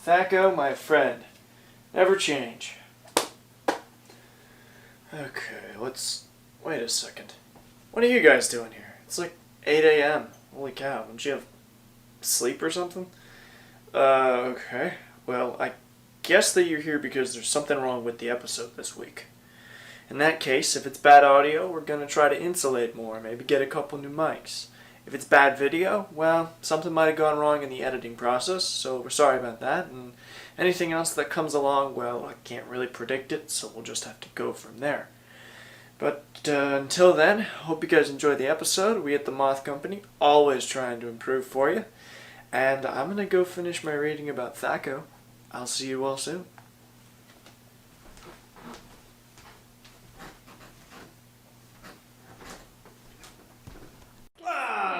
Thaco, my friend. Never change. Okay, wait a second. What are you guys doing here? It's like 8 a.m. Holy cow, don't you have sleep or something? Okay. Well, I guess that you're here because there's something wrong with the episode this week. In that case, if it's bad audio, we're going to try to insulate more, maybe get a couple new mics. If it's bad video, well, something might have gone wrong in the editing process, so we're sorry about that. And anything else that comes along, well, I can't really predict it, so we'll just have to go from there. But until then, hope you guys enjoy the episode. We at the Moth Company, always trying to improve for you. And I'm going to go finish my reading about Thaco. I'll see you all soon.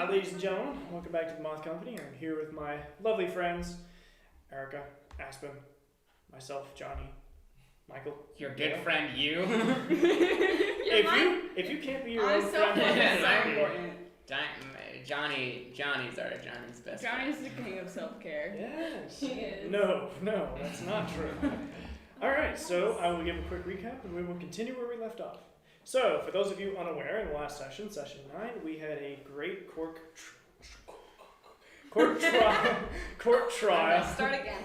Ladies and gentlemen, welcome back to the Moth Company. I'm here with my lovely friends, Erica, Aspen, myself, Johnny, Michael. Your good friend, you. If you can't be your own friend, so important. Johnny's best. Johnny's the king of self-care. Yes. He is. No, that's not true. All right, so I will give a quick recap, and we will continue where we left off. So, for those of you unaware, in the last session, session 9, we had a great court trial. Start again.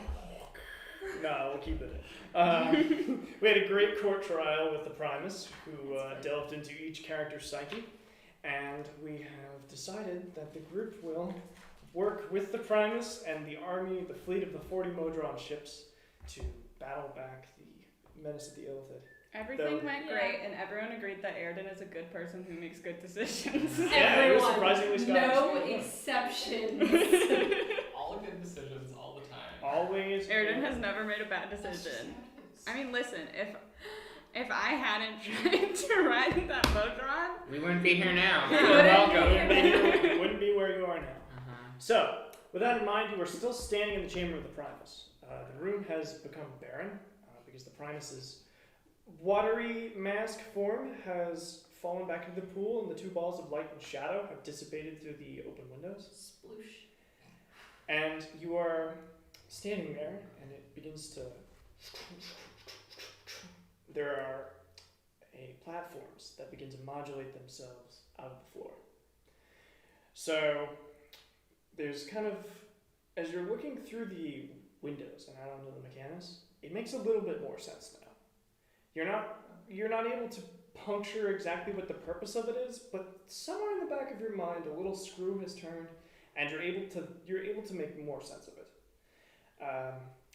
No, we'll keep it in. We had a great court trial with the Primus, who delved into each character's psyche, and we have decided that the group will work with the Primus and the army, the fleet of the 40 Modron ships, to battle back the menace of the Illithid. Everything went great, and everyone agreed that Airden is a good person who makes good decisions. Yeah, it was surprisingly Scottish. No exceptions. All good decisions, all the time. Always. Airden has never made a bad decision. I mean, listen, if I hadn't tried to ride that Modron, we wouldn't be here now. We You're welcome. You wouldn't be where you are now. So, with that in mind, you are still standing in the chamber of the Primus. The room has become barren because the Primus's watery mask form has fallen back into the pool, and the two balls of light and shadow have dissipated through the open windows. Sploosh. And you are standing there, and it begins to... There are platforms that begin to modulate themselves out of the floor. So, there's kind of... As you're looking through the windows and out onto the mechanics, it makes a little bit more sense now. You're not able to puncture exactly what the purpose of it is, but somewhere in the back of your mind, a little screw has turned, and you're able to make more sense of it.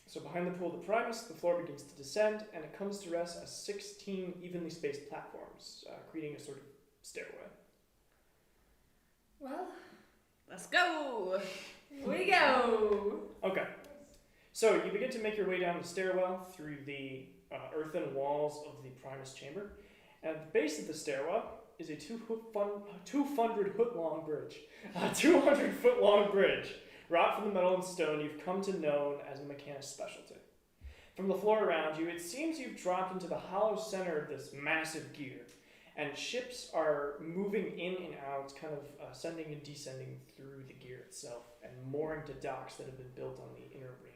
So behind the pool of the Primus, the floor begins to descend, and it comes to rest as 16 evenly spaced platforms, creating a sort of stairway. Well, let's go. we go. Okay. So you begin to make your way down the stairwell through the earthen walls of the Primus chamber. And at the base of the stairwell is a 200-foot long bridge. A 200-foot long bridge, wrought from the metal and stone you've come to know as a mechanic's specialty. From the floor around you, it seems you've dropped into the hollow center of this massive gear, and ships are moving in and out, kind of ascending and descending through the gear itself, and mooring to docks that have been built on the inner ring.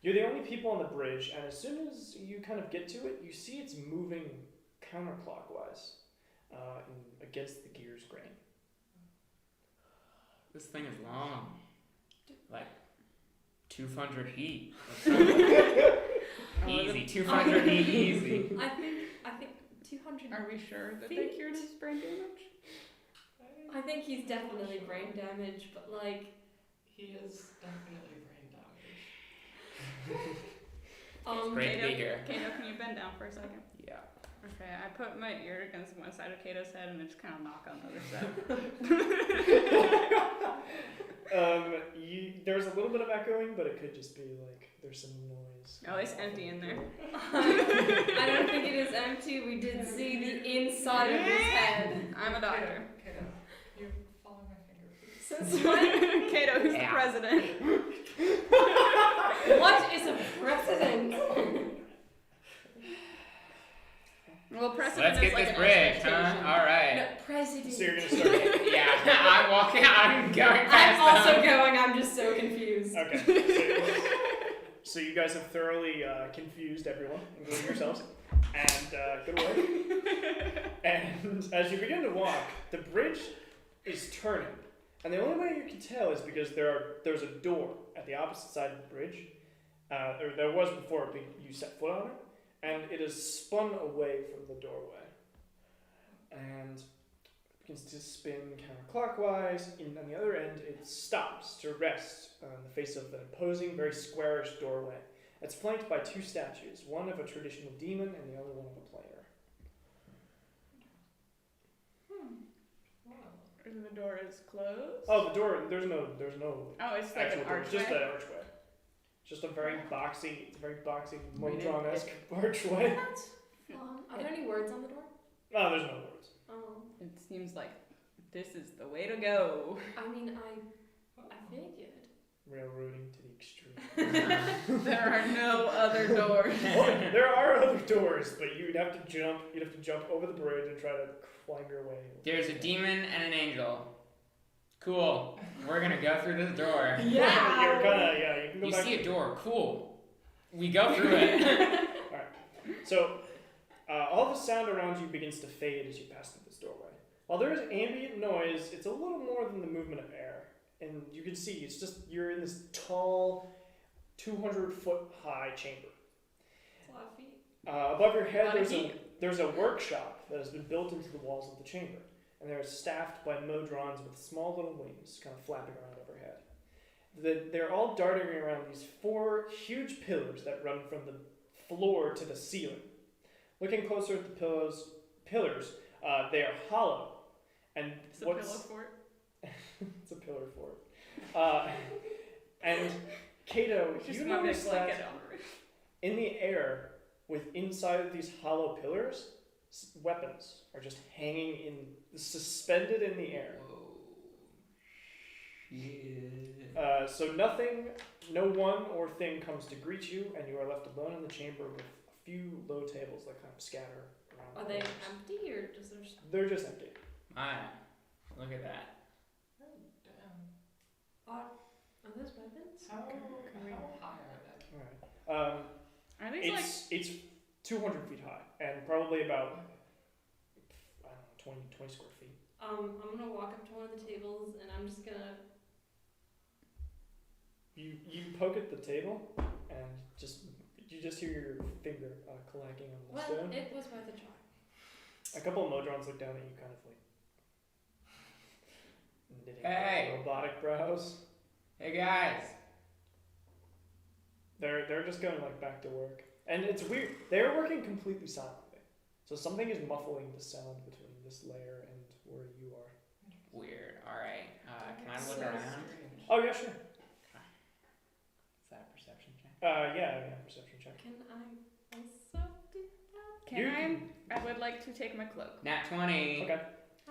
You're the only people on the bridge, and as soon as you kind of get to it, you see it's moving counterclockwise against the gear's grain. This thing is long. Like 200 feet. Easy, 200 feet easy. I think 200. Are we sure that they feet? cured his brain damage? I think he's definitely brain damaged, but like... He is definitely brain damaged. Great to be here. Kato, can you bend down for a second? Yeah. Okay, I put my ear against one side of Kato's head and I just kind of knock on the other side. There's a little bit of echoing, but it could just be like there's some noise. Oh, it's empty in there. I don't think it is empty. We did see the inside of his head. I'm a doctor. Kato, you follow my finger, please. Since when? Kato, who's the president? What is a president? Well, president Let's is get like this an bridge, expectation. huh? All right. No, president. So you're gonna start. Yeah, I'm going I'm past also them. going. I'm Okay. So you guys have thoroughly confused everyone, including yourselves, and good work. And as you begin to walk, the bridge is turning, and the only way you can tell is because there's a door at the opposite side of the bridge, or there was before you set foot on it, and it is spun away from the doorway, and begins to spin counterclockwise, and on the other end it stops to rest on the face of an imposing, very squarish doorway. It's flanked by two statues, one of a traditional demon and the other one of a player. And the door is closed? Oh, the door, there's no Oh, it's like actual an door, archway? it's just an archway. Just a very boxy, Modron-esque archway. Are there any words on the door? No, there's no words. Oh. It seems like this is the way to go. I mean, I figured. Railroading to the extreme. There are no other doors. Oh, there are other doors, but you'd have to jump over the bridge and try to climb your way. There's a demon and an angel. Cool. We're gonna go through this door. You're gonna, you can go You back. see a door. Cool. We go through it. Alright. So, all the sound around you begins to fade as you pass through this doorway. While there is ambient noise, it's a little more than the movement of air. And you can see, you're in this tall, 200-foot high chamber. It's a lot of feet. Above your head, Lot of there's a workshop that has been built into the walls of the chamber. And they're staffed by Modrons with small little wings kind of flapping around overhead. They're all darting around these 4 huge pillars that run from the floor to the ceiling. Looking closer at the pillars, they are hollow. And It's a pillow fort. it's a pillar fort. And Kato, you notice that in the air, inside of these hollow pillars, weapons are just suspended in the air. Yeah. So no one or thing comes to greet you, and you are left alone in the chamber with a few low tables that kind of scatter around. Are they empty or does there? They're just empty. My, look at that. Damn. Are those weapons? How high are they? Alright. Are these It's 200 feet high, and probably about, I don't know, 20 square feet. I'm gonna walk up to one of the tables and I'm just gonna. You poke at the table, and you just hear your finger clacking on the Well, stone. it was worth a try. A couple of Modrons look down at you, kind of like knitting Hey. robotic brows. Hey guys. They're just going like back to work, and it's weird. They're working completely silently, so something is muffling the sound between this layer and where you are. Weird. All right. Can I look So around? strange. Oh yeah, sure. Is that a perception check? Yeah, perception check. Can I also do that? I would like to take my cloak. Nat 20. Okay.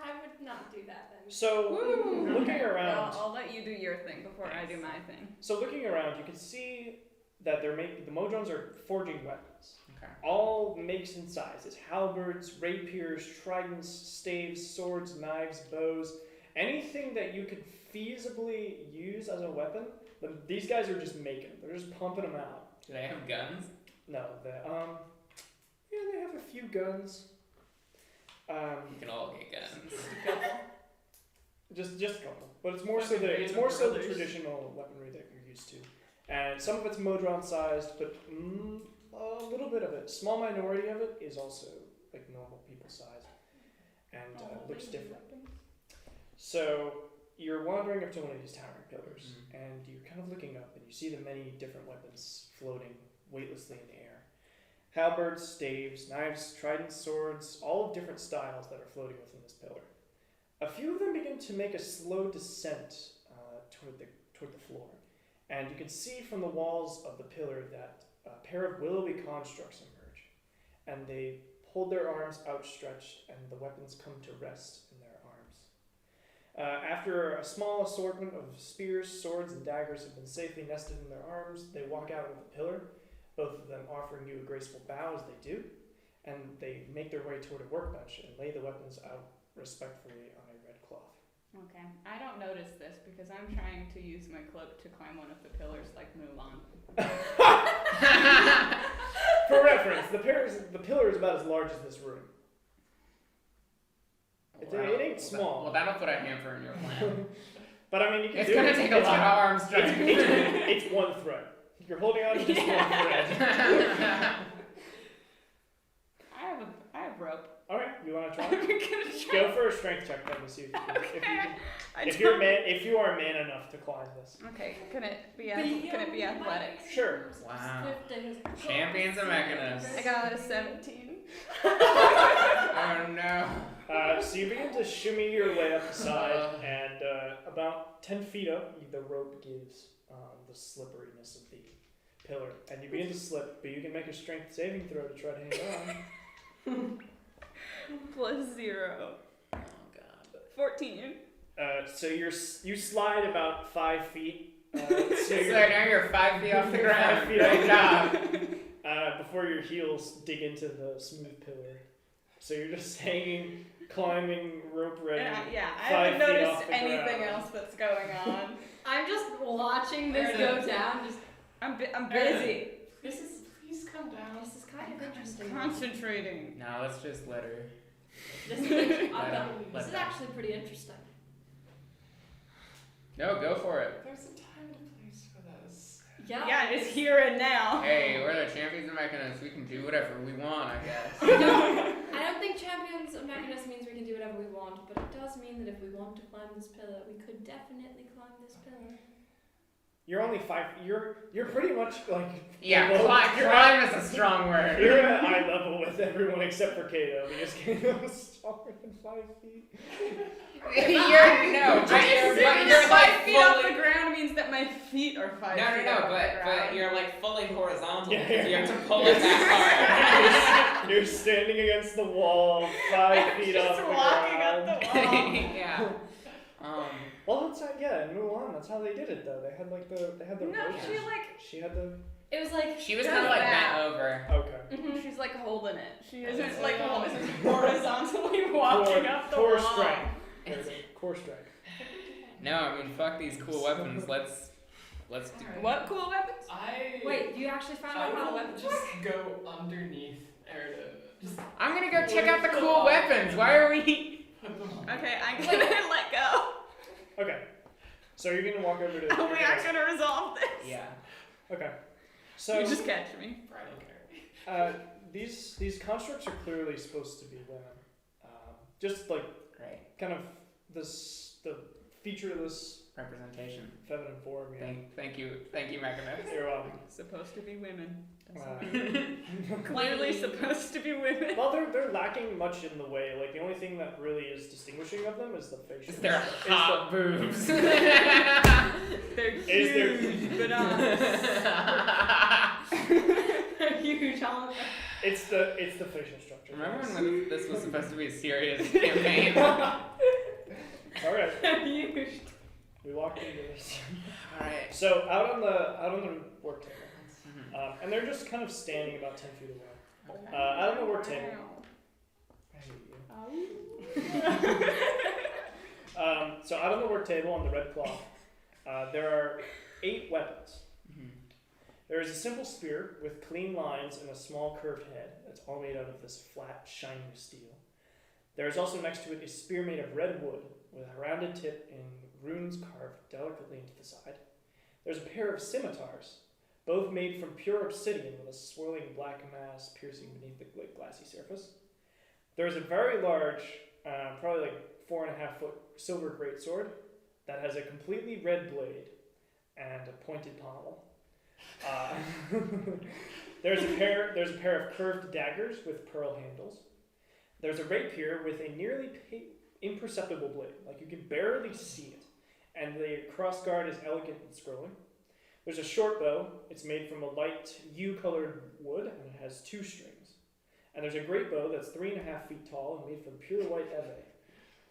I would not do that then. So looking Okay. around, I'll let you do your thing before I do my thing. so looking around, you can see that the Modrons are forging weapons. Okay. All makes and sizes: halberds, rapiers, tridents, staves, swords, knives, bows, anything that you could feasibly use as a weapon. These guys are just making. They're just pumping them out. Do they have guns? No, they have a few guns. We can all get guns. Just a couple, but it's more so Fucking the brothers. traditional weaponry that you're used to, and some of it's Modron sized, but a little bit of it, small minority of it, is also like normal people sized, and looks different. So you're wandering up to one of these towering pillars, and you're kind of looking up, and you see the many different weapons floating weightlessly in the air. Halberds, staves, knives, tridents, swords, all of different styles that are floating within this pillar. A few of them begin to make a slow descent toward the floor, and you can see from the walls of the pillar that a pair of willowy constructs emerge, and they hold their arms outstretched, and the weapons come to rest in their arms. After a small assortment of spears, swords, and daggers have been safely nested in their arms, they walk out of the pillar, both of them offering you a graceful bow as they do, and they make their way toward a workbench and lay the weapons out respectfully on a red cloth. Okay. I don't notice this because I'm trying to use my cloak to climb one of the pillars like Mulan. For reference, the pillar is about as large as this room. It ain't small. Well, that'll put a hamper in your plan. But I mean, you can It's do gonna it. take a lot of arm strength. It's one thread. You're holding on to just one thread. I have rope. All right, you want to try? I'm gonna try. Go for a strength check then to see if you can. Okay. If you are man enough to climb this. Okay. Can it be athletics? Sure. Wow. Champions of Mechanus. I got a 17. Oh no. So you begin to shimmy your way up the side, and about 10 feet up, the rope gives the slipperiness of the pillar, and you begin to slip. But you can make a strength saving throw to try to hang on. +0. Oh god. 14. So you slide about 5 feet. So now you're 5 feet off the ground. 5 feet Great off. job. Before your heels dig into the smooth pillar. So you're just hanging, climbing, rope ready. I 5 haven't feet noticed off the anything ground. else that's going on. I'm just watching this go down. Just I'm busy. Please come down. this is kind of interesting. Concentrating. No, let's just let her. This is, Let is them. actually pretty interesting. No, go for it. There's a time and a place for this. Yeah, it's here and now. Hey, we're the champions of Mechanus. We can do whatever we want, I guess. I don't think champions of Mechanus means we can do whatever we want, but it does mean that if we want to climb this pillar, we could definitely climb this pillar. You're only 5. You're pretty much like. Yeah, below- climb is a strong word. You're at eye level with everyone except for Kato because Kato's taller than 5 feet. You're 5 like feet off the fully. ground means that my feet are 5 feet off the but ground. you're like fully horizontal. Yeah. because You have to pull it that You're standing against the wall 5 feet off just the walking ground. up the hard. wall. Yeah. Well, that's in Mulan. That's how they did it though. They had the No, ropes. She had the. It was like She was kind of like bent over. Okay. She's like holding it. She isn't like horizontally walking up the core wall. strength. There's a core strength. No, I mean fuck these cool weapons. Let's do. What cool weapons? wait, you actually found I out how the will weapons just go underneath Erda. Just I'm gonna go check out the cool weapons. Why are we? put them on. Okay, I'm gonna let go. Okay. So you're gonna walk over to. We are gonna resolve this. Yeah. Okay. So You just catch me. Bridal care. these constructs are clearly supposed to be women. Just like Great. kind of the feature of this Representation. feminine form. Yeah. Thank you, Mechanus. You're welcome. Supposed to be women. Uh, Clearly supposed to be women. well, they're lacking much in the way. Like the only thing that really is distinguishing of them is the facial. Is there hot boobs? They're Is there- huge bananas. They're huge on them. It's the facial structure. Remember when this was supposed to be a serious campaign? All right. They're huge. We walked into this. All right. So out on the work table, and they're just kind of standing about 10 feet away. Out on the work table. I hate you. So out on the work table on the red cloth, there are 8 weapons. There is a simple spear with clean lines and a small curved head that's all made out of this flat, shiny steel. There is also next to it a spear made of red wood with a rounded tip and runes carved delicately into the side. There's a pair of scimitars, both made from pure obsidian with a swirling black mass piercing beneath the glassy surface. There's a very large, probably like 4.5 foot silver greatsword that has a completely red blade and a pointed pommel. There's a pair of curved daggers with pearl handles. There's a rapier with a nearly imperceptible blade, like you can barely see it, and the crossguard is elegant and scrolling. There's a short bow. It's made from a light yew-colored wood, and it has 2 strings. And there's a great bow that's 3.5 feet tall and made from pure white eve.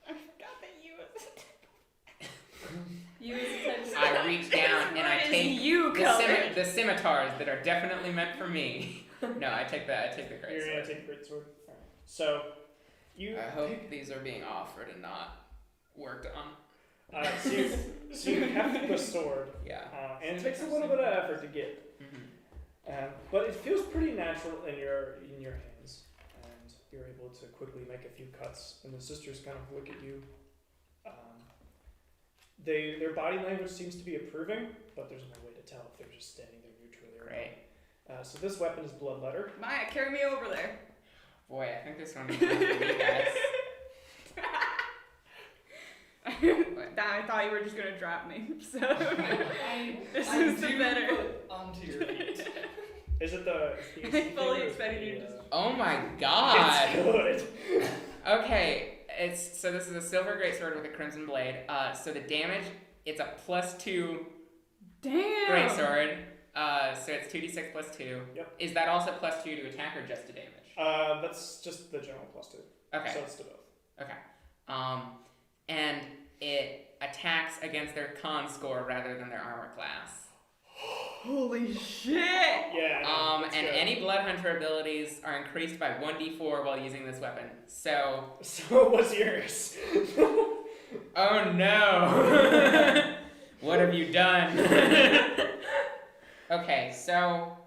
I forgot that you was You as a type of I reach down and I take you colored. the scimitars that are definitely meant for me. No, I take the great You're gonna sword. take the great sword. Alright. So you I hope these are being offered and not worked on. So you heft the sword, Yeah. and it takes a little bit of effort to get, Mm-hmm. but it feels pretty natural in your hands, and you're able to quickly make a few cuts. And the sisters kind of look at you. Their body language seems to be approving, but there's no way to tell if they're just standing there neutrally or Great. not. So this weapon is bloodletter. Maya, carry me over there. Boy, I think this one is for you guys. I thought you were just gonna drop me. So this I is the do better. put onto your feet. Is it the? Is the I fully expected you to just. Oh my god. It's good. Okay, so this is a silver greatsword with a crimson blade. So the damage, it's a +2 Damn. greatsword. So it's 2d6 +2. Yep. Is that also +2 to attack or just to damage? That's just the general +2. Okay. So it's to both. Okay. And it attacks against their con score rather than their armor class. Holy shit. Yeah. And any blood hunter abilities are increased by 1d4 while using this weapon. So. So what's yours? Oh no! What have you done? Okay, so.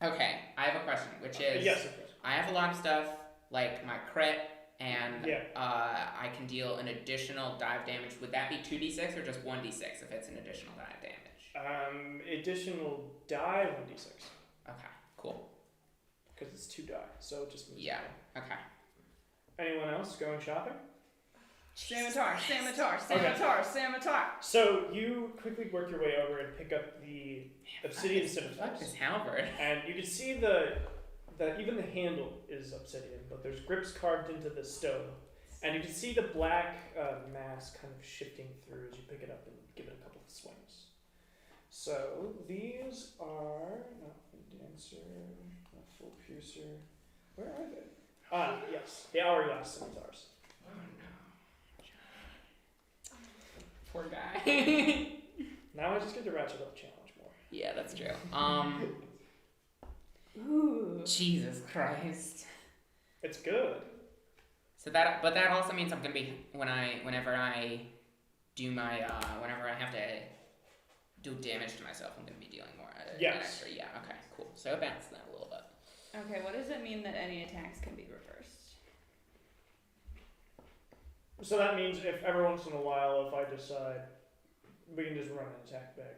Okay, I have a question, which is. Yes, of course. I have a lot of stuff, like my crit, and Yeah. I can deal an additional dive damage. Would that be 2d6 or just 1d6 if it's an additional dive damage? Additional die 1d6 Okay, cool. because it's 2 die, so it just moves. Yeah. down. Okay. Anyone else going shopping? Scimitar. So you quickly work your way over and pick up the obsidian Fuck scimitars, this halberd. and you can see the even the handle is obsidian, but there's grips carved into the stone, and you can see the black mass kind of shifting through as you pick it up and give it a couple of swings. So these are not dancer, not full piercer. Where are they? Yes, the hourglass scimitars. Oh no. Poor guy. Now I just get to ratchet up challenge more. Yeah, that's true. Ooh. Jesus Christ. It's good. So that also means I'm gonna be whenever I do my whenever I have to do damage to myself, I'm gonna be dealing more. Yes. Extra. Yeah. Okay. Cool. So balance that a little bit. Okay, what does it mean that any attacks can be reversed? So that means if every once in a while, if I decide, we can just run an attack back.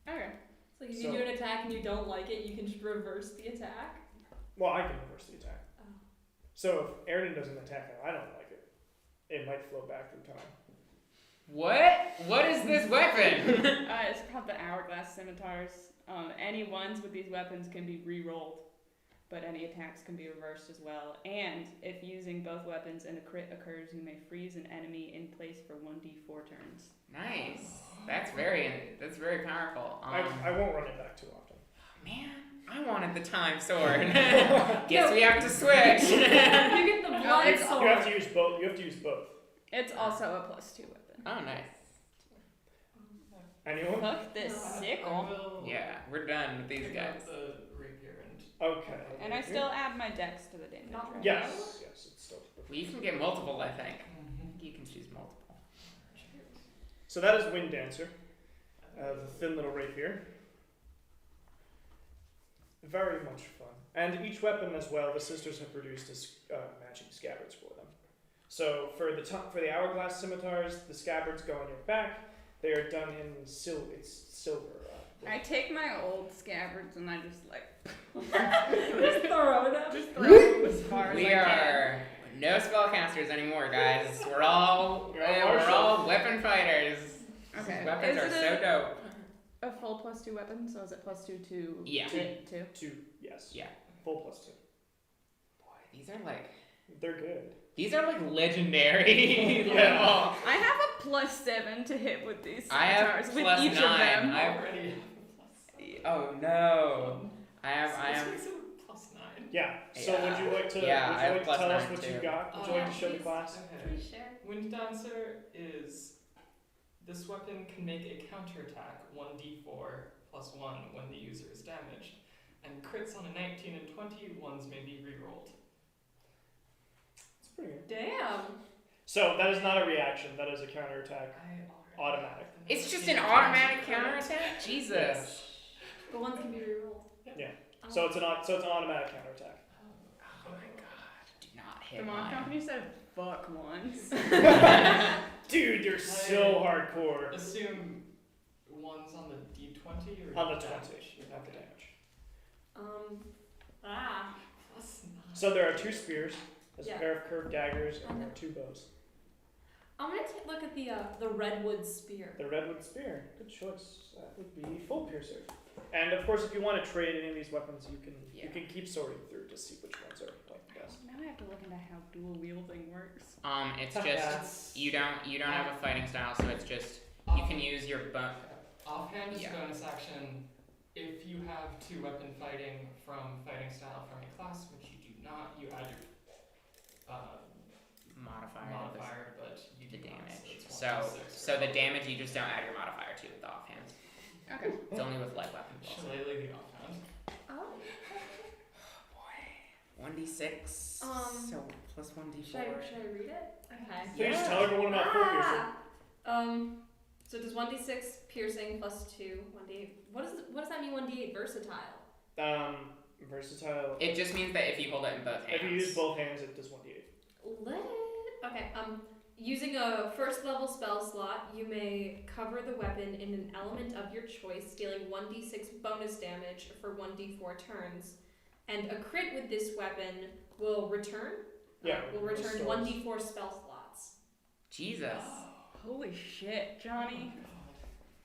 Okay. It's like if So- you do an attack and you don't like it, you can just reverse the attack. Well, I can reverse the attack. Oh. So if Aaron doesn't attack and I don't like it, it might flow back through time. What? What is this weapon? It's called the Hourglass Scimitars. Any ones with these weapons can be re-rolled, but any attacks can be reversed as well. And if using both weapons and a crit occurs, you may freeze an enemy in place for 1d4 turns. Nice. That's very powerful. I won't run it back too often. Man, I wanted the time sword. Guess we have to switch. You get the blood it's- sword. You have to use both. You have to use both. It's also a +2 weapon. Oh, nice. Anyone? Fuck this I sickle. will Yeah, we're done with these pick guys. up the rapier and Okay. And I still add my dex to the damage. Not right? Yes. Yes, it's still. Well, you can get multiple, I think. You can choose multiple. So that is Wind Dancer, the thin little rapier. Very much fun. And each weapon as well, the sisters have produced matching scabbards for them. So for the hourglass scimitars, the scabbards go on your back. They are done in silver. It's silver. I take my old scabbards and I just like Just throw them. just throw them as far as We I can. are no spellcasters anymore, guys. We're all You're all weapon fighters. Okay. These weapons Is are it so dope. a full +2 weapon? So is it +2 to Yeah. hit too? 2, yes. Yeah. Full +2. Boy, these are like legendary. Yeah. level. I have a +7 to hit with these I have scimitars, with +9. each of them. already Oh no. I have. This makes it a +9. Yeah. So Yeah. would you like to, Yeah, I have would you like to tell us +9 what too. you got? Would you Oh, like to show the please. class? Okay. Please share. Wind Dancer is this weapon can make a counterattack 1d4 +1 when the user is damaged, and crits on a 19 and 20 ones may be rerolled. It's pretty good. Damn. So that is not a reaction. That is a counterattack. I already Automatic. have the It's just number an of automatic crit. counterattack? Jesus. But ones can be rerolled. Yeah. Um, So it's an automatic counterattack. Oh my god. Do not hit The Moth mine. Company said fuck once. Dude, you're so hardcore. Assume one's on the d20 or On the damage? 20, not the damage. Plus 9. So there are 2 spears, there's Yeah. a pair of curved daggers, and there are 2 bows. I'm gonna look at the redwood spear. The redwood spear, good choice. That would be full piercer. And of course, if you want to trade any of these weapons, you Yeah. can keep sorting through to see which ones are like the best. Now I have to look into how dual wielding works. It's just you don't have a fighting style, so it's just you can use your Offhand is Yeah. bonus action. If you have 2 weapon fighting from fighting style from a class, which you do not, you add your modifier, but you the do not, damage. it's So 1d6 so the roll. damage you just don't add your modifier to with the offhand. Okay. It's only with light weapons. Also. Shillelagh the offhand. Oh. Boy, 1d6. So plus 1d4. Should I read it? Okay. So you just tell everyone about full piercer. So it does 1d6 piercing plus 2, 1d8. What does that mean? 1d8 versatile. Versatile. It just means that if you hold it in both hands. If you use both hands, it does 1d8. Lit. Okay. Using a first level spell slot, you may cover the weapon in an element of your choice, dealing 1d6 bonus damage for 1d4 turns. And a crit with this weapon will return. Yeah. Will return restores. 1d4 spell slots. Jesus. Holy shit, Johnny.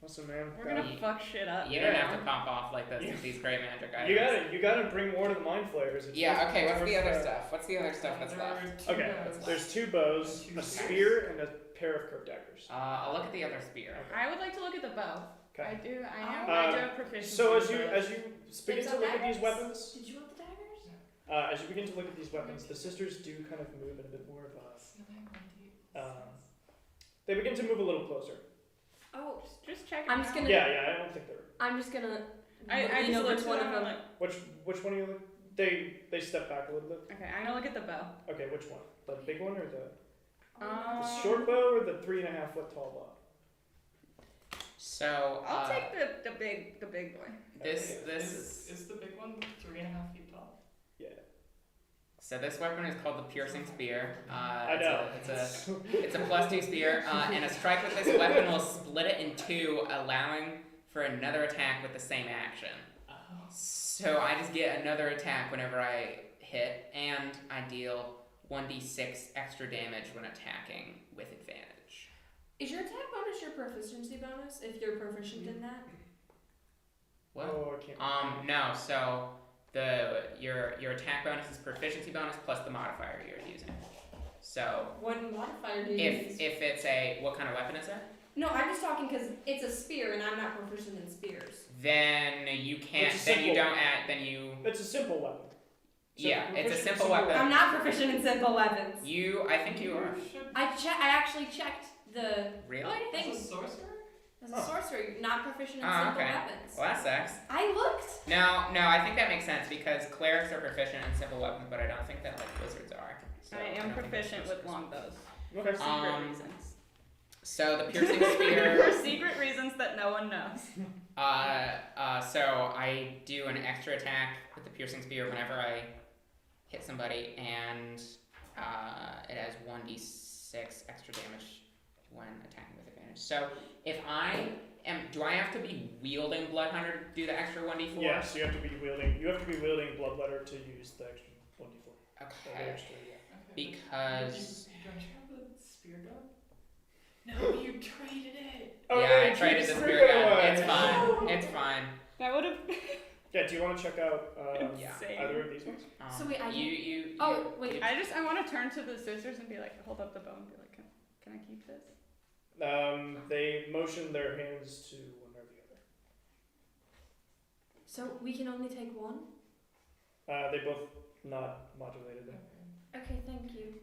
Awesome, man. We're gonna fuck shit up. You don't have to pop off like this with these great magic items. You gotta bring more to the mind flayers. It's Yeah, okay, what's the other worth, stuff? What's the other stuff that's There left? are 2 Okay, bows. there's 2 bows, And 2 a spears. spear, and a pair of curved daggers. I'll look at the other spear. I would like to look at the bow. Okay. I do have proficiency. So in as you bows. begin to look at these weapons, Did you want the daggers? as you begin to look at these weapons, the sisters do kind of move in a bit more of a. They begin to move a little closer. Oh, Just check it I'm out. just gonna. Yeah, I don't think they're. I'm just gonna. I lean just over looked to at one of them, them. like, Which one are you look? They step back a little bit. okay, I'm gonna look at the bow. Okay, which one? The big one or the Um, short bow or the 3.5 foot tall bow? So I'll take the big boy. this Is the big one 3.5 feet tall? Yeah. so this weapon is called the piercing spear. I know. It's a +2 spear, and a strike with this weapon will split it in 2, allowing for another attack with the same action. Oh. So I just get another attack whenever I hit, and I deal 1d6 extra damage when attacking with advantage. Is your attack bonus your proficiency bonus if you're proficient in that? What? Oh, I can't. No. So your attack bonus is proficiency bonus plus the modifier you're using. So What modifier do you use? if it's what kind of weapon is it? No, I'm just talking because it's a spear and I'm not proficient in spears. Then you can't. It's a Then you simple- don't add. Then you. It's a simple weapon. So Yeah, it's a proficient- simple weapon. I'm not proficient in simple weapons. I think you are. should I actually checked the Really? as a thing. sorcerer? As a sorcerer, you're not proficient in Oh, simple okay. weapons. Well, that sucks. I looked. No, I think that makes sense because clerics are proficient in simple weapons, but I don't think that like wizards are. So I am don't think proficient that's with longbows. Okay. For secret reasons. So the piercing For spear. secret reasons that no one knows. So I do an extra attack with the piercing spear whenever I hit somebody, and it has 1d6 extra damage when attacking with advantage. So if do I have to be wielding Bloodhunter to do the extra 1d4? Yes, you have to be wielding Bloodletter to use the extra 1d4. The Okay. extra, yeah. Because Don't you have the spear gun? No, you traded it! Oh, yeah, I you traded keep the the spear gun. away. It's fine. It's fine. That would have. Yeah, do you want to check out Yeah. either of these ones? So wait, you. Oh, wait. I want to turn to the sisters and be like, hold up the bow and be like, can I keep this? They motion their hands to one or the other. So we can only take one? They both nod modulated. Okay, thank you.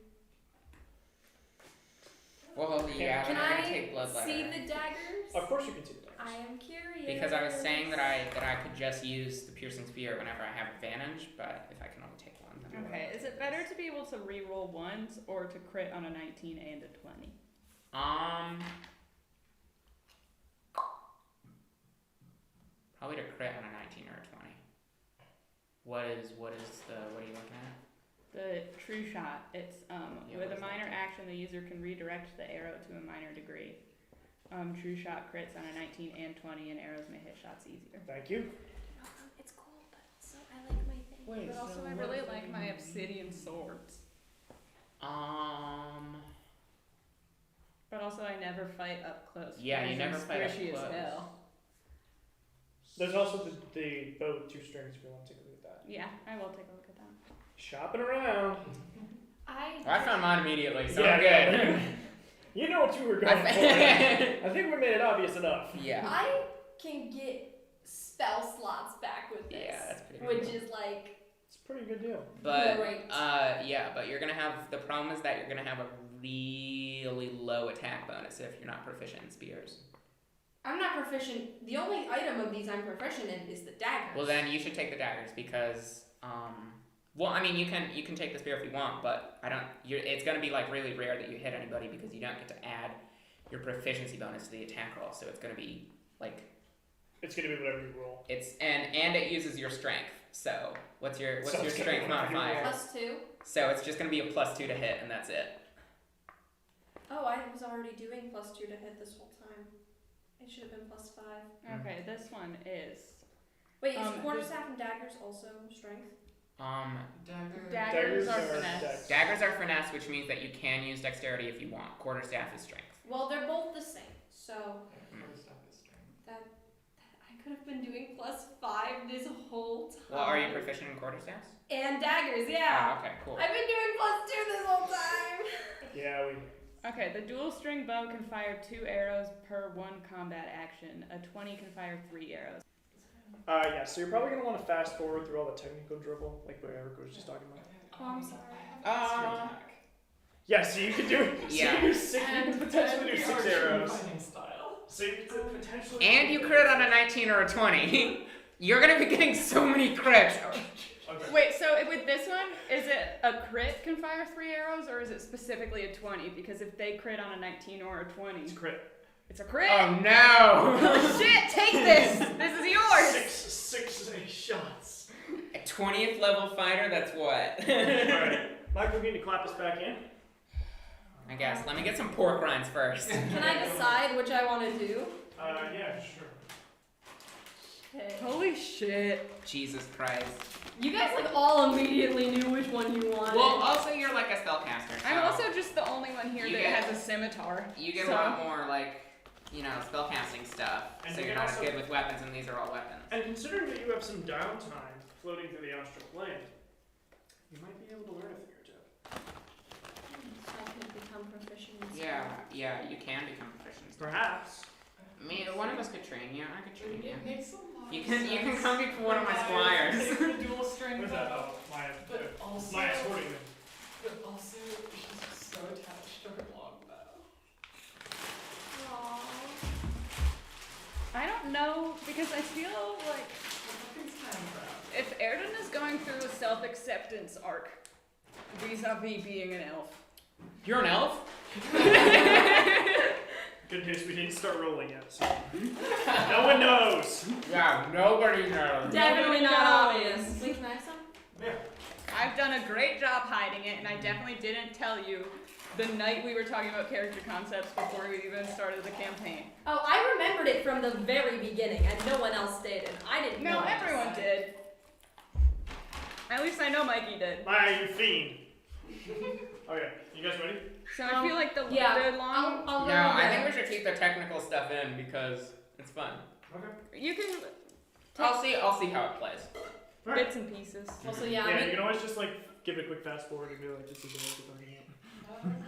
Well, yeah, Can I'm gonna I take Bloodletter. see the daggers? Of course you can see the I daggers. am curious. Because I was saying that I could just use the piercing spear whenever I have advantage, but if I can only take one, then Okay, is it better to be able to re-roll ones or to crit on a 19 and a 20? Probably to crit on a 19 or a 20. What are you looking at? The true shot. It's Yeah, with what a is minor that? action, the user can redirect the arrow to a minor degree. True shot crits on a 19 and 20, and arrows may hit shots easier. Thank you. It's cool, but also I like my thing. Wait, But also, I really like my obsidian swords. But also, I never fight up close. Yeah, you because I'm never fight up squishy close. as hell. There's also the bow with 2 strings if you want to take a look at that. Yeah, I will take a look at that. Shopping around. I found mine immediately, so Yeah, I'm good. You know what you were going for. I think we made it obvious enough. Yeah. I can get spell slots back with this. Yeah, that's pretty Which cool. is like It's a pretty good deal. But great. but you're gonna have the problem is that you're gonna have a really low attack bonus if you're not proficient in spears. I'm not proficient. The only item of these I'm proficient in is the daggers. Well, then you should take the daggers because well, I mean you can take the spear if you want, but it's gonna be like really rare that you hit anybody because you don't get to add your proficiency bonus to the attack roll, so it's gonna be like It's gonna be whatever you roll. it's and it uses your strength. So what's your So it's gonna strength be whatever you modifier? roll. +2. So it's just gonna be a +2 to hit, and that's it. Oh, I was already doing +2 to hit this whole time. It should have been +5. Okay, this one is. Wait, is Um, quarterstaff and daggers also strength? Daggers are are finesse. dex. Daggers are finesse, which means that you can use dexterity if you want. Quarterstaff is strength. Well, they're both the same. So Quarterstaff is strength. that I could have been doing +5 this whole time. Well, are you proficient in quarterstaffs? And daggers, yeah. Oh, okay, cool. I've been doing +2 this whole time. Yeah, we. Okay, the dual string bow can fire 2 arrows per 1 combat action. A 20 can fire 3 arrows. Yeah, so you're probably gonna want to fast forward through all the technical dribble, like what Eric was just talking about. Oh, I'm sorry. Yeah, so you could do. Yeah. So you, you can potentially do 6 arrows. Fighting style. So you could potentially. And you crit on a 19 or a 20. You're gonna be getting so many crits. Okay. Wait, so with this one, is it a crit can fire 3 arrows, or is it specifically a 20? Because if they crit on a 19 or a 20, It's crit. it's a crit. Oh no! Shit, take this! This is yours! 6 shots. A 20th level fighter, that's what? Alright. Michael, you need to clap us back in. I guess. Let me get some pork rinds first. Can I decide which I want to do? Yeah, sure. Okay. Holy shit. Jesus Christ. You guys like all immediately knew which one you wanted. Well, also you're like a spellcaster. I'm so also just the only one here You that get- has a scimitar. You get so- a lot more like, spellcasting stuff. And So you you're can not as also- good with weapons, and these are all weapons. And considering that you have some downtime floating through the astral plane, you might be able to learn a thing or two. I could become proficient in Yeah, you can become proficient. Perhaps. Me, one of us could train you. I could train you. It makes a lot You of can sense. come be one of my squires. Take the dual string What is that? bow, Oh, my but also, my escorting them. but also she's so attached to her longbow. I don't know, because I feel like Nothing's time grab. if Erden is going through a self-acceptance arc vis-a-vis being an elf. You're an elf? Good news, we didn't start rolling yet, so. No one knows! Yeah, nobody knows. Definitely not obvious. Wait, can I have some? Yeah. I've done a great job hiding it, and I definitely didn't tell you the night we were talking about character concepts before we even started the campaign. Oh, I remembered it from the very beginning, and no one else did, and I didn't know. No, everyone did. At least I know Mikey did. My fiend. Okay, you guys ready? So I feel like the yeah, the long I'll No, go I again. think we should keep the technical stuff in because it's fun. Okay. you can I'll see how it plays. Alright. bits and pieces. Also, yeah, Yeah, I you mean, can always just like give it a quick fast forward and be like, just as it's talking I don't think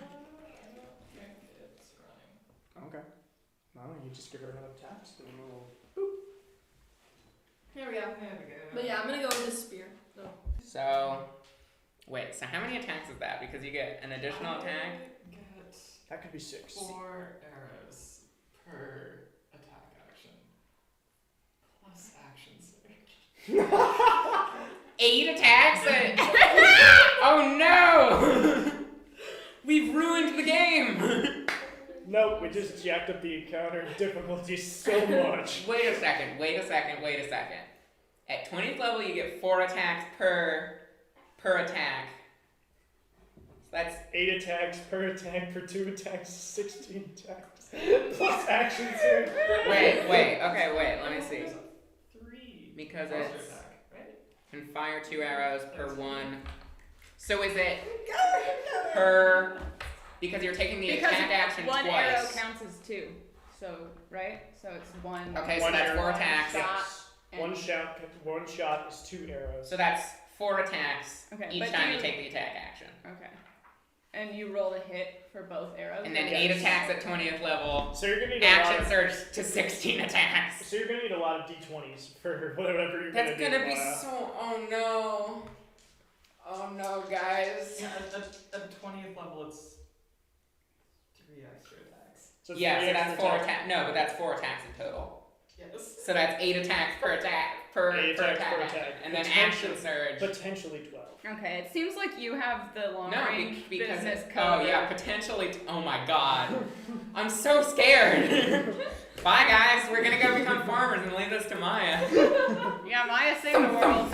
it's running. about. Okay. Well, you just give her another tap, just a little. here we go. There we go. But yeah, I'm gonna go with this spear. So. So, wait. So how many attacks is that? Because you get an additional attack. Get That could be 6. 4 arrows per attack action. Plus action surge. 8 attacks and... Oh no! We've ruined the game! No, we just jacked up the encounter difficulty so much. Wait a second. At 20th level, you get 4 attacks per attack. So that's 8 attacks per attack for 2 attacks, 16 attacks. Plus action surge. wait. Okay, let me see. 3 Because extra it's attack, right? can fire 2 arrows per 1. So is it per? Because you're taking the attack action one twice. arrow counts as 2. So right? So it's 1. Okay, so One that's arrow. 4 attacks. Shot. One shot is 2 arrows. So that's 4 attacks Okay, each but time do you you- take the attack action. Okay. And you roll a hit for both arrows. And then Yes. 8 attacks at 20th level. So you're gonna need Action surge to 16 attacks. So you're gonna need a lot of d20s for whatever you're That's gonna gonna do. be so. Oh no. Oh no, guys. Yeah, at 20th level, it's 3 extra attacks. So Yeah, three so that's extra 4 attacks. attacks. No, but that's 4 attacks in total. Yes. So that's 8 attacks per attack. Per 8 per attacks attack. per action. attack. And then Potentially- action surge. Potentially 12. Okay, it seems like you have the long No, range because business oh covered. yeah, potentially. Oh my god, I'm so scared. Bye guys, we're gonna go become farmers and leave this to Maya. Yeah, Maya saved the world.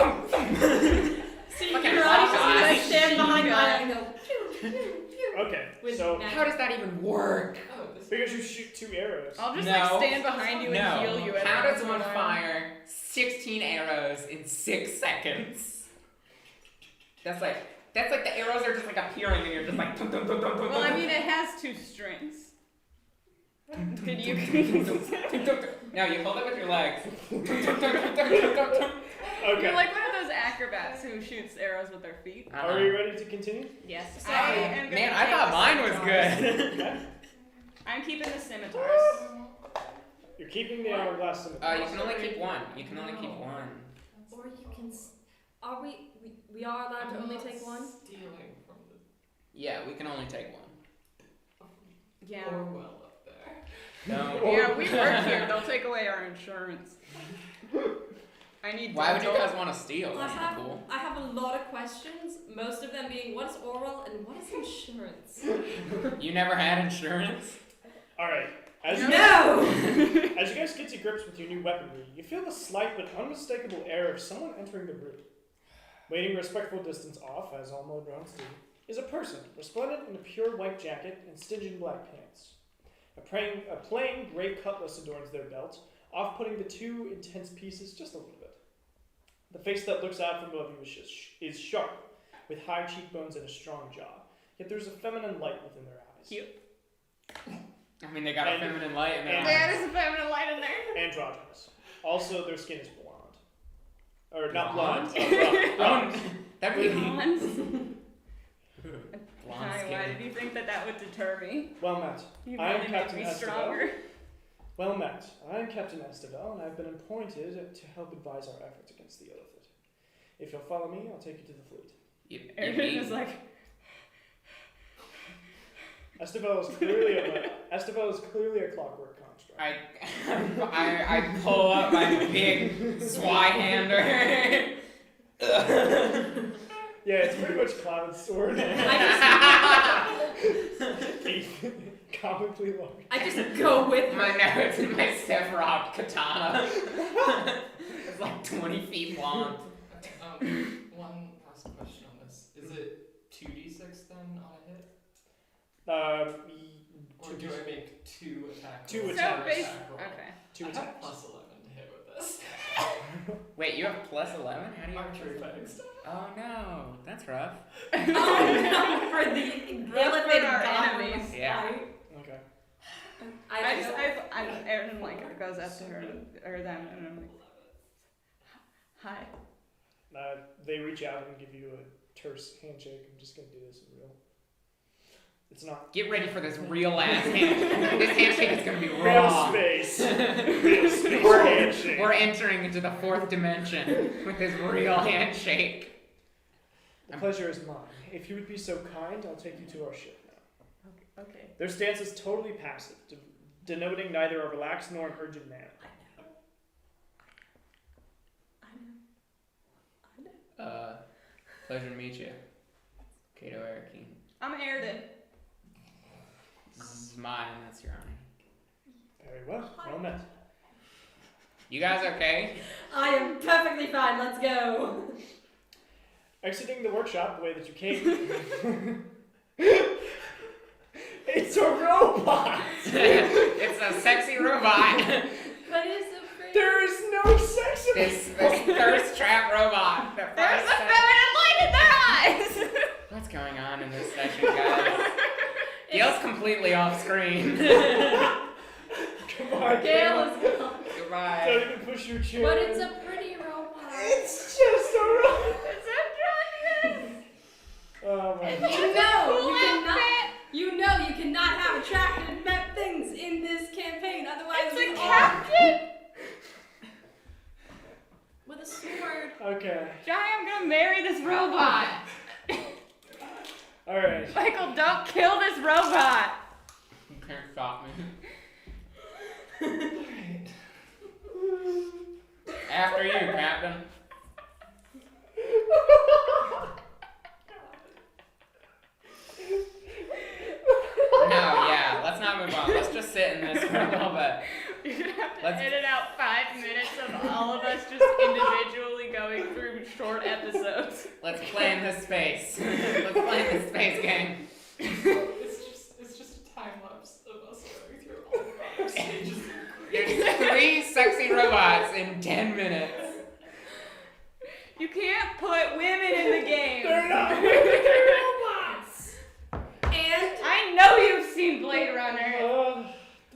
See, Fucking you're hot just guy. gonna stand behind Yeah. Maya and go pew pew pew. Okay, With so magic. How does that even work? Oh, this because you shoot 2 arrows. I'll just No. like stand behind you and No. heal you. How every does once one in a while. fire 16 arrows in 6 seconds? That's like the arrows are just like appearing and you're just like. Tum, tum, tum, tum, tum, Well, I tum. mean, it has 2 strings. Could you? No, you hold it with your legs. Okay. You're like one of those acrobats who shoots arrows with their feet. Uh-huh. Are you ready to continue? Yes. Oh, I am gonna man, I take thought the mine was scimitars. good. Okay. I'm keeping the scimitars. You're keeping the hourglass in the You can only keep 1. You can only keep 1. Or you can. Are we are allowed to I'm only not take 1? Stealing from the Yeah, we can only take 1. Yeah. Orwell up there. No. Yeah, we work here. They'll take away our insurance. I need. Why would you dental. guys want to steal? I That's not have cool. I have a lot of questions. Most of them being what is oral and what is insurance? You never had insurance? Alright. As you No. As you guys get to grips with your new weaponry, you feel the slight but unmistakable air of someone entering the room. Waiting a respectful distance off, as all mode rounds do, is a person, resplendent in a pure white jacket and Stygian black pants. A plain gray cutlass adorns their belt, off-putting the 2 intense pieces just a little bit. The face that looks out from above you is sharp, with high cheekbones and a strong jaw, yet there's a feminine light within their eyes. Cute. I mean, they got a And- feminine light in their and- eyes. There's a feminine light in there. Androgynous. Also, their skin is blonde. Or not Blonde? blonde. Blonde. That'd be Blonde. blonde Hi, why did skin. you think that would deter me? Well met. You I am really make Captain me Esteban. stronger. Well met. I am Captain Esteban, and I've been appointed to help advise our efforts against the Illithid. If you'll follow me, I'll take you to the fleet. Aaron is like, Esteban is clearly a clockwork construct. I pull up my big Swyhander. Yeah, it's pretty much Cloud's sword. Comically large. I just go with My her. no, it's my Sephiroth katana. It's like 20 feet long. One last question on this. Is it 2d6 then on a hit? Or do I make 2 attacks? Two rolls attacks. per attack roll? okay. 2 I have attacks. plus 11 to hit with this. Wait, you have plus 11? How do you have Archery plus fighting 11? stuff. Oh no, that's rough. Oh no, for the elevated our goblins. enemies. Yeah. Okay. Aaron like goes up to her or them and I'm like, hi. They reach out and give you a terse handshake. I'm just gonna do this in real. It's not Get ready for this real ass handshake. This handshake is gonna be real raw. space. Real space We're, handshake. we're entering into the 4th dimension with this real handshake. The pleasure is mine. If you would be so kind, I'll take you to our ship now. Okay. Their stance is totally passive, denoting neither a relaxed nor an urgent manner. Pleasure to meet you. Kato Arakeen. I'm Airden. This is mine, that's your honor. Very well. Well met. You guys okay? I am perfectly fine. Let's go. Exiting the workshop the way that you came. It's a robot! It's a sexy robot. But it's a pretty. There is no sex in This thirst trap robot. There's a feminine light in their eyes! What's going on in this session, guys? Gail's completely off screen. Come on, Gail Gail. is gone. Goodbye. Don't even push your chair. But it's a pretty robot. It's just a robot. It's a dragon! Oh my And god. you cannot have attractive things in this campaign. Otherwise, It's we a all- captain! with a sword. Okay. Johnny, I'm gonna marry this robot! Alright. Michael, don't kill this robot! You can't stop me. After you, Captain. No, yeah, let's not move on. Let's just sit in this for a little bit. You're gonna have to Let's- edit out 5 minutes of all of us just individually going through short episodes. Let's play in this space. Let's play in this space game. It's just a time lapse of us going through all of our stages. There's 3 sexy robots in 10 minutes. You can't put women in the game. They're not robots. And I know you've seen Blade Runner.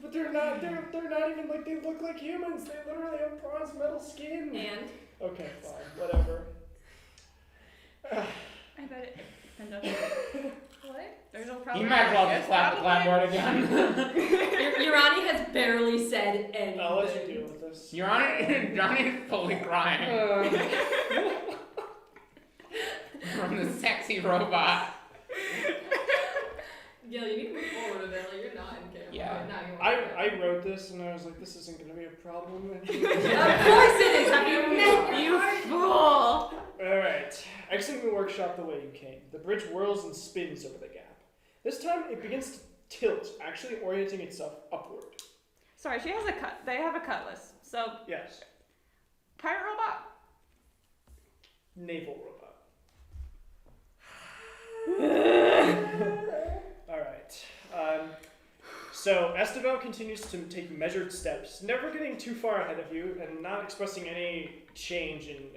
but they're not even like, they look like humans. They literally have bronze metal skin. and Okay, fine, whatever. I bet it. What? There's a problem. You might as well just slap the clapboard again. Urani has barely said anything. I'll let you deal with this. You're on it. Johnny's fully crying from the sexy robot. Gil, you need to move forward a bit. Like, you're not in camera. Yeah. Right now, I wrote this and I was like, this isn't gonna be a problem. Of course it is. Have you met You fool! Alright. Exiting the workshop the way you came. The bridge whirls and spins over the gap. This time it begins to tilt, actually orienting itself upward. Sorry, she has a cut. They have a cutlass. So, Yes. pirate robot. Naval robot. Alright. So Esteban continues to take measured steps, never getting too far ahead of you and not expressing any change in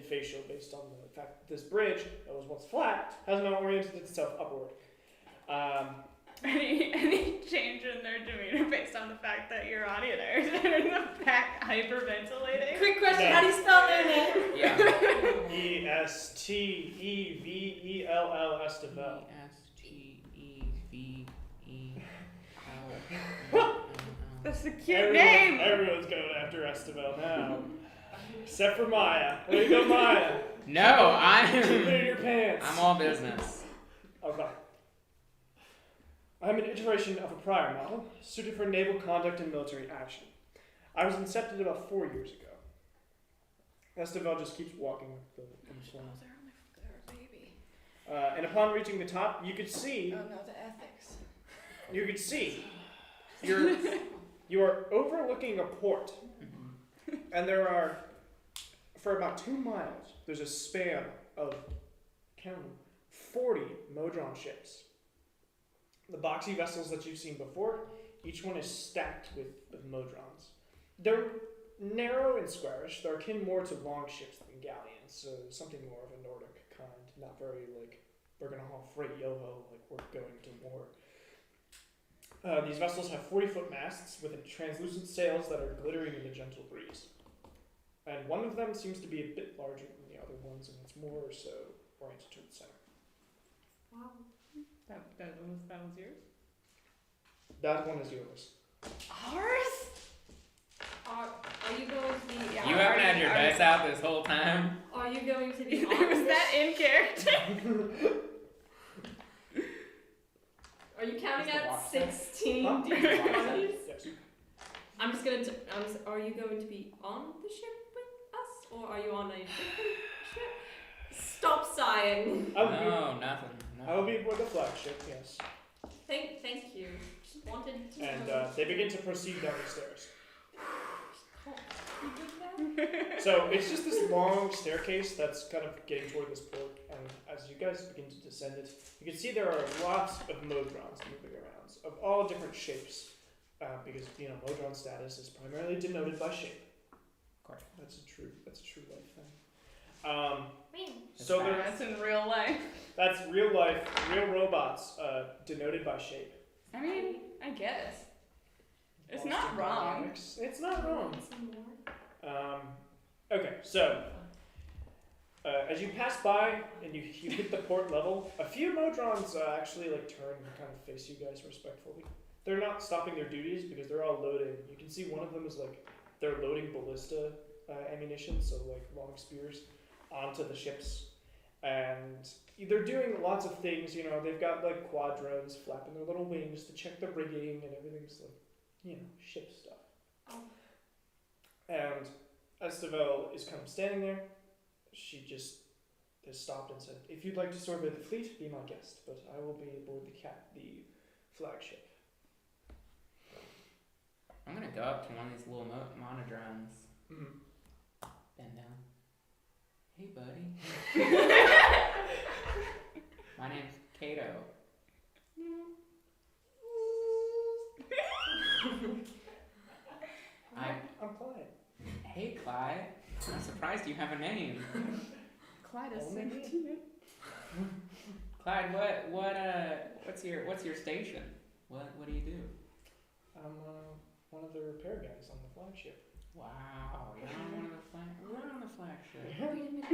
facial based on the fact that this bridge, that was once flat, has now oriented itself upward. Any change in their demeanor based on the fact that Urani and I are in the back hyperventilating? Quick question, No. how do you spell their name? Yeah. Estevel Estevel. That's a cute name! Everyone's going after Estevel now. Except for Maya. There you go, Maya. No, Keep it in your pants. I'm all business. Okay. I'm an iteration of a prior model, suited for naval conduct and military action. I was incepted about 4 years ago. Estevel just keeps walking with the influence. They're a baby. And upon reaching the top, you could see. Oh no, the ethics. You could see. You are overlooking a port, and there are, for about 2 miles, there's a span of, count them, 40 Modron ships. The boxy vessels that you've seen before, each one is stacked with Modrons. They're narrow and squarish. They're akin more to long ships than galleons, so something more of a Nordic kind, not very like, we're going to haul freight yo-ho, like we're going to war. These vessels have 40-foot masts with translucent sails that are glittering in the gentle breeze. And one of them seems to be a bit larger than the other ones, and it's more so oriented to the center. Wow. That was yours? That one is yours. Ours? Are you going to be? You haven't had your dice out this whole time. Are you going to be? Was that in character? Are you counting Is the out watch set? 16 Huh? d20s? Yes. I'm just gonna. Are you going to be on the ship with us, or are you on a different Stop sighing. No, nothing. I will be aboard the flagship, yes. Thank you. Just wanted to And know. they begin to proceed down the stairs. You did that? So it's just this long staircase that's kind of getting toward this port, and as you guys begin to descend it, you can see there are lots of Modrons moving around, of all different shapes, because Modron status is primarily denoted by shape. Of course. That's a true life thing. Man. So That's in real life. that's real life, real robots, denoted by shape. I mean, I guess. It's Boston not wrong. Dynamics. It's not wrong. Some more? Okay, so as you pass by and you hit the port level, a few Modrons actually turn and kind of face you guys respectfully. They're not stopping their duties because they're all loading. You can see one of them is they're loading ballista ammunition, so long spears, onto the ships, and they're doing lots of things. They've got quad drones flapping their little wings to check the rigging and everything's ship stuff. Oh. And Estevel is kind of standing there. She just has stopped and said, "If you'd like to survey the fleet, be my guest, but I will be aboard the flagship." I'm gonna go up to one of these little monodrones. Mm-hmm. Bend down. Hey, buddy. My name's Kato. I'm Clyde. Hey, Clyde. I'm surprised you have a name. Clyde is Only me. 16. Clyde, what's your station? What do you do? I'm one of the repair guys on the flagship. Wow, you're on one of the we're on the flagship. Wait a minute. I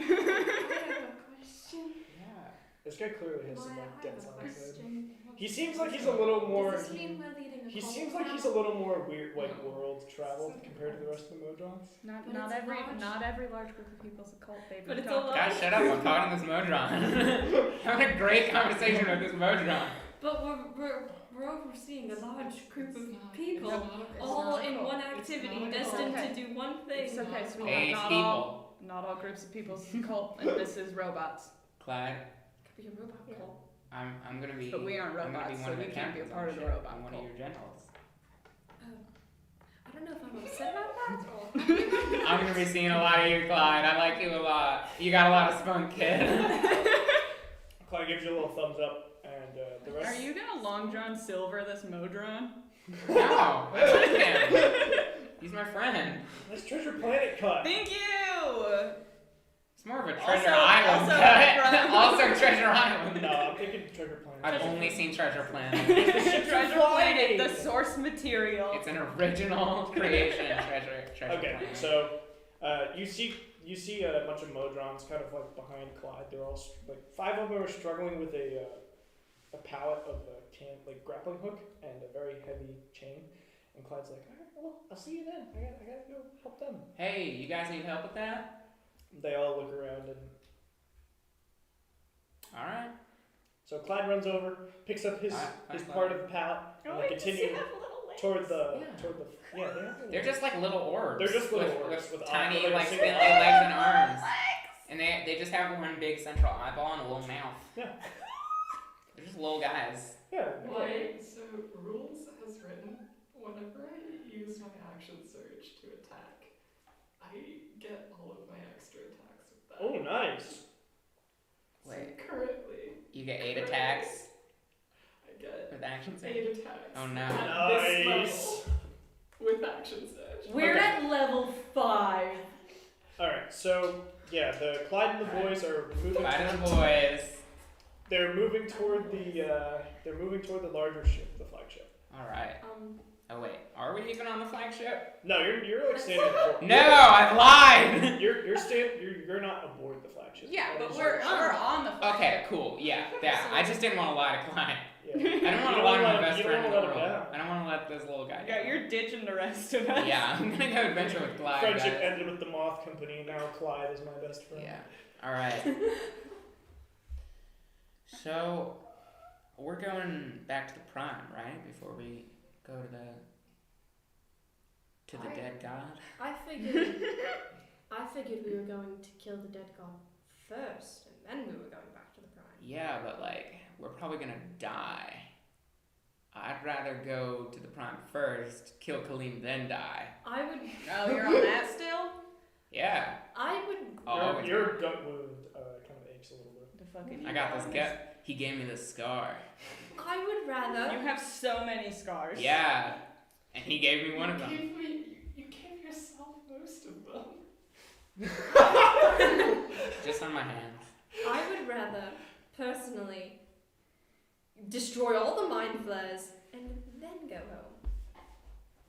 have a question. Yeah. This guy clearly has some I have dents a on his head. question. He seems like he's a little more. Does this mean we're leading a He cult seems like now? he's a little more weird, world traveled compared to the rest of the Modrons. Not But not it's every large. not every large group of people's a cult, baby. But it's a Don't- lot. Guys, shut up! I'm talking to this Modron. Having a great conversation with this Modron. But we're overseeing a large group of people, It's all not a in cult. one It's activity, not a destined cult. to do one thing. It's okay, sweetheart. Hey, Not all groups of people's a cult, and this is robots. Clyde, Could be a robot cult. I'm gonna be. But we aren't I'm gonna be robots, one so of the we can't be a captains part on of the ship. robot I'm one of cult. your generals. I don't know if I'm upset about that or. I'm gonna be seeing a lot of you, Clyde. I like you a lot. You got a lot of spunk, kid. Clyde gives you a little thumbs up, and the rest. Are you gonna Long John Silver this Modron? No, I like him. He's my friend. Nice Treasure Planet cut. Thank you! It's more of a Also- Treasure Island also cut. from- also Treasure Island. No, I'm thinking Treasure Planet. I've only seen Treasure Planet. Treasure Planet, the source material. It's an original creation. Treasure Okay, Planet. so you see a bunch of Modrons kind of behind Clyde. They're all 5 of them are struggling with a pallet of grappling hook and a very heavy chain. And Clyde's like, "All right, well, I'll see you then. I gotta go help them." Hey, you guys need help with that? They all look around, and All right. so Clyde runs over, picks up his part of the pallet, and they continue toward the they have little They're just like little orbs. They're just little with, orbs with with tiny arms, like single spindly legs and arms. And they just have one big central eyeball and a little mouth. Yeah. They're just little guys. Yeah. So rules has written, whenever I use my action surge to attack, I get all of my extra attacks with that. Oh, nice. So Wait. currently, You get 8 attacks I get with action surge. 8 attacks. Oh no. At this Nice. level with action surge. We're Okay. at level 5. All right. So yeah, the Clyde and the boys are moving. Bye to the boys. They're moving toward the larger ship, the flagship. All right. Oh wait, are we even on the flagship? No, you're standing at the port. No, I lied. You're not aboard the flagship. Yeah, That but is we're your- on the flagship. Okay, cool. Yeah. I just didn't want to lie to Clyde. Yeah. I don't want You to don't lie to my wanna- best you don't friend in the wanna let world. him down. I don't want to let this little guy Yeah, down. you're ditching the rest of us. Yeah, I'm gonna go adventure with Clyde. Friendship guys. ended with the Moth Company. Now Clyde is my best friend. Yeah. All right. So, we're going back to the Prime, right? Before we go to the dead god. I figured we were going to kill the dead god first, and then we were going back to the Prime. Yeah, but like, we're probably gonna die. I'd rather go to the Prime first, kill Kaleem, then die. I would. Oh, you're on that still? Yeah. I would. Always. Your gut wound kind of aches a little bit. The fucking. I got this gut. He gave me this scar. I would rather. You have so many scars. Yeah. And he gave me one of them. You gave yourself most of them. Just on my hands. I would rather, personally, destroy all the mind flares and then go home.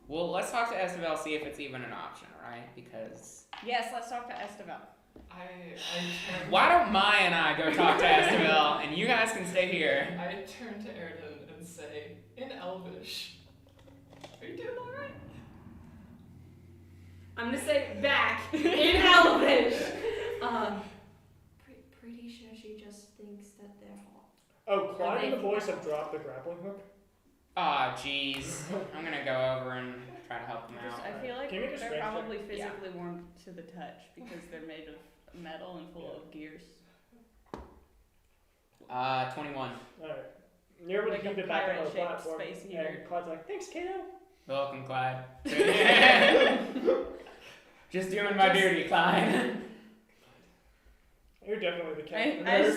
Well, let's talk to Esteval, see if it's even an option, right? Because... Yes, let's talk to Esteval. I turn. Why don't Maya and I go talk to Esteval, and you guys can stay here? I turn to Erden and say, in Elvish, are you doing alright? I'm gonna say back in Elvish. Pretty sure she just thinks that they're hot. Oh, Clyde and the They- boys have dropped the grappling hook. Aw, jeez. I'm gonna go over and try to help them out. I feel like Can you make a they're strength check? probably physically warm to the touch because they're made of metal and full of gears. 21. Alright. You're able to Like keep a it back on the pirate-shaped platform. space heater. And Clyde's like, thanks, kiddo. Welcome, Clyde. Just doing my duty, Clyde. You're definitely the captain. I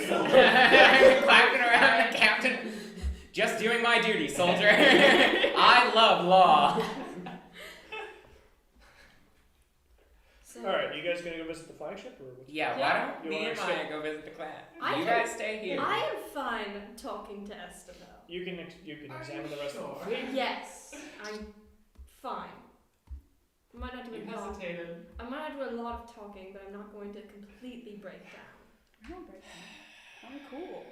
Clapping around the captain. Just doing my duty, soldier. I love law. So Alright, you guys gonna go visit the flagship? Or what's Yeah, Yeah. why don't You me wanna and Maya go visit the clan? I You can- guys stay here. I am fine talking to Esteval. You can Are examine you the rest of sure? the fleet. Yes, I'm fine. I might not do You a lot. hesitated. I might not do a lot of talking, but I'm not going to completely break down. I don't break down. I'm cool.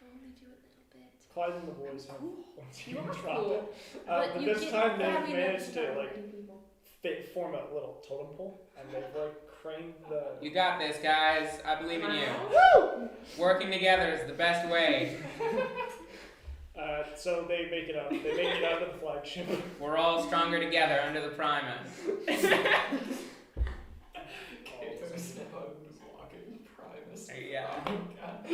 You only do a little bit. Clyde and the boys have once You again are dropped cool. it. But you this get time they've heavy enough managed to start like hurting people. form a little totem pole, and they've like craned the. You got this, guys. I believe in you. Woo! Working together is the best way. So they make it out. They make it out of the flagship. We're all stronger together under the Primus. Okay, there's now just walking Primus. Yeah. Oh, God.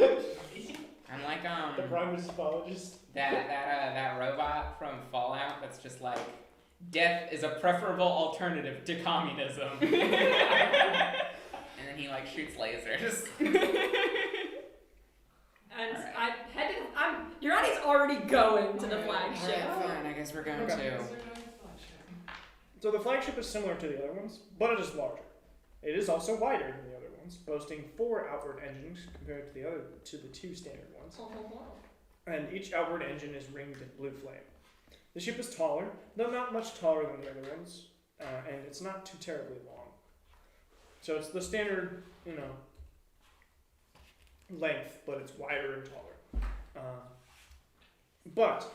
I'm like The primatologist. that robot from Fallout that's just like, death is a preferable alternative to communism. And then he like shoots lasers. And Alright. Urani's already going to the flagship. Alright, fine, I guess we're going Okay. to. So the flagship is similar to the other ones, but it is larger. It is also wider than the other ones, boasting 4 outward engines compared to the 2 standard ones. And each outward engine is ringed in blue flame. The ship is taller, though not much taller than the other ones, and it's not too terribly long. So it's the standard, length, but it's wider and taller. But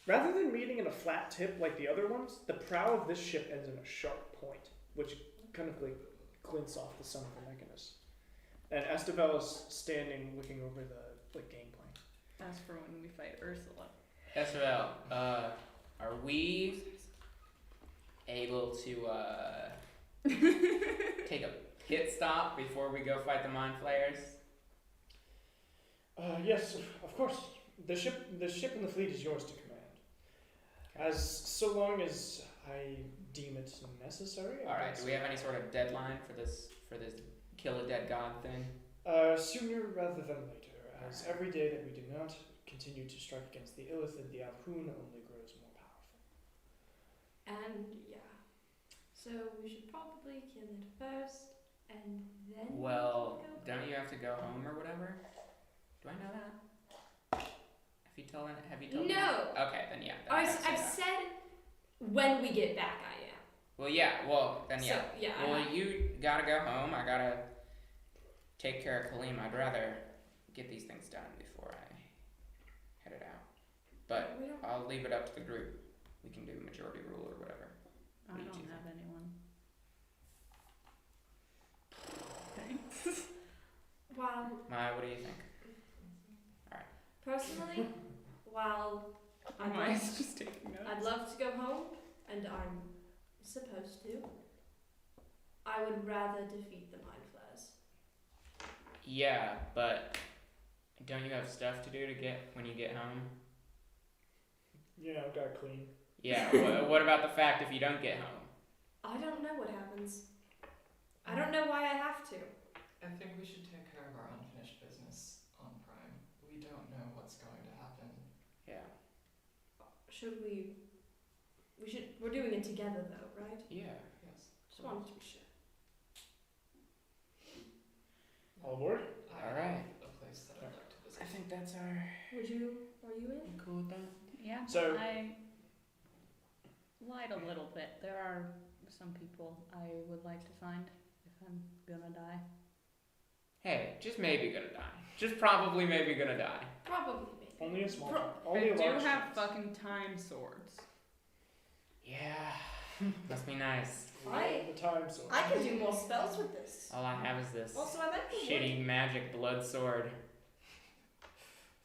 rather than meeting in a flat tip like the other ones, the prow of this ship ends in a sharp point, which kind of like glints off the sun of the Mechanus. And Esteval is standing looking over the game plan. That's for when we fight Ursula. Esteval, are we able to take a pit stop before we go fight the mind flayers? Yes, of course. The ship and the fleet is yours to command. So long as I deem it necessary. I Alright, guess. do we have any sort of deadline for this kill a dead god thing? Sooner rather than later, as every day that we do not continue to strike against the Illithid, the Alhoon only grows more powerful. And yeah. So we should probably kill it first, and then. Well, we can go don't you have to go home or whatever? Do I know that? Have you told me? No. Okay, then yeah. Then I've have to say that. said when we get back, I am. Well, yeah. Well, then yeah. So, yeah. Well, you gotta go home. I gotta take care of Kaleem. I'd rather get these things done before I head it out. But we don't. I'll leave it up to the group. We can do majority rule or whatever. I What do you don't think? have anyone. Thanks. While Maya, what do you think? personally, while Maya's just taking notes. I'd love to go home, and I'm supposed to, I would rather defeat the mind flayers. Yeah, but don't you have stuff to do to get when you get home? You know, gotta clean. Yeah. What about the fact if you don't get home? I don't know what happens. I don't know why I have to. I think we should take care of our unfinished business on Prime. We don't know what's going to happen. Yeah. Should we? We should. We're doing it together, though, right? Yeah. Yes. Just wanted to be sure. All aboard? I Alright. have a place that I'd like to visit. I think that's our. Would you? Are you in? You cool with that? Yeah. So- I lied a little bit. There are some people I would like to find if I'm gonna die. Hey, just maybe gonna die. Just probably maybe gonna die. Probably maybe. Only a small Bro- chance. Only I a do large have chance. fucking time swords. Yeah. Must be nice. Roll the time sword. I can do more spells with this. All I have is this Also, I like the wood. shitty magic blood sword.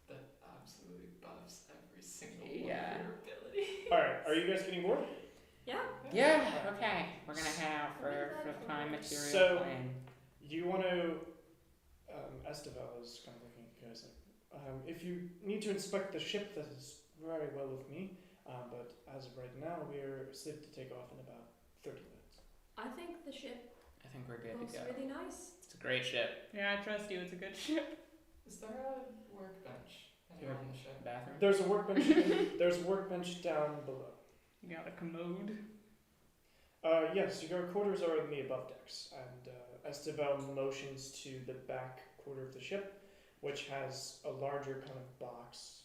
That absolutely buffs every single Yeah. one of your ability. Alright, are you guys getting bored? Yeah. Yeah. Okay. We're gonna head out for the prime material So- plane. You want to. Esteval is kind of looking at you guys like. If you need to inspect the ship, that is very well with me. But as of right now, we are slated to take off in about 30 minutes. I think the ship I think we're good looks to go. really nice. It's a great ship. Yeah, I trust you. It's a good ship. Is there a workbench anywhere on the ship? Bathroom. There's a workbench. There's a workbench down below. You got a commode. Yes, your quarters are in the above decks, and Esteval motions to the back quarter of the ship, which has a larger kind of box.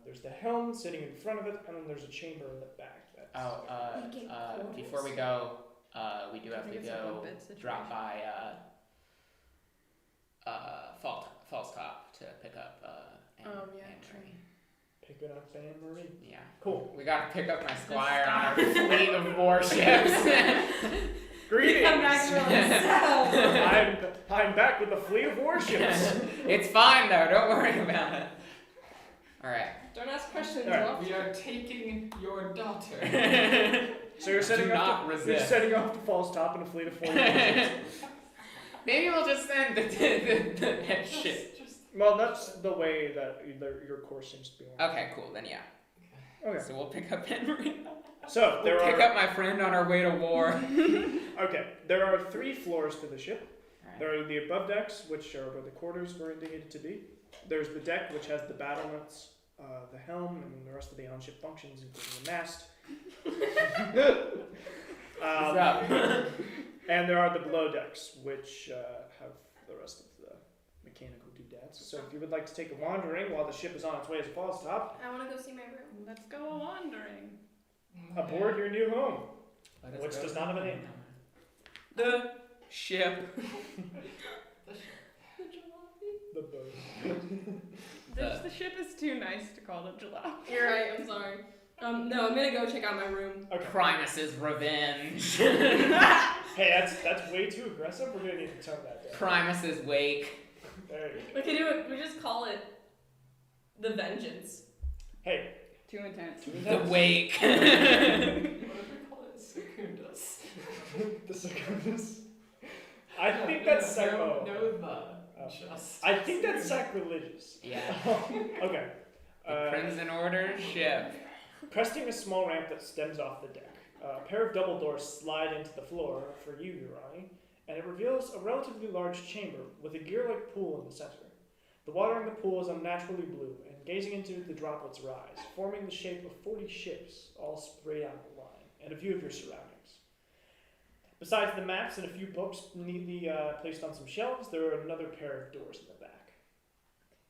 There's the helm sitting in front of it, and then there's a chamber in the back. That's We get quarters? Before we go, we do I have think to it's like a go bed situation. drop by False Cop to pick up Anne, Oh, yeah, Anne true. Marie. Pick it up, Anne Marie. Yeah. Cool. We gotta pick up my squire on our fleet of warships. Greetings. Come back really sad. I'm back with a fleet of warships. It's fine though, don't worry about it. Alright. Don't ask questions. Alright. We'll- We are taking your daughter. So you're setting Do off. not You're resist. setting off to False Top in a fleet of 40 warships. Maybe we'll just send the head ship. Just Well, that's the way that your course seems to be on. Okay, cool, then yeah. Okay. So we'll pick up Henry. So there We'll are pick up my friend on our way to war. okay. There are 3 floors to the ship. Alright. There are the above decks, which are where the quarters were indicated to be. There's the deck, which has the battlements, the helm, and the rest of the on-ship functions, including the mast. What's up? And there are the below decks, which have the rest of the mechanical doodads. So if you would like to take a wandering while the ship is on its way to False Top, I want to go see my room. Let's go wandering. aboard your new home. Let us Which go. does not have a name. The ship. The boat. The ship is too nice to call it jalop. You're right. I'm sorry. No, I'm gonna go check out my room. Okay. Primus's revenge. Hey, that's way too aggressive. We're gonna need to tone that down. Primus's wake. There you We can do it. We just call it the Vengeance. go. Hey, Too intense. The wake. What if we call it Secundus? the Secundus. I think that's no, sacro. no, just. I think that's sacrilegious. Yeah. Okay. The Crimson Order ship. Cresting a small ramp that stems off the deck, a pair of double doors slide into the floor for you, Urani, and it reveals a relatively large chamber with a gear-like pool in the center. The water in the pool is unnaturally blue, and gazing into it, the droplets rise, forming the shape of 40 ships, all sprayed out in a line, and a view of your surroundings. Besides the maps and a few books neatly placed on some shelves, there are another pair of doors in the back.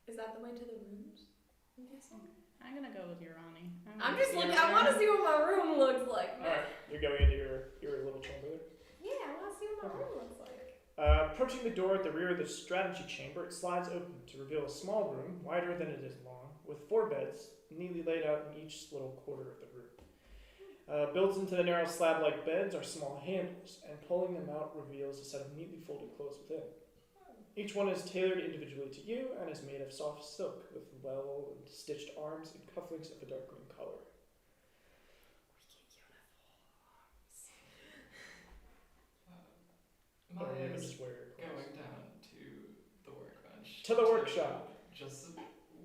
Is that the way to the rooms? I'm guessing. I'm gonna go with Urani. I'm just looking. I want to see what my room looks like. Alright, you're going into your little chamber there. Yeah, I want to see what my room looks like. Approaching the door at the rear of the strategy chamber, it slides open to reveal a small room, wider than it is long, with 4 beds neatly laid out in each little quarter of the room. Built into the narrow slab-like beds are small handles, and pulling them out reveals a set of neatly folded clothes within. Each one is tailored individually to you and is made of soft silk with well and stitched arms and cufflinks of a dark green color. Maya Or even is just wear your clothes. going down to the workbench To the workshop. Just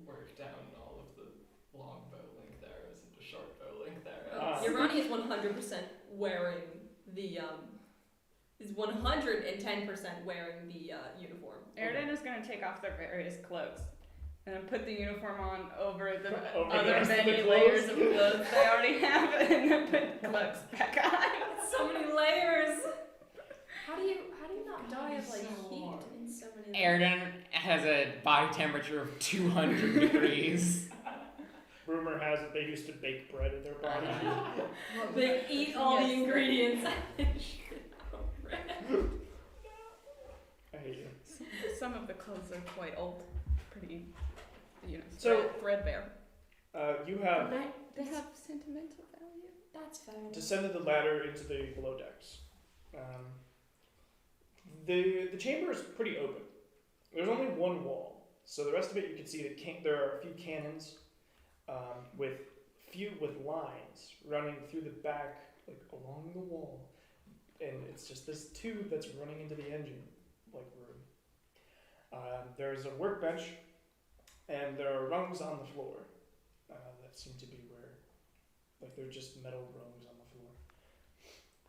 work down all of the long bow length arrows into short bow length arrows. Ah. Urani is 100% wearing the is 110% wearing the uniform. Eridan is going to take off their various cloaks and then put the uniform on over the Over the other rest of the many clothes? layers of clothes they already have, and then put cloaks back on. So many layers. How do you not die of like heat in so many layers? Airden has a body temperature of 200 degrees. Rumor has it they used to bake bread in their body. They eat all the Yes. ingredients. I hate you. Some of the clothes are quite old, pretty, So- threadbare. You have They have sentimental value. That's fair. descended the ladder into the below decks. The chamber is pretty open. There's only one wall, so the rest of it you can see that there are a few cannons with lines running through the back, like along the wall, and it's just this tube that's running into the engine like room. There's a workbench, and there are rungs on the floor that seem to be where, like, they're just metal rungs on the floor.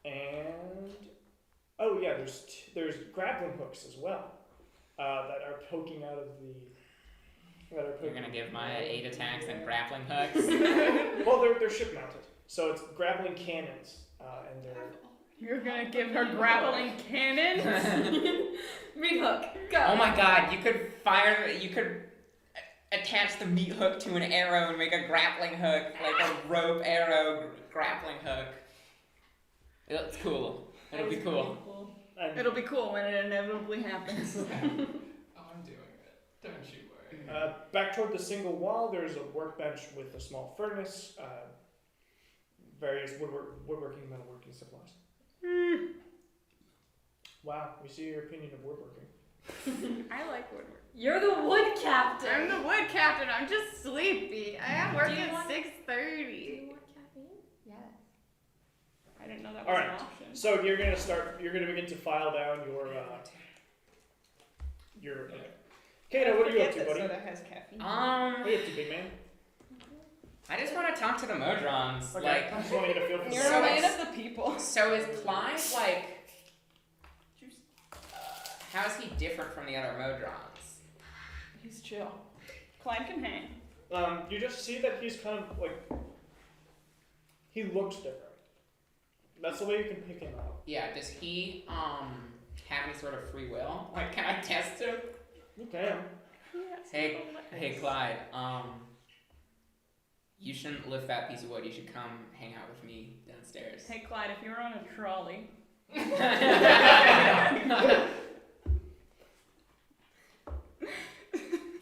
And oh yeah, there's grappling hooks as well that are poking out of the. You're gonna give Maya 8 attacks and grappling hooks. Well, they're ship mounted, so it's grappling cannons, and they're. You're gonna give her grappling cannons? Meat hook, go. Oh my god, you could attach the meat hook to an arrow and make a grappling hook, like a rope arrow grappling hook. It's cool. It'll be cool. And, It'll be cool when it inevitably happens. Oh, I'm doing it. Don't you worry. back toward the single wall, there's a workbench with a small furnace, various woodworking, metalworking supplies. Wow, we see your opinion of woodworking. I like woodwork. You're the wood captain. I'm the wood captain. I'm just sleepy. I have work Do you at want- 6:30. Do you want caffeine? Yes. I didn't know that was All right. an option. So you're gonna begin to file down your. Kato, what are you up to, buddy? Soda has caffeine. What are you up to, big man? I just want to talk to the Modrons. Okay, Like, I just want to get a feel for You're the a man it's- of the people. so is Clyde like? How is he different from the other Modrons? He's chill. Clyde can hang. You just see that he's kind of like. He looks different. That's the way you can pick him out. Yeah. Does he have any sort of free will? Like, can I test him? You can. Hey, Clyde. You shouldn't lift that piece of wood. You should come hang out with me downstairs. Hey Clyde, if you were on a trolley.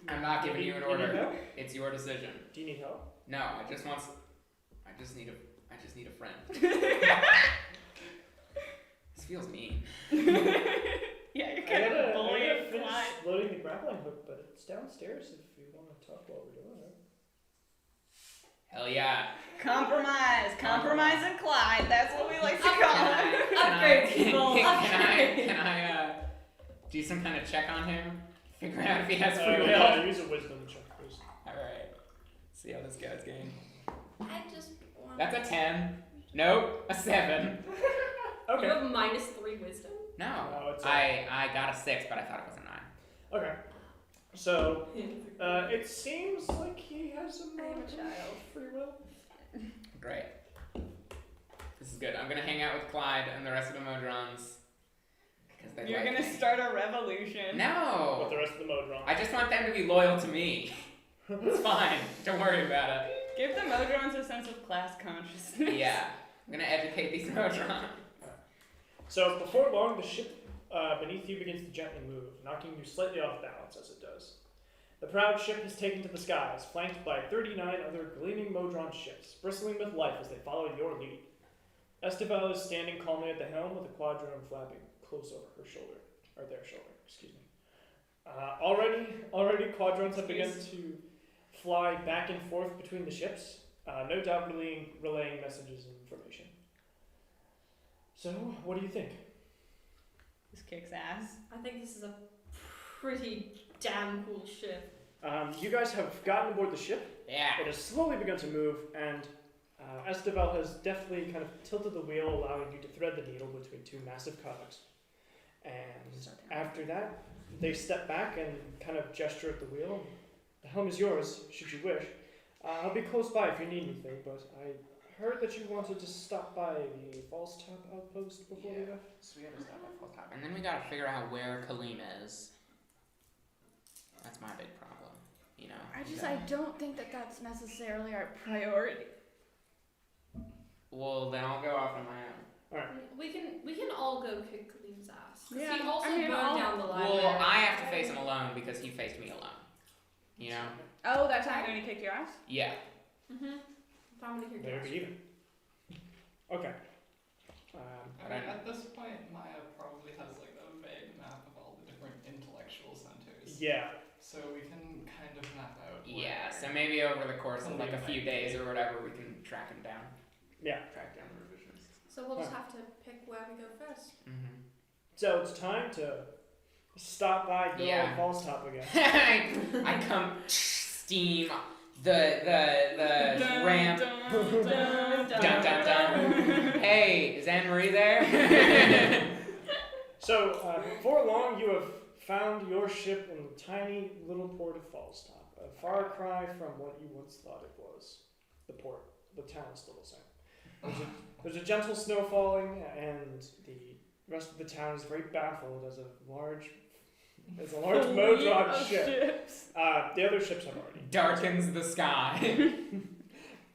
I'm not giving you an Do you need order. help? It's your decision. Do you need help? No, I just need a friend. This feels mean. Yeah, you're I kind gotta of bullying finish Clyde. loading the grappling hook, but it's downstairs if you want to talk while we're doing it. Hell yeah. Compromise and Clyde. That's what we like to call Can it. Upgrade, people, Can I do some kind of check on him? Figure out if he has free will. Yeah, use a wisdom check, please. Alright. See how this goes, game. I just want. That's a 10. Nope. A 7. Okay. You have -3 wisdom. No. No, it's I got a 6, but I thought it was a 9. Okay. So, it seems like he has a I am a modicum child. of free will. Great. This is good. I'm gonna hang out with Clyde and the rest of the Modrons. Because they You're like gonna me. start a revolution. With No! the rest of the Modron. I just want them to be loyal to me. It's fine. Don't worry about it. Give the Modrons a sense of class consciousness. Yeah. I'm gonna educate these Modrons. So, before long, the ship beneath you begins to gently move, knocking you slightly off balance as it does. The proud ship has taken to the skies, flanked by 39 other gleaming Modron ships, bristling with life as they follow your lead. Esteval is standing calmly at the helm with a quadrone flapping close over her shoulder, or their shoulder, excuse me. Already quadrones have begun to fly back and forth between the ships, no doubt relaying messages and information. So, what do you think? This kicks ass. I think this is a pretty damn cool ship. You guys have gotten aboard the ship. Yeah. It has slowly begun to move, and Esteval has definitely kind of tilted the wheel, allowing you to thread the needle between two massive cogs. And So after that, they step back and kind of gesture at the wheel. The helm is yours, should you wish. I'll be close by if you need anything, but I heard that you wanted to stop by the False Top outpost before we left. So we gotta stop at False Top. And then we gotta figure out where Kaleem is. That's my big problem, you know? I don't think that that's necessarily our priority. Well, then I'll go off on my own. We can all go kick Kaleem's ass. 'Cause Yeah, he also I mean, burned I'll- down the library. Well, I have to face him alone because he faced me alone. You know? Oh, that time when he kicked your ass? Yeah. Mm-hmm. I'm gonna kick There your be ass. even. Okay. I mean, at this point, Maya probably has like a vague map of all the different intellectual centers. Yeah. So we can kind of map out. Yeah, where- so maybe over the course of like a Kaleem few might days be. or whatever, we can track him down. Yeah. Track down the revisions. So we'll just have to pick where we go first. Mm-hmm. So it's time to stop by good Yeah. old False Top again. I come steam the ramp. Dun dun dun. Hey, is Anne Marie there? So, before long, you have found your ship in the tiny little port of False Top, a far cry from what you once thought it was. The port, the town is still the same. There's a gentle snow falling, and the rest of the town is very baffled as a large Modrog ship. The other ships have already Darkens the sky.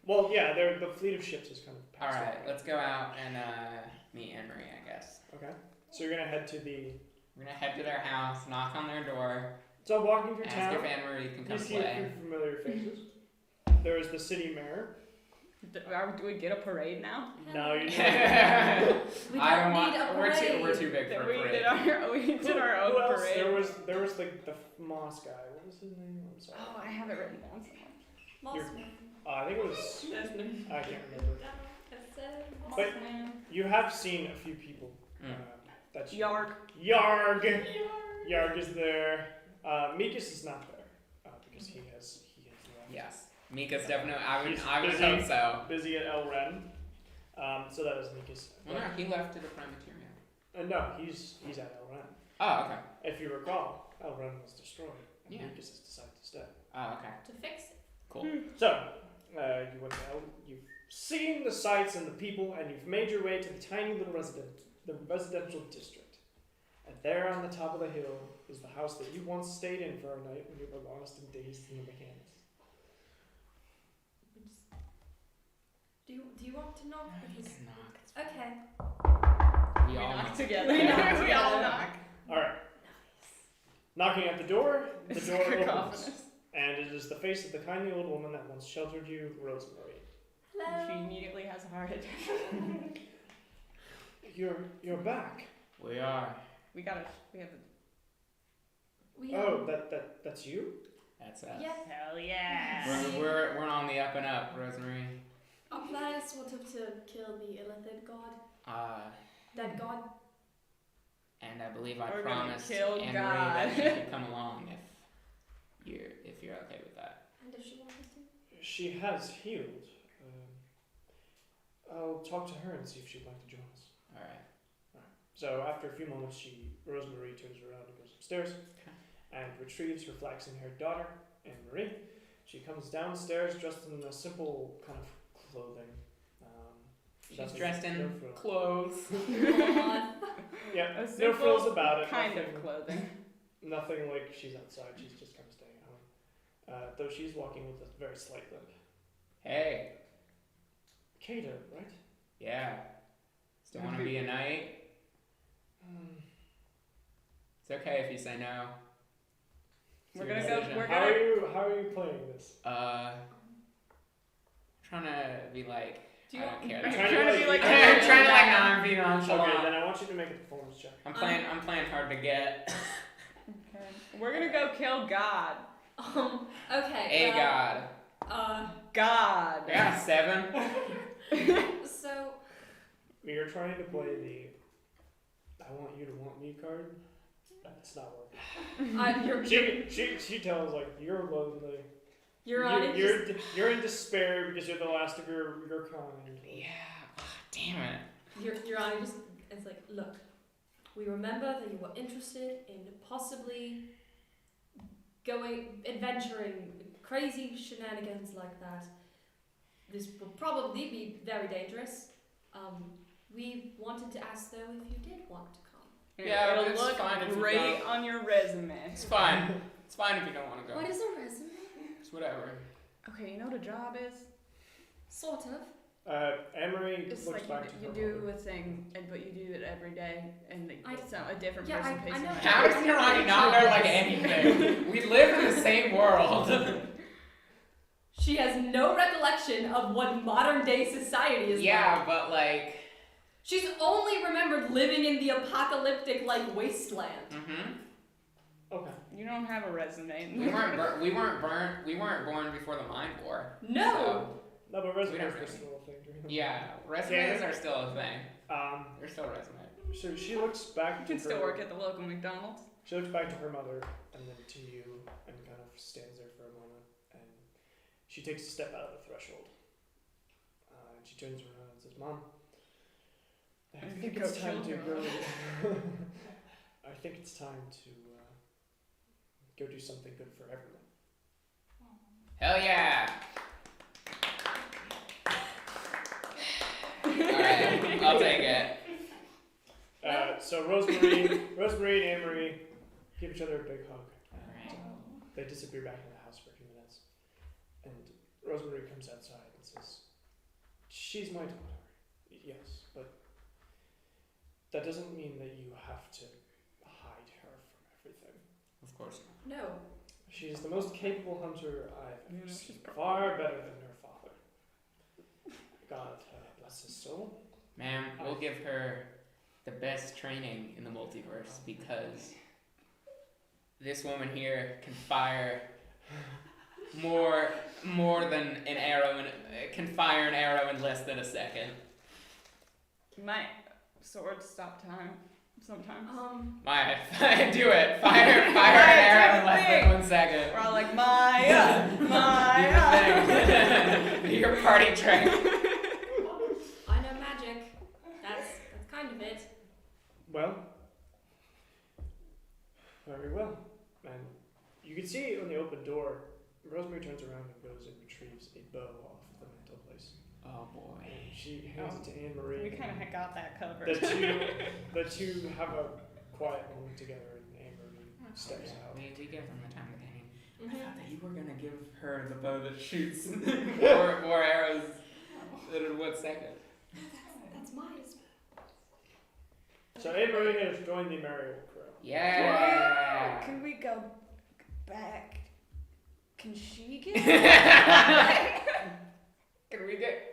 Well, yeah, the fleet of ships is kind of passed Alright, on. let's go out and meet Anne Marie, I guess. Okay. So you're gonna head to the. We're gonna head to their house, knock on their door, So walking through ask town, if Anne Marie can you come see a play. few familiar faces. There is the city mayor. Do we get a parade now? No, you We I don't don't want. need a We're parade. too big for a We parade. did our Who own else? parade. There was like the Moss guy. What was his name? I'm sorry. Oh, I have it written down somewhere. Mossman. I think it was. I can't remember. That's it. But you have seen a few people. Mm. That you. Yarg. Yarg. Yarg is there. Mikas is not there because he has left. Yes. Mika's definitely. I would He's hope so. Busy at El Ren. So that is Mikas. Well, no, he left to the Primateria. No, he's at El Ren. Oh, okay. If you recall, El Ren was destroyed. And Yeah. Mikas has decided to stay. Oh, okay. To fix it. Cool. So, you went out, you've seen the sights and the people, and you've made your way to the tiny little residential district. And there on the top of the hill is the house that you once stayed in for a night when you were lost and dazed in the mechanics. Do you want to knock? No, you Because can knock. It's fine. okay. We all knock. together. We knock We all together. knock. Alright. Knocking at the door opens. Cacophonous. And it is the face of the kindly old woman that once sheltered you, Rosemary. Hello. She immediately has a heart attack. You're back. We are. We have a We Oh, that's you? That's us. Yeah. hell yeah. We're on the up and up, Rosemary. Our plan is sort of to kill the illithid god. That god. And I believe I We're gonna promised kill Anne Marie God. that she could come along if you're okay with that. And does she want us to? She has healed. I'll talk to her and see if she'd like to join us. All right. So after a few moments, Rosemary turns around and goes upstairs and retrieves her flaxen-haired daughter, Anne Marie. She comes downstairs dressed in a simple kind of clothing. She's nothing- dressed in no frill. clothes. Aw. Yeah, A no simple frills about it. kind nothing, of clothing. Nothing like she's outside. She's just kind of staying at home. Though she's walking with a very slight limp. Hey. Kata, right? Yeah. Still want to be a knight? It's okay if you say no. It's We're your gonna go- decision. we're How are you playing this? Trying to be like. Do you I want- don't care. are you Trying trying to to be like? I'm trying to like not be nonchalant. Okay, then I want you to make a performance check. I'm playing hard to get. Okay. We're gonna go kill God. Okay. A god. God. I got a 7. So You're trying to play the I want you to want me card. It's not working. She tells like you're lonely. You're in despair because you're the last of your kind. Yeah. Damn it. Your Honor just is like, look, we remember that you were interested in possibly adventuring crazy shenanigans like that. This will probably be very dangerous. We wanted to ask though if you did want to come. Yeah, it'll it's look fine if you great don't. on your resume. It's fine. It's fine if you don't want to go. What is a resume? It's whatever. Okay, you know what a job is? Sort of. Amory It's looks like back to you her do mother. a thing, but you do it every day, and I- it's a different yeah, person I pays you know. money. How does Hirani not know like anything? We live in the same world. She has no recollection of what modern day society is Yeah, like. but like. She's only remembered living in the apocalyptic wasteland. Okay. You don't have a resume. We weren't born before the Mind War. No. So, No, but We resumes don't are really- still a thing. During the yeah, resumes are still a thing. They're still resumes. So she looks back You to can her. still work at the local McDonald's. She looks back to her mother and then to you and kind of stands there for a moment. And she takes a step out of the threshold. And she turns around and says, Mom, I And think go it's time to children. go. I think it's time to go do something good for everyone. Hell yeah! Alright, I'll take it. So Rosemary and Amory give each other a big hug. Alright. They disappear back in the house for a few minutes. And Rosemary comes outside and says, she's my daughter. Yes, but that doesn't mean that you have to hide her from everything. Of course not. No. She is the most capable hunter I've Yeah, ever she's seen. probably- Far better than her father. God bless his soul. Ma'am, we'll give her the best training in the multiverse because this woman here can fire more than an arrow can fire an arrow in less than a second. My swords stop time sometimes. Maya, do it. Fire an arrow in less than 1 second. We're all like, Maya, Maya. Do your party trick. I know magic. That's kind of it. Well, very well. And you can see on the open door, Rosemary turns around and goes and retrieves a bow off the mantelpiece. Oh boy. And she hands it to Anne Marie. We kind of got that covered. The two have a quiet moment together, and Anne Marie steps out. We give them the time of hanging. I Mhm. thought that you were gonna give her the bow that shoots more arrows in 1 second. That's mine. So Anne Marie has joined the Mario crew. Yeah. Can we go back? Can she get? Can we get?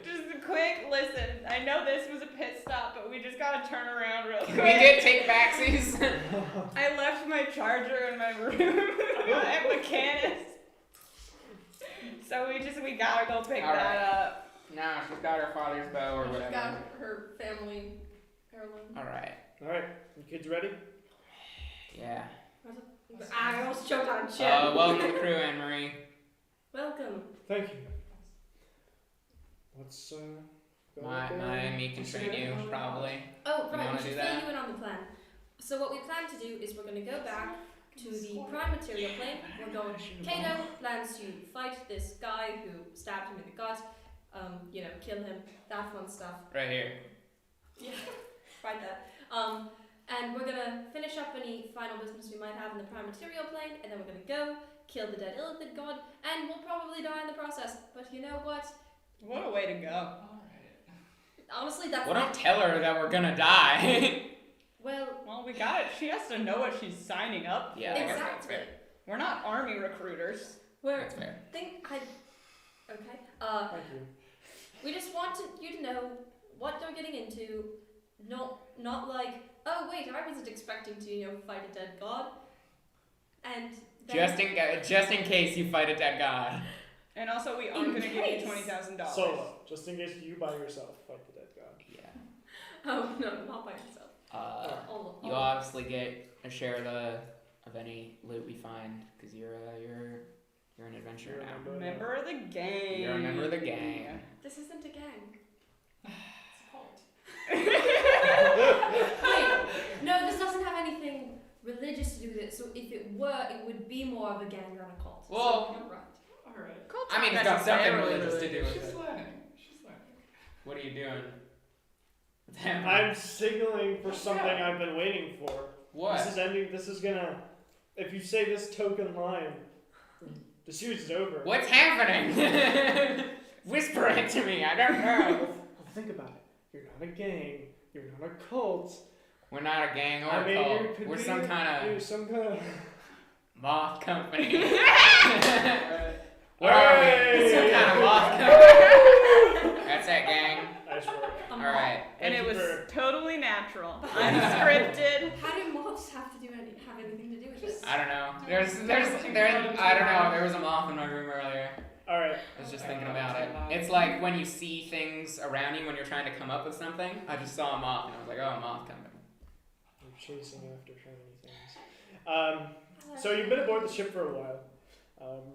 Just a quick listen. I know this was a pit stop, but we just gotta turn around real Can quick. we get take backsies? I left my charger in my room at Mechanics. So we gotta go pick All that right. up. No, she's got her father's bow or She's whatever. got her family heirloom. All right. All right, you kids ready? Yeah. I almost choked on a chip. Welcome to the crew, Anne Marie. Welcome. Thank you. Let's go My me can train you probably. Oh, You right, wanna we should do fill that? you in on the plan. So what we plan to do is we're going to go back to the prime material plane. We're going, Kato plans to fight this guy who stabbed him in the gut, kill him, that fun stuff. Right here. Yeah, right there. And we're gonna finish up any final business we might have in the prime material plane, and then we're gonna go kill the dead illithid god, and we'll probably die in the process. But you know what? What a way to go. Honestly, that's Well, don't tell her that we're gonna die. Well, we got it. She has to know what she's signing up. Yeah, I guess that's exactly. fair. We're not army recruiters. We're That's fair. okay. Thank you. We just want you to know what you're getting into. Not like, oh wait, I wasn't expecting to fight a dead god. And then, Just in case you fight a dead god. And also, we aren't In going to give you case. $20,000. Solo, just in case you by yourself fight the dead god. Yeah. oh no, not by yourself. You All obviously get a share of any loot we find because you're an adventurer now. Member of the gang. You're a member of the gang. This isn't a gang. It's a cult. Wait, no, this doesn't have anything religious to do with it. So if it were, it would be more of a gang than a cult. Well- so you're right. Alright. Cult's I mean, not it's got something necessarily religious to do with She's it. learning. She's learning. What are you doing? What's happening? I'm signaling for something I've been waiting for. What? This is ending. This is gonna. If you say this token line, the series is over. What's happening? Whisper it to me. I don't know. Well, think about it. You're not a gang. You're not a cult. We're not a gang or I mean, a you cult. could We're be- some kind you're some kind of. of moth company. What are we? Hey! Some kind of moth company. That's it, gang. Nice work. All right. And Thank it you was for- totally natural, unscripted. How do moths have anything to do with this? I don't know. I don't know. There was a moth in my room earlier. All right. I was just thinking about it. It's like when you see things around you when you're trying to come up with something. I just saw a moth and I was like, oh, a moth company. I'm chasing after shiny things. So you've been aboard the ship for a while.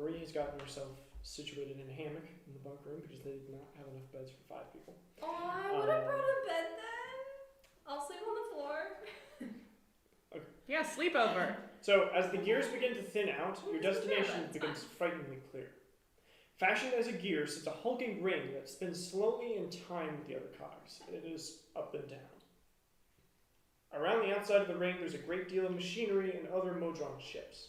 Marie has gotten herself situated in a hammock in the bunk room because they did not have enough beds for 5 people. Oh, I would have brought a bed then. I'll sleep on the floor. Yeah, sleepover. So as the gears begin to thin out, your destination becomes frighteningly clear. Fashioned as a gear sits a hulking ring that spins slowly in time with the other cogs. It is up and down. Around the outside of the ring, there's a great deal of machinery and other Modron ships.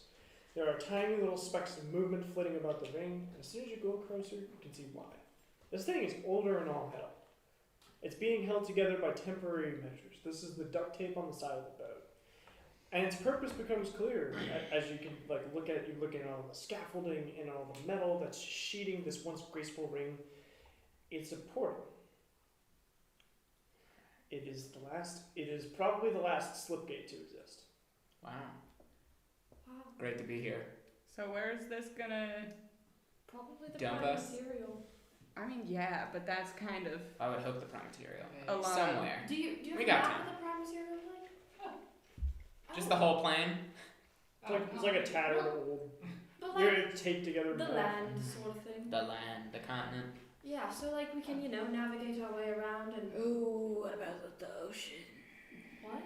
There are tiny little specks of movement flitting about the ring, and as soon as you go closer, you can see why. This thing is older and all metal. It's being held together by temporary measures. This is the duct tape on the side of the boat. And its purpose becomes clear as you can look at all the scaffolding and all the metal that's sheeting this once graceful ring. It's a portal. It is probably the last slipgate to exist. Wow. Wow. Great to be here. So where's this gonna? Probably the Dump prime us? material. I mean, yeah, but that's kind of I would hope the prime material. a lot. Somewhere. Do you We have got a map time. of the prime material like? Just the whole plane? It's like a tattered old. But You're taped together. the land sort of thing. The land, the continent. Yeah, so like we can, navigate our way around and. Ooh, what about the ocean? What?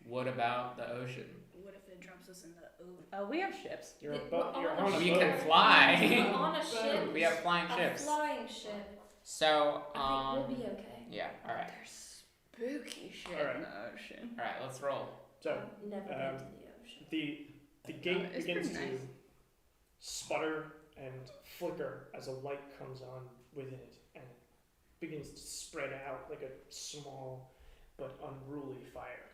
What about the ocean? What if it drops us in the ocean? Oh, we have ships. You're, It- but you're on on a a We boat. can fly. We're on a ship. We have flying ships. A flying ship. So, I think we'll be okay. yeah, alright. There's spooky shit Alright. in the ocean. Alright, let's roll. So I've never been to the ocean. the gate It's begins pretty to nice. sputter and flicker as a light comes on within it, and it begins to spread out like a small but unruly fire.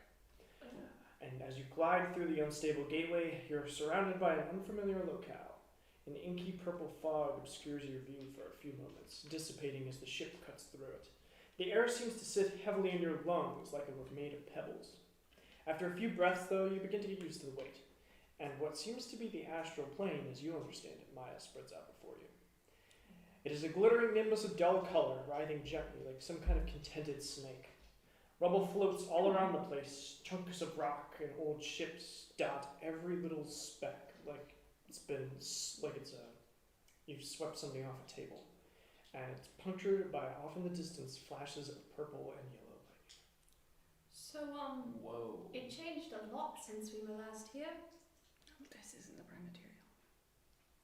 And as you glide through the unstable gateway, you're surrounded by an unfamiliar locale. An inky purple fog obscures your view for a few moments, dissipating as the ship cuts through it. The air seems to sit heavily in your lungs like it were made of pebbles. After a few breaths, though, you begin to get used to the weight, and what seems to be the astral plane, as you understand it, Maya, spreads out before you. It is a glittering nimbus of dull color, writhing gently like some kind of contented snake. Rubble floats all around the place. Chunks of rock and old ships dot every little speck, like you've swept something off a table, and it's punctured by off in the distance flashes of purple and yellow light. So Whoa. it changed a lot since we were last here. This isn't the prime material.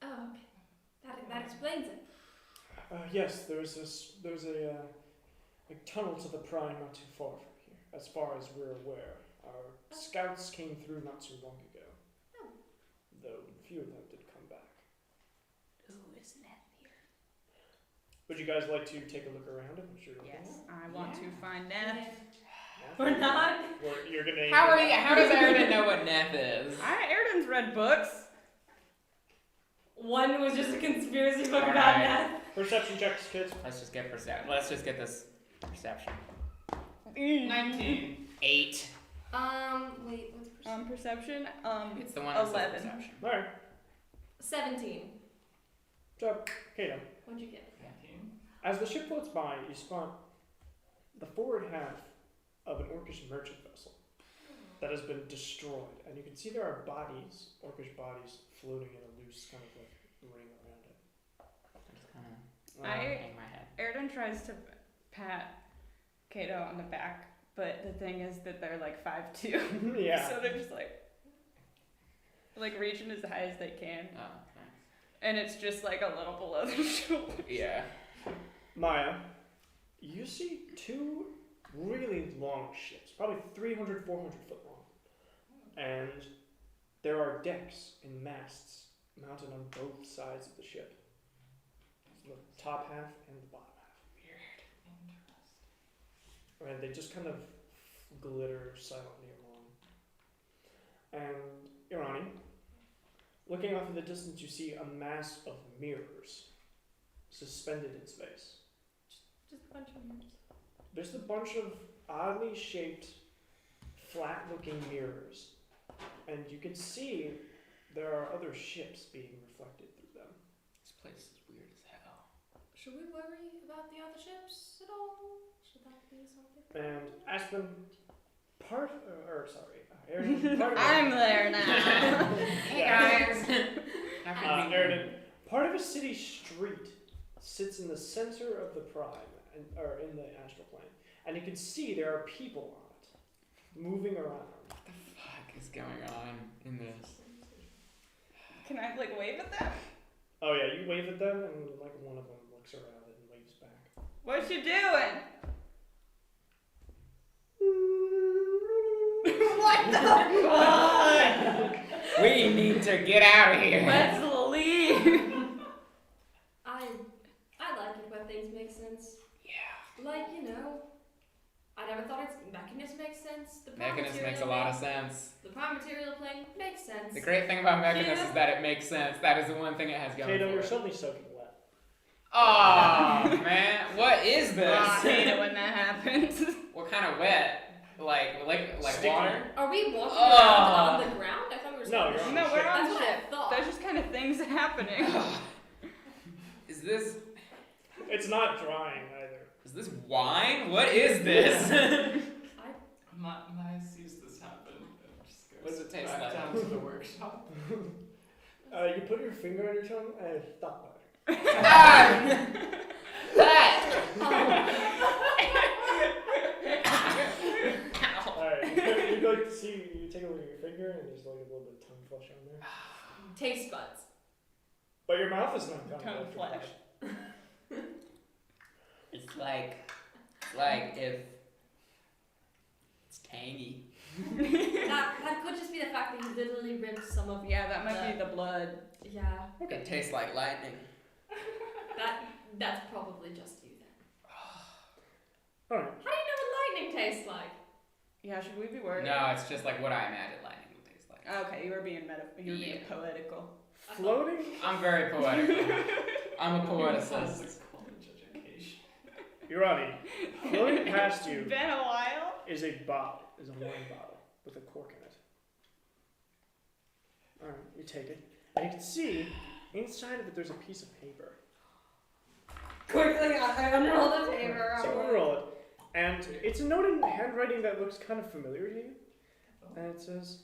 Oh, okay. That explains it. Yes, there's a tunnel to the prime not too far from here, as far as we're aware. Our scouts came through not too long ago. Oh. Though few of them did come back. Ooh, isn't that here? Would you guys like to take a look around at what you're looking Yes, at? I want to find Neff. Yeah. We're not. You're gonna. How does Airden know what Neff is? Airden's read books. One was just a conspiracy book All about right. death. Perception checks, kids. Let's just get this perception. 19. 8. Wait, what's percent? Perception. It's the one that says 11. perception. All right. 17. So, Kato, What'd you get? 19. as the ship floats by, you spot the forward half of an orcish merchant vessel. that has been destroyed, and you can see there are bodies, orcish bodies, floating in a loose kind of like ring around it. I'm just kind of I- hang my head. Airden tries to pat Kato on the back, but the thing is that they're like 5'2". Yeah. So they're just like reaching as high as they can. Oh, thanks. And it's just like a little below their shoulder. Yeah. Maya, you see two really long ships, probably 300, 400 foot long. And there are decks and masts mounted on both sides of the ship. The top half and the bottom half. Interesting. And they just kind of glitter silently along. And Irani, looking off in the distance, you see a mass of mirrors suspended in space. Just a bunch of mirrors. There's a bunch of oddly shaped, flat-looking mirrors, and you can see there are other ships being reflected through them. This place is weird as hell. Should we worry about the other ships at all? Should that be something? And Aspen, Aaron, part of I'm there now. Hey guys. Aaron, part of a city street sits in the center of the prime, or in the astral plane, and you can see there are people on it, moving around. What the fuck is going on in this? Can I like wave at them? Oh yeah, you wave at them, and like one of them looks around and waves back. What you doing? What the fuck? We need to get out of here. Let's leave. I like it when things make sense. Yeah. Like, you know, I never thought its Mechanus makes sense. The prime Mechanus material makes a lot of sense. The prime material plane makes sense. The great thing about Mechanus Yeah. is that it makes sense. That is the one thing it has going Kato, for you're it. suddenly soaking wet. Oh man, what is this? I hate it when that happens. What kind of wet? Like Sticky. water? Are we walking Oh. around on the ground? I thought we were No, supposed you're to- on No, we're ship. on That's what I ship. thought. There's just kind of things happening. Is this It's not drying either. wine? What is this? Maya sees this happen and just goes What does it taste back like? down to the workshop. You put your finger on your tongue and stop it. Ah! That! Alright, you go to see, you take a look at your finger and there's like a little bit of tongue flesh on there. Taste buds. But your mouth is not Tongue flesh. It's like if it's tangy. That could just be the fact that he literally ripped some of. Yeah, that might be the blood. Yeah, It tastes like lightning. that's probably just you then. Alright. How do you know what lightning tastes like? Yeah, should we be worried? No, it's just like what I imagine lightning would taste like. Okay, you were being you were being Yeah. poetical. Floating? I'm very poetical. I'm a poeticist. Classic college education. Urani, floating past you Been a while. is a wine bottle with a cork in it. Alright, you take it. And you can see inside of it there's a piece of paper. Quickly, I unroll the paper. So unroll it. And it's a note in handwriting that looks kind of familiar to you. And it says,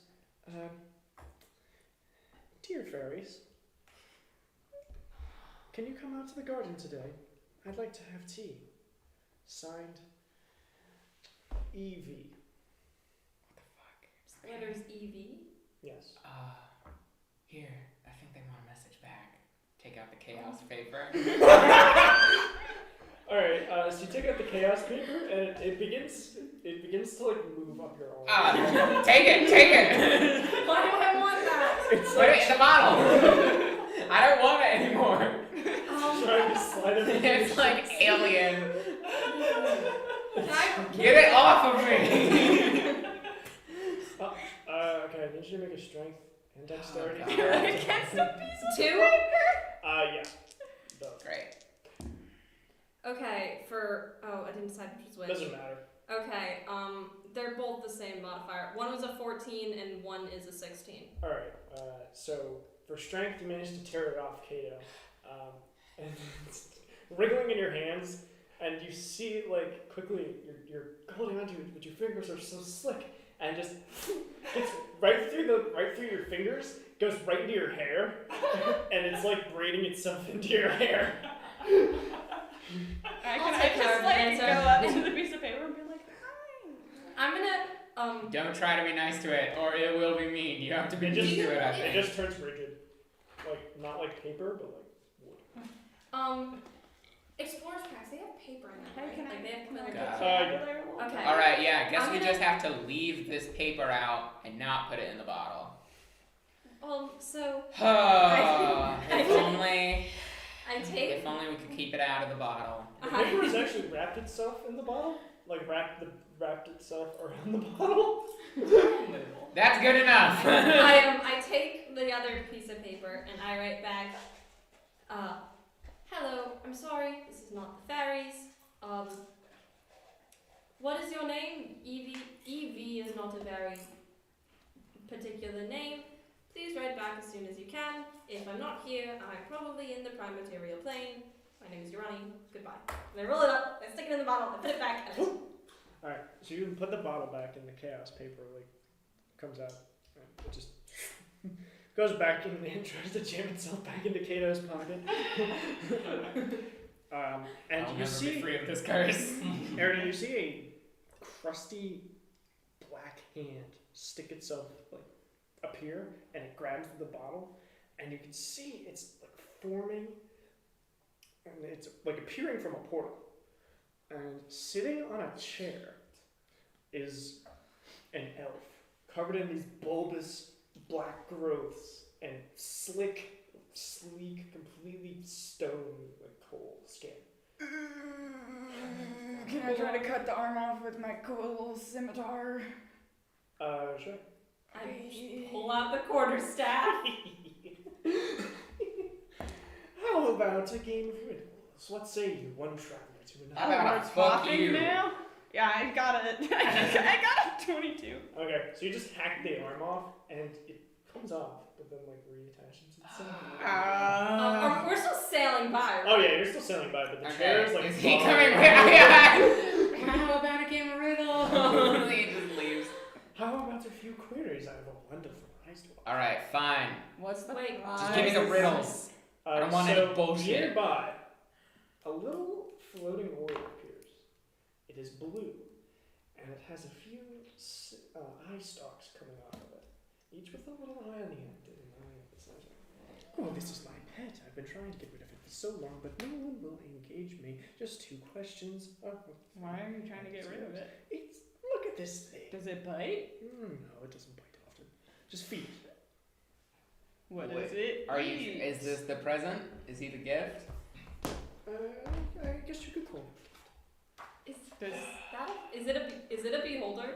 Dear fairies, can you come out to the garden today? I'd like to have tea. Signed, Evie. Letters EV. Yes. Here, I think they want a message back. Take out the chaos paper. Alright, so you take out the chaos paper and it begins to like move up your arm. Take it! Why do I want that? It's Put like it in the bottle! I don't want it anymore. trying to slide it. It's like alien. Can I Get it off of me! Okay, I need you to make a strength and dexterity. Oh, God. Against a piece of 2? Yeah. Both. Great. Okay, I didn't decide which was which. Doesn't matter. Okay, they're both the same modifier. One was a 14 and one is a 16. Alright, so for strength, you managed to tear it off, Kato. And it's wriggling in your hands, and you see, like, quickly, you're holding onto it, but your fingers are so slick, and just gets right through your fingers, goes right into your hair, and it's like braiding itself into your hair. Can I take care just of like it, go so- up to the piece of paper and be like, hi? I'm gonna Don't try to be nice to it, or it will be mean. You have to be It mean just- to it, I It think. just turns rigid, like not like paper, but like wood. explorers packs. They have paper in them, Hey, right? can Like they have can I Got get it. vocabulary a little Okay. bit? Alright, yeah, I guess I'm we gonna- just have to leave this paper out and not put it in the bottle. So if I- only. I take. If only we could keep it out of the bottle. The paper has actually wrapped itself in the bottle, like wrapped itself around the bottle. That's good enough. I take the other piece of paper and I write back. Hello. I'm sorry. This is not the fairies. What is your name? Evie is not a very particular name. Please write back as soon as you can. If I'm not here, I'm probably in the prime material plane. My name is Urani. Goodbye. And I roll it up, I stick it in the bottle, I put it back, and Alright, so you can put the bottle back and the chaos paper like comes out. It just goes back in and tries to jam itself back into Kato's pocket. And I'll you never see be free of this curse. Aaron, you see a crusty black hand stick itself like appear, and it grabs the bottle, and you can see it's like forming, and it's like appearing from a portal. And sitting on a chair is an elf covered in these bulbous black growths and slick, sleek, completely stone like cold skin. Can I try to cut the arm off with my cool little scimitar? Sure. I just pull out the quarterstaff. How about a game of riddles? What say you, one traveler to another? How about we're a fuck talking you? now? Yeah, I got it. I got a 22. Okay, so you just hack the arm off, and it comes off, but then like reattaches itself. We're still sailing by, right? Oh yeah, you're still sailing by, but the chair is like. Is he falling coming around. with How about a game of riddles? He just leaves. How about a few queries? I have a wonderful prize to offer. Alright, fine. What's the Wait, Just give me the riddles. I don't want any bullshit. Nearby, a little floating orb appears. It is blue, and it has a few eye stalks coming off of it, each with a little eye on the end and an eye at the center. Oh, this is my pet. I've been trying to get rid of it for so long, but no one will engage me. Just 2 questions. Why are you trying to get rid of it? Look at this thing. Does it bite? No, it doesn't bite often. Just feed it. What Wait, is it? Are you? Is this the present? Is he the gift? I guess you could call it. Is it a beholder?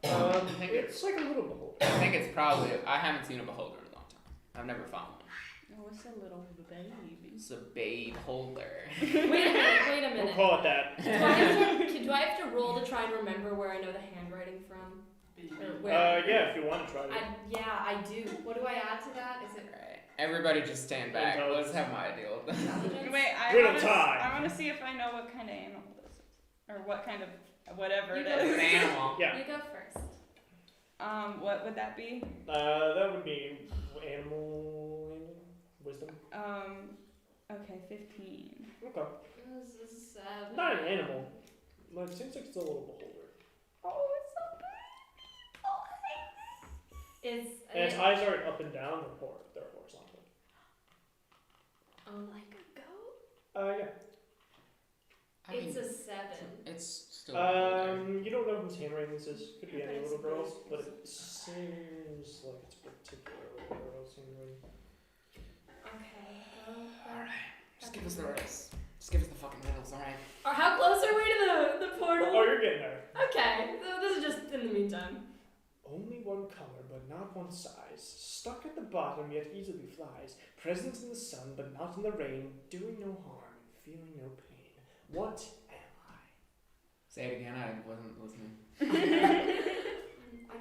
It's like a little beholder. I think it's probably. I haven't seen a beholder in a long time. I've never found one. Oh, it's a little baby. It's a babe holder. Wait a We'll minute. call it that. Do I have to roll to try and remember where I know the handwriting from? Or where? Yeah, if you want to try it. I do. What do I add to that? Is it Right. Everybody just stand back. Let's have my deal. intelligence? Wait, Riddle time. I want to see if I know what kind of animal this is. Or what kind of, whatever You it go It's is. an animal. Yeah. You go first. What would that be? That would be animal wisdom. Okay, 15. Okay. This is 7. Not an animal. But it seems like it's a little beholder. Oh, it's so big. And its eyes aren't up and down, they're horizontal. Like a goat? Yeah. I mean, It's a 7. it's still. a beholder. You don't know whose handwriting this is. Could be any little girl's, but it seems like it's a particular little girl's handwriting. Okay. Alright. Just give us the riddles. Just give us the fucking riddles, alright? How close are we to the portal? Oh, you're getting there. Okay. So this is just in the meantime. Only one color, but not one size. Stuck at the bottom, yet easily flies. Present in the sun, but not in the rain. Doing no harm and feeling no pain. What am I? Say it again, I wasn't listening. I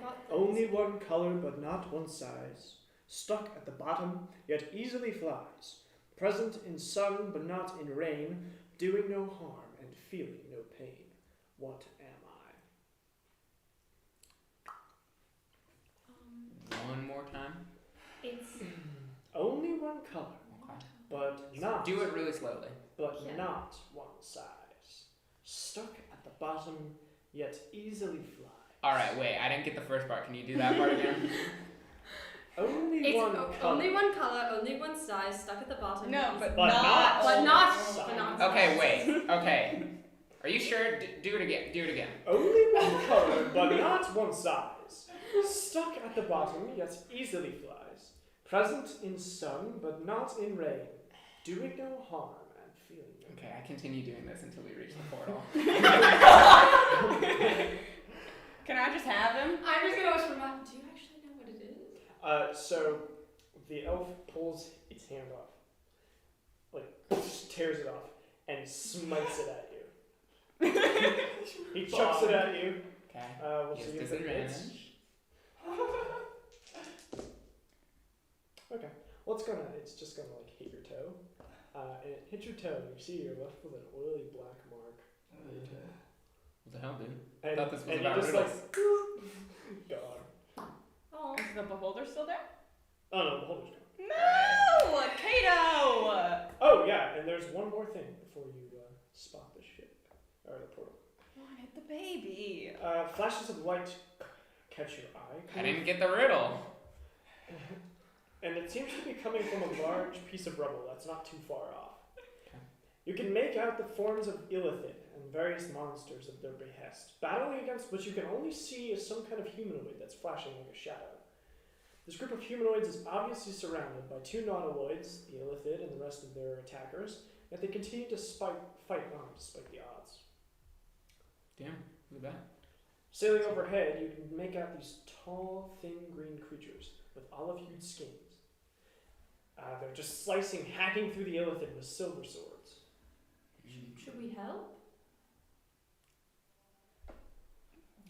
got this. Only one color, but not one size. Stuck at the bottom, yet easily flies. Present in sun, but not in rain. Doing no harm and feeling no pain. What am time? It's Only one color, Okay. but not. Do it really slowly. But Yeah. not one size. Stuck at the bottom, yet easily flies. Alright, wait, I didn't get the first part. Can you do that part again? Only it's one color. only one color, only one size, stuck at the bottom. No, easy- but But not. not. but not size. but not Okay, size. wait. Okay. Are you sure? Do it again. Do it again. Only one color, but not one size. Stuck at the bottom, yet easily flies. Present in sun, but not in rain. Doing no harm and feeling no Okay, I continue doing this until we reach the portal. Can I just have him? I'm just gonna watch from that. Do you actually know what it is? So the elf pulls its hand off, like tears it off, and smites it at you. He chucks it at you. Okay. We'll He has see if it hits. disadvantage. Okay. Well, it's just gonna like hit your toe, and it hits your toe, and you see you're left with an oily black mark on your toe. What the hell, dude? I And, thought this was and about you just riddles. like gone. Oh. Is the beholder still there? Oh no, the holder's gone. No! Kato! Oh yeah, and there's one more thing before you spot the ship or the portal. Wanted the baby. Flashes of light catch your eye. I didn't get the riddle. And it seems to be coming from a large piece of rubble that's not too far off. Okay. You can make out the forms of illithid and various monsters at their behest, battling against what you can only see as some kind of humanoid that's flashing like a shadow. This group of humanoids is obviously surrounded by two nautiloids, the illithid and the rest of their attackers, yet they continue to fight on despite the odds. Damn, look at that. Sailing overhead, you can make out these tall, thin green creatures with olive-hued skins. They're just hacking through the illithid with silver swords. Should we help?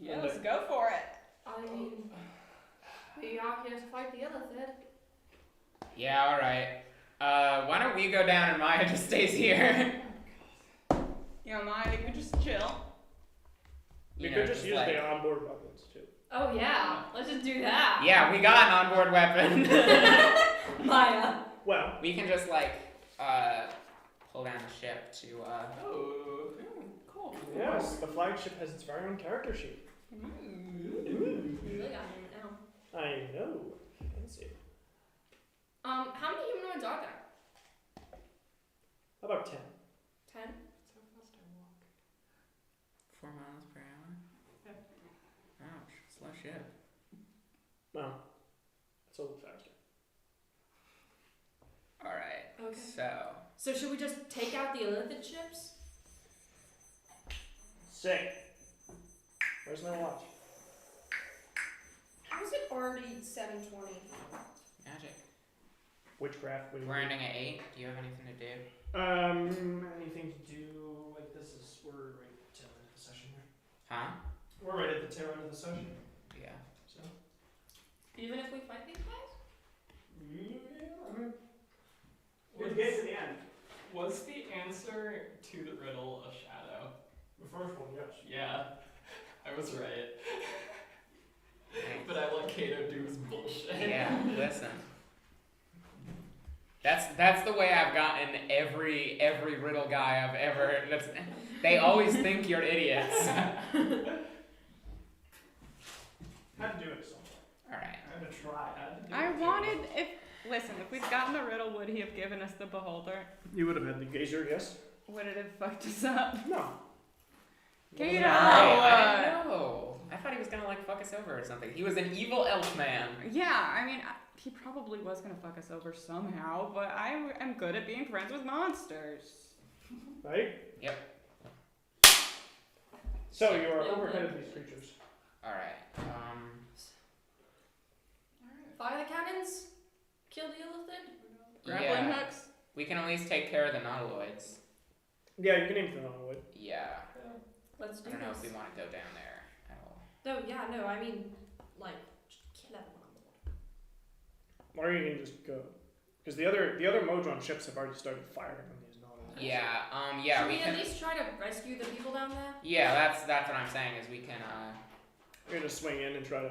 Yeah, let's go for it. I mean, we are here to fight the illithid. Yeah, alright. Why don't we go down and Maya just stays here? You don't mind? You could just chill. You know, could just use like- the onboard weapons too. Oh yeah, let's just do that. Yeah, we got an onboard weapon. Maya. Well, We can just like pull down the ship to Oh, cool. yes, the flagship has its very own character sheet. You really got me now. I know. Fancy. How many humanoids are there? How about 10? 10? That's how fast I walk. 4 miles per hour. Ouch, slow ship. No. It's a little faster. Alright, Okay. so So should we just take out the illithid ships? Sick. Where's my watch? How is it already 7:20? magic. Witchcraft. We're ending at 8. Do you have anything to do? Anything to do like this is we're right at the tail end of the session here. Huh? We're right at the tail end of the session. Yeah. So. Even if we fight these guys? Yeah. We'll get to the end. Was the answer to the riddle a shadow? The first one, yes. Yeah, I was right. Thanks. But I let Kato do his bullshit. Yeah, listen. That's the way I've gotten every riddle guy I've ever. They always think you're idiots. Had to do it somewhere. All right. I had to try. I wanted Listen, if we'd gotten the riddle, would he have given us the beholder? You would have had the gazer, yes? Would it have fucked us up? No. Kato! I didn't know. I thought he was gonna like fuck us over or something. He was an evil elf man. Yeah, I mean, he probably was gonna fuck us over somehow, but I am good at being friends with monsters. Right? Yep. So you are overhead of these creatures. All right. Fire the cannons? Kill the illithid? Grappling Yeah. hooks? We can at least take care of the nautiloids. Yeah, you can aim for the wood. Yeah. Let's I do don't know if this. we want to go down there at all. No, yeah, no, I mean, like, just kill everyone on board. Or you can just go. Because the other Modron ships have already started firing on these nautiloids. Yeah. Yeah. Should We we can. at least try to rescue the people down there? Yeah. That's what I'm saying is we can. You're gonna swing in and try to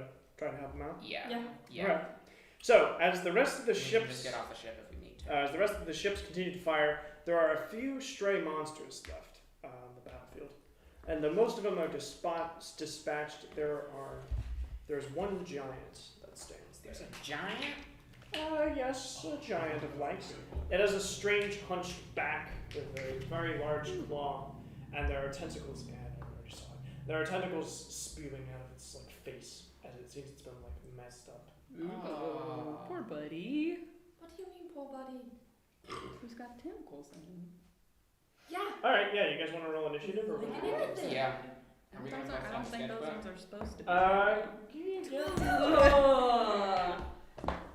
help them out. Yeah. Yeah. Yeah. Alright. So, as the rest of the We can ships, just get off the ship if we need to. as the rest of the ships continue to fire, there are a few stray monsters left on the battlefield, and most of them are dispatched. There's one giant that stands there. There's a giant? Yes, a giant of light. It has a strange hunched back with a very large claw, and there are tentacles. Yeah, I already saw it. There are tentacles spewing out of its face as it seems it's been messed up. Oh, poor buddy. What do you mean, poor buddy? Who's got tentacles in him? Yeah. All right, yeah, you guys want to roll initiative or? We can do anything. Yeah. Are we gonna I bust don't out think those sketchbook? ones are supposed to be. Oh.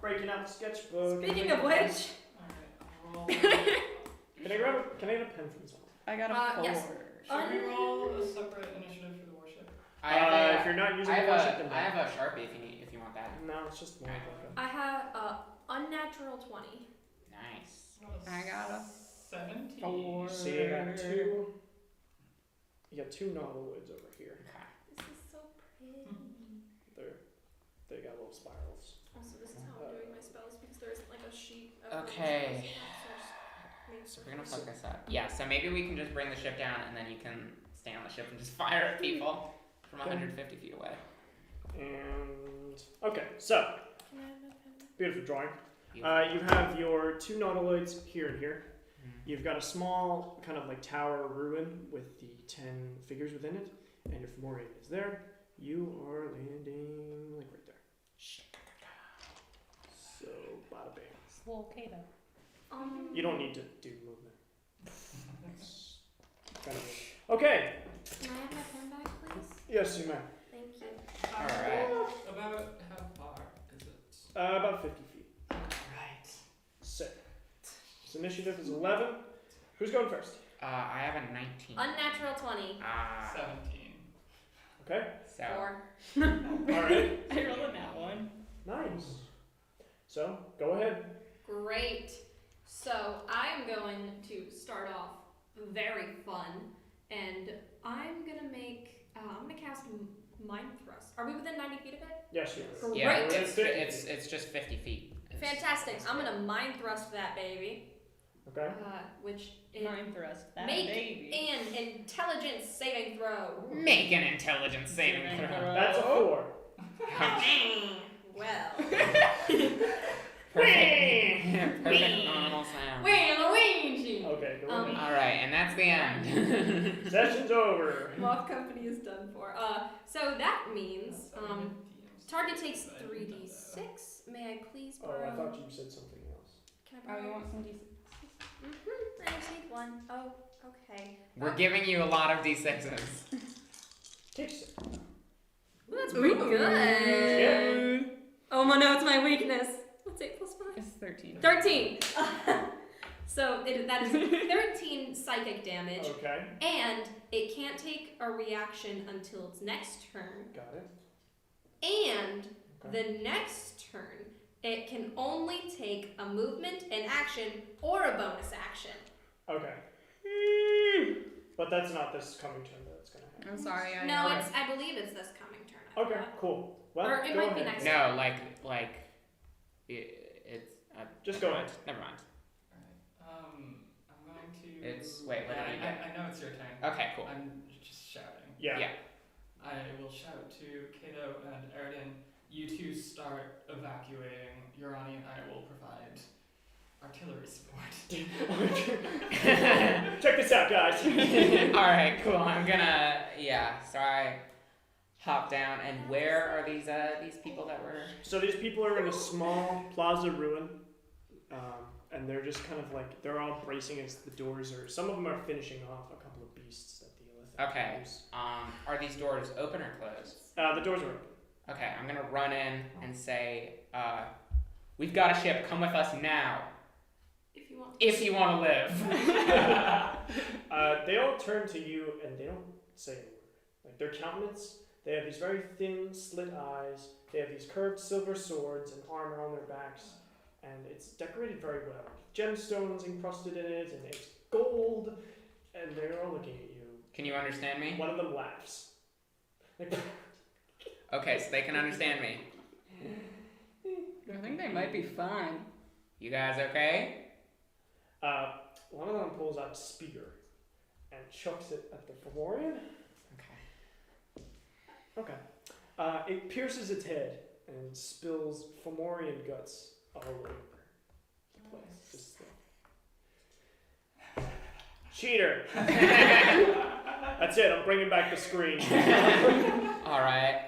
Breaking out the sketchbook. Speaking of which, Alright, I'll roll. Can I get a pen from someone? I got a 4. yes. Should we roll a separate initiative for the warship? I have If you're not using I have the worship, then a, I have a Sharpie if you want that. no, it's just more like I have unnatural 20. Nice. I got a 17. 4. So you got two. You got two nautiloids over here. Okay. This is so pretty. They got little spirals. Also, this is how I'm doing my spells because there isn't like a sheet of Okay. spells, So we're gonna fuck this up. Yeah, so maybe we can just bring the ship down and then you can stay on the ship and just fire at people from 150 feet away. And okay, so Can I have my pen? beautiful drawing. Beautiful. You have your two nautiloids here and here. Mhm. You've got a small kind of tower ruin with the 10 figures within it, and your Fomorian is there. You are landing right there. So bada bam. It's a little Kato. You don't need to do movement. It's kind of okay. Can I have my pen back, please? Yes, you may. Thank you. Alright. About how far is it? About 50 feet. Right. Sick. So initiative is 11. Who's going first? I have a 19. Unnatural 20. 17. Okay. So 4. All right. I rolled a nat 1. Nice. So go ahead. Great. So I'm going to start off very fun, and I'm gonna cast Mind Thrust. Are we within 90 feet of it? Yes, you are. yeah, Great. it's just 50 feet. Fantastic. I'm gonna Mind Thrust that baby. Okay. Which is Mind thrust that Make baby. an intelligence saving throw. Make an intelligence saving Saving throw. throw. That's a 4. Well. Perfect normal sound. Luigi. Okay, go ahead. Alright, and that's the end. Session's over. Moth Company is done for. So that means target takes 3d6. May I please Oh, borrow? I thought you said something else. Can I Oh, borrow? you want some d6? I just need one. Oh, okay. We're giving you a lot of d6s. Take 6. Ooh, that's pretty good. Oh no, it's my weakness. What's 8 plus 5? It's 13. 13. So that is 13 psychic damage, Okay. and it can't take a reaction until its next turn. Got it. And Okay. the next turn, it can only take a movement, an action, or a bonus action. Okay. But that's not this coming turn that it's gonna happen. I'm sorry. I No, Okay. I believe it's this coming turn. I Okay, thought. cool. Well, Or it go might be ahead. next No, like it's Just never go mind. Never mind. I'm going to. It's wait, what did you get? I know it's your turn. Okay, cool. I'm just shouting. Yeah. Yeah. I will shout to Kato and Eridan. You two start evacuating. Urani and I will provide artillery support. Check this out, guys. Alright, cool. I'm gonna so I hop down and where are these people that were So these people are in a small plaza ruin, and they're just kind of they're all bracing against the doors, or some of them are finishing off a couple of beasts that the Illithid Okay. use. are these doors open or closed? The doors are open. Okay, I'm gonna run in and say, we've got a ship, come with us now. If you want. If you wanna live. They all turn to you and they don't say a word. Their countenance, they have these very thin, slit eyes. They have these curved silver swords and armor on their backs, and it's decorated very well. Gemstones encrusted in it, and it's gold, and they're all looking at you. Can you understand me? One of them laughs. Okay, so they can understand me. I think they might be fine. You guys okay? One of them pulls out a spear and chucks it at the Fomorian. Okay. Okay. It pierces its head and spills Fomorian guts all over the place. Just cheater! That's it. I'm bringing back the screen. All right.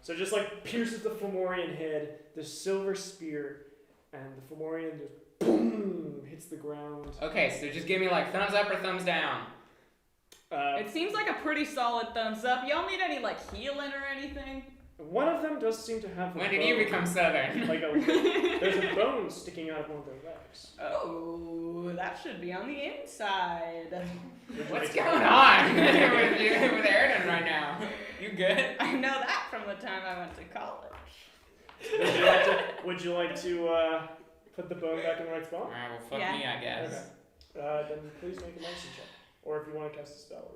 So just like pierces the Fomorian head, the silver spear, and the Fomorian just boom hits the ground. Okay, so just give me like thumbs up or thumbs down. It seems like a pretty solid thumbs up. Y'all need any like healing or anything? One of them does seem to have. When did you become southern? Like there's a bone sticking out of one of their legs. Oh, that should be on the inside. What's going on with you with Airden right now? You good? I know that from the time I went to college. Would you like to put the bone back in the right spot? Alright, well fuck Yeah. me, I guess. Okay. Then please make a medicine check, or if you want to cast a spell or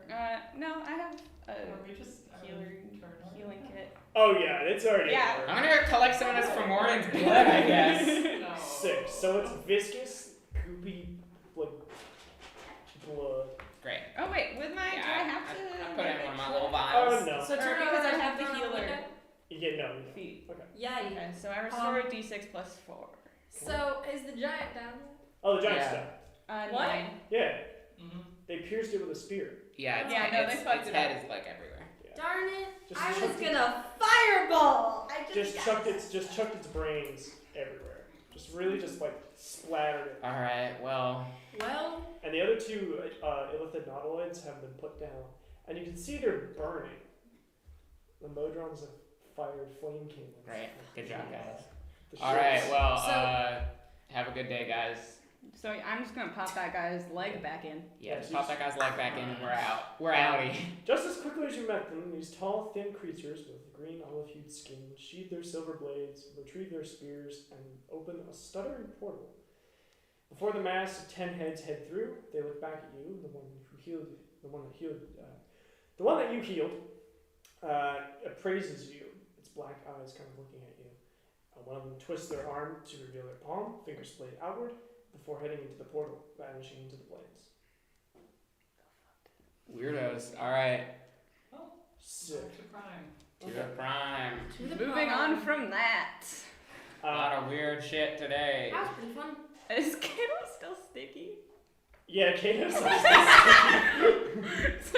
whatever. No, I have a Are we just healing kit. Oh yeah, it's already. Yeah. over. I'm gonna collect some of this from Warren's blood, I guess. No. 6. So it's viscous, goopy, like blood. Great. Oh wait, with my do I have to? I put it in one of my little Oh vials. no. So Or turn because over I have the and healer. You get no. Feet. Okay. Yeah. Okay, so I restore a d6 plus 4. So is the giant down? Oh, the giant Yeah. stuff. What? 9. Yeah. Mm-hmm. They pierced it with a spear. Yeah, it's, Yeah, no, they its, fucked its it head up. is like everywhere. Darn it! Just I was chucked it- gonna fireball. I Just chucked its brains everywhere. Just really just like splattered it. Alright, well. Well, And the other two illithid nautiloids have been put down, and you can see they're burning. The Modrons have fired flame cannons. Great. Good job, guys. The Alright, ships. well, So- have a good day, guys. So I'm just gonna pop that guy's leg back in. Yeah, just pop that guy's leg back in and we're out. We're outie. Just as quickly as you met them, these tall, thin creatures with green olive-hued skin sheathed their silver blades, retrieved their spears, and opened a stuttering portal. Before the mass of 10 heads head through, they look back at you, the one that you healed, appraises you. Its black eyes kind of looking at you. One of them twists their arm to reveal their palm, fingers splayed outward, before heading into the portal, vanishing into the plains. Weirdos. Alright. Sick. To prime. To the prime. to the Moving prom. on from that. A lot of weird shit today. That was pretty fun. Is Kato still sticky? Yeah, Kato's So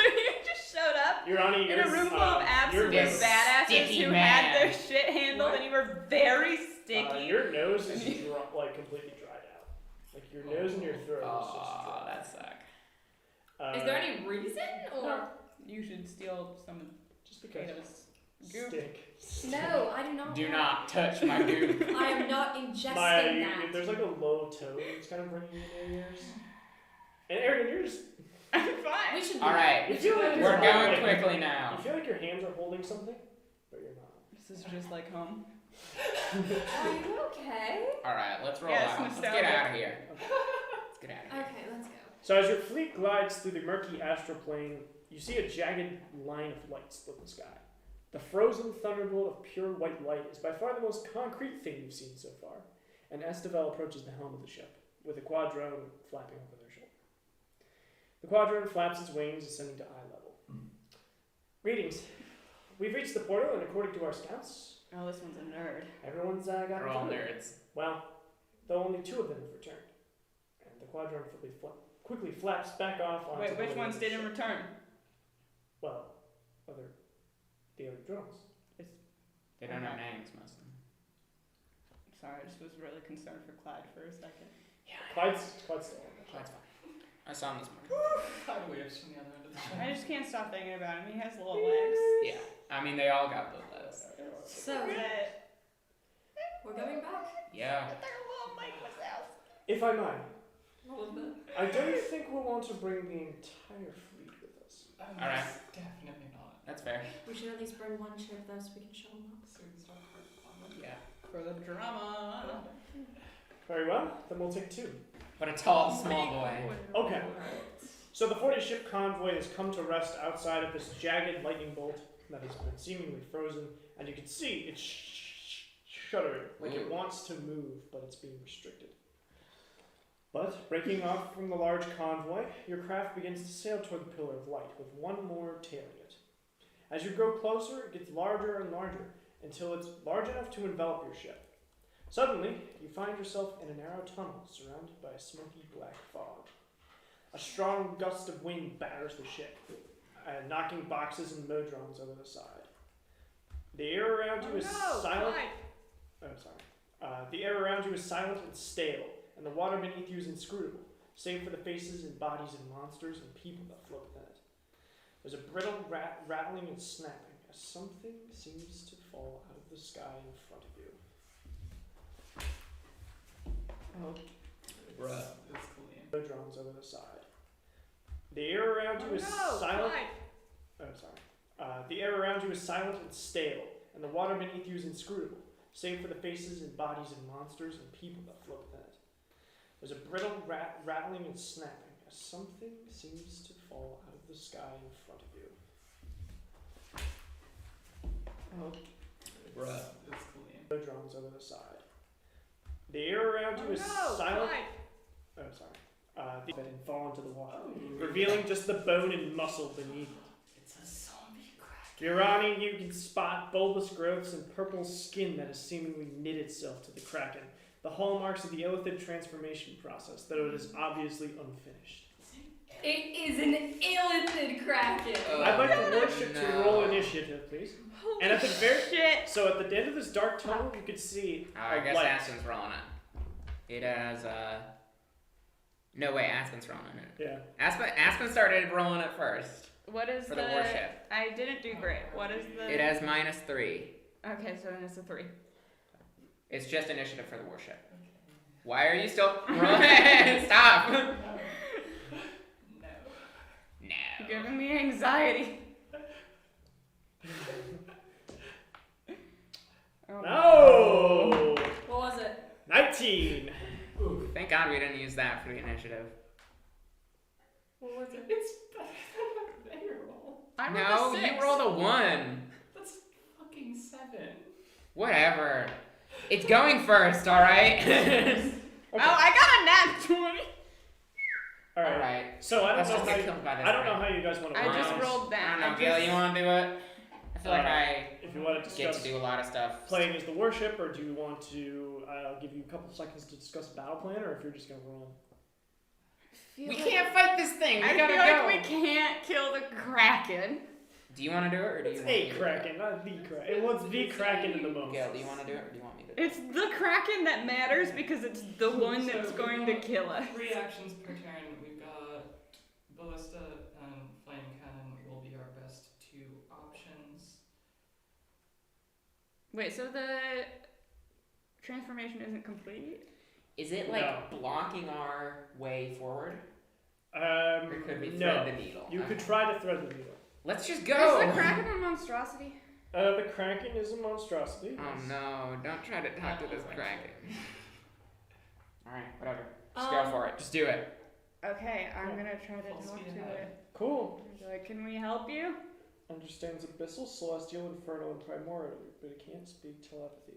you just showed up You're on in a room full of absolute your This badasses sticky who man. had their shit handled, and you were very sticky. your nose is like completely dried out. Like your nose and your throat is just Oh, dry. that suck. Is there any reason or? No. You should steal some of just because Kato's goop. stink. No, I do not. Do want- not touch my goop. I am not ingesting Maya, that. there's like a low tone that's kind of bringing you in your ears. And Aaron, you're just I'm fine. We should. Alright, you feel like we're your going hand- quickly You now. feel like your hands are holding something, but you're not. This is just like home. Are you okay? Alright, let's roll Yeah, it's out. Let's get nostalgic. out of here. Let's get out of here. Okay, let's go. So as your fleet glides through the murky astral plane, you see a jagged line of light split the sky. The frozen thunderbolt of pure white light is by far the most concrete thing you've seen so far, and Estevel approaches the helm of the ship, with a quadrone flapping over their shoulder. The quadrone flaps its wings, ascending to eye level. Greetings. We've reached the portal, and according to our scouts, Oh, this one's a nerd. everyone's got We're all through. nerds. Well, though only 2 of them have returned. And the quadrone quickly flaps back off onto Wait, the which ones ship. didn't return? Well, the other drones. They don't know names, most of them. Sorry, I just was really concerned for Clyde for a second. Clyde's still on the ship. That's fine. I saw him this morning. Cloud waves from the other end of the ship. I just can't stop thinking about him. He has little legs. Yeah. I mean, they all got little legs. So we're going back. Yeah. If I might, What was that? I don't think we'll want to bring the entire fleet with us. Alright. Definitely not. That's fair. We should at least bring one ship though, so we can show them up. So we can start part Yeah. For the drama. Very well, then we'll take 2. But a tall, small boy. Okay. So the 40 ship convoy has come to rest outside of this jagged lightning bolt that has been seemingly frozen, and you can see it's shuddering, like it Ooh. wants to move, but it's being restricted. But, breaking off from the large convoy, your craft begins to sail toward the Pillar of Light, with one more tailing it. As you grow closer, it gets larger and larger, until it's large enough to envelop your ship. Suddenly, you find yourself in a narrow tunnel surrounded by a smoky black fog. A strong gust of wind batters the ship, knocking boxes and modrons over the side. The air around you is silent. The air around you is silent and stale, and the water beneath you is inscrutable, save for the faces and bodies of monsters and people that float within it. There's a brittle rattling and snapping as something seems to fall out of the sky in front of you. It's clean. Drones over the side. The air around you is silent. The air around you is silent and stale, and the water beneath you is inscrutable, save for the faces and bodies of monsters and people that float within it. There's a brittle rattling and snapping as something seems to fall out of the sky in front of you. It's clean. Drones over the side. The air around you is silent. And fall into the water, revealing just the bone and muscle beneath it. It's a zombie crack. Beyond you can spot bulbous growths and purple skin that has seemingly knit itself to the kraken, the hallmarks of the illithid transformation process, though it is obviously unfinished. It is an illithid kraken. I'd like the warship to roll initiative, please. And at the very so at the end of this dark tunnel, you could see I guess light. Aspen's rolling it. It has no way, Aspen's rolling it. Yeah. Aspen started rolling it first. What is for the warship. I didn't do great. What is the? It has -3. Okay, so then it's a 3. It's just initiative for the warship. Why are you still rolling? Stop. No. You're giving me anxiety. No! What was it? 19! Thank God we didn't use that for the initiative. What was it? It's better than what they roll. I rolled No, a 6. you rolled a 1. That's fucking 7. Whatever. It's going first, alright? Oh, I got a nat 20. Alright. So I Let's don't just know how get you, killed by this. I don't know how you guys want to I roll just this. rolled that. I don't know, Gail, you want to do it? I feel like If you want to I get discuss to do a lot of stuff. playing as the warship, or do you want to give you a couple seconds to discuss a battle plan, or if you're just going to run? We can't fight this thing. We I gotta feel go. like we can't kill the kraken. Do you want to do it, or do you It's want me a to do kraken, not the kraken. It wants the kraken in the it? moment. Gail, do you want to do it, or do you want me to do it? It's the kraken that matters because it's the one that's So going to kill us. 3 actions per turn. We've got ballista and flame cannon will be our best 2 options. Wait, so the transformation isn't complete? Is it blocking our way forward? Or could we thread No. the needle? You could try to thread the needle. Let's just go! Is the kraken a monstrosity? The kraken is a monstrosity. Oh no, don't try to talk to this kraken. Alright, whatever. Just go for it. Just do it. Okay, I'm gonna try to Full talk speed to ahead. it. Cool. Be like, can we help you? Understands abyssal, celestial, infernal, and primordial, but it can't speak telepathy.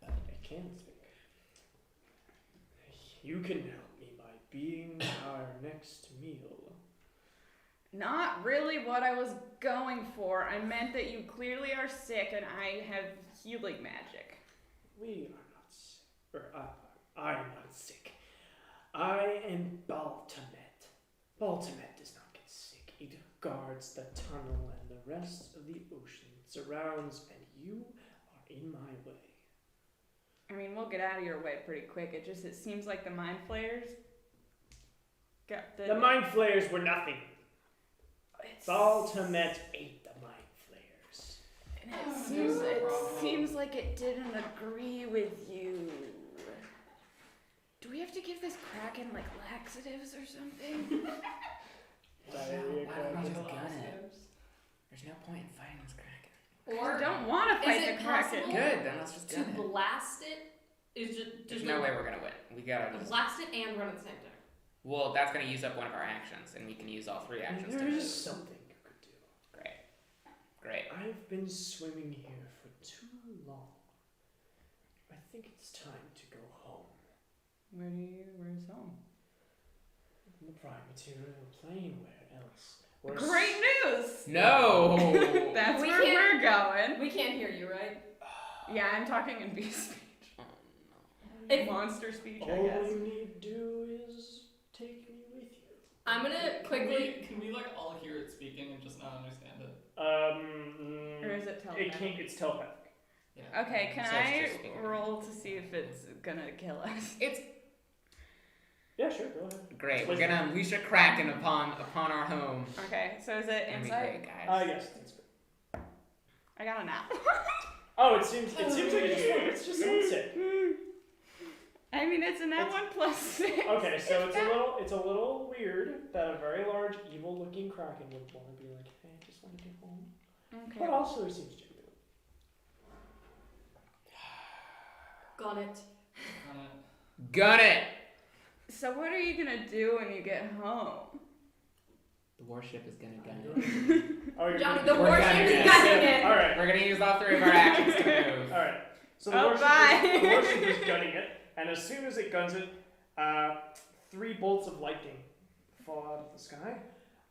Okay. It can speak. You can help me by being our next meal. Not really what I was going for. I meant that you clearly are sick and I have healing magic. We are not sick. I am not sick. I am Baltamet. Baltamet does not get sick. It guards the tunnel and the rest of the ocean. It surrounds, and you are in my way. I mean, we'll get out of your way pretty quick. It seems like the mind flayers got The mind flayers were nothing. Baltamet ate the mind flayers. And it seems like it didn't agree with you. Do we have to give this kraken like laxatives or something? Diarrhea Why don't we kraken. just gun it? There's no point in fighting this kraken. I Or don't want to is fight it the kraken. possible Good, then let's just to gun it. blast it? Is just There's no way we're gonna win. We gotta just... blast it and run at the same time. Well, that's gonna use up one of our actions, and we can use all 3 actions to There move. is something you could do. Great. I've been swimming here for too long. I think it's time to go home. Where's home? The prime material plane, where else? We're Great news! No. That's We where can't- we're going. We can't hear you, right? Yeah, I'm talking in beast speech. If- Monster speech, I All guess. you need to do is take me with you. I'm gonna quickly. Can we like all hear it speaking and just not understand it? Or is it telepathic? It's telepathic. Yeah. Okay, can So it's I just speaking. roll to see if it's gonna kill us? It's Yeah, sure, go ahead. great. We're gonna unleash a kraken upon our home. Okay, so is it It's gonna be insight? great, guys. Yes, that's good. I got a nap. Oh, it seems like it's just sunset. I mean, it's a nat It's- 1 plus 6. Okay, so it's a little weird that a very large, evil-looking kraken would want to be like, hey, I just want to get home. Okay. But also, it seems genuine. Got it. Gun it. So what are you gonna do when you get home? The warship is gonna gun it. Oh, you're Johnny, gonna- the We're warship gunning is it. gunning it. Alright, We're gonna use all 3 of our actions to move. alright. So the Oh, warship bye. the warship is gunning it, and as soon as it guns it, 3 bolts of lightning fall out of the sky.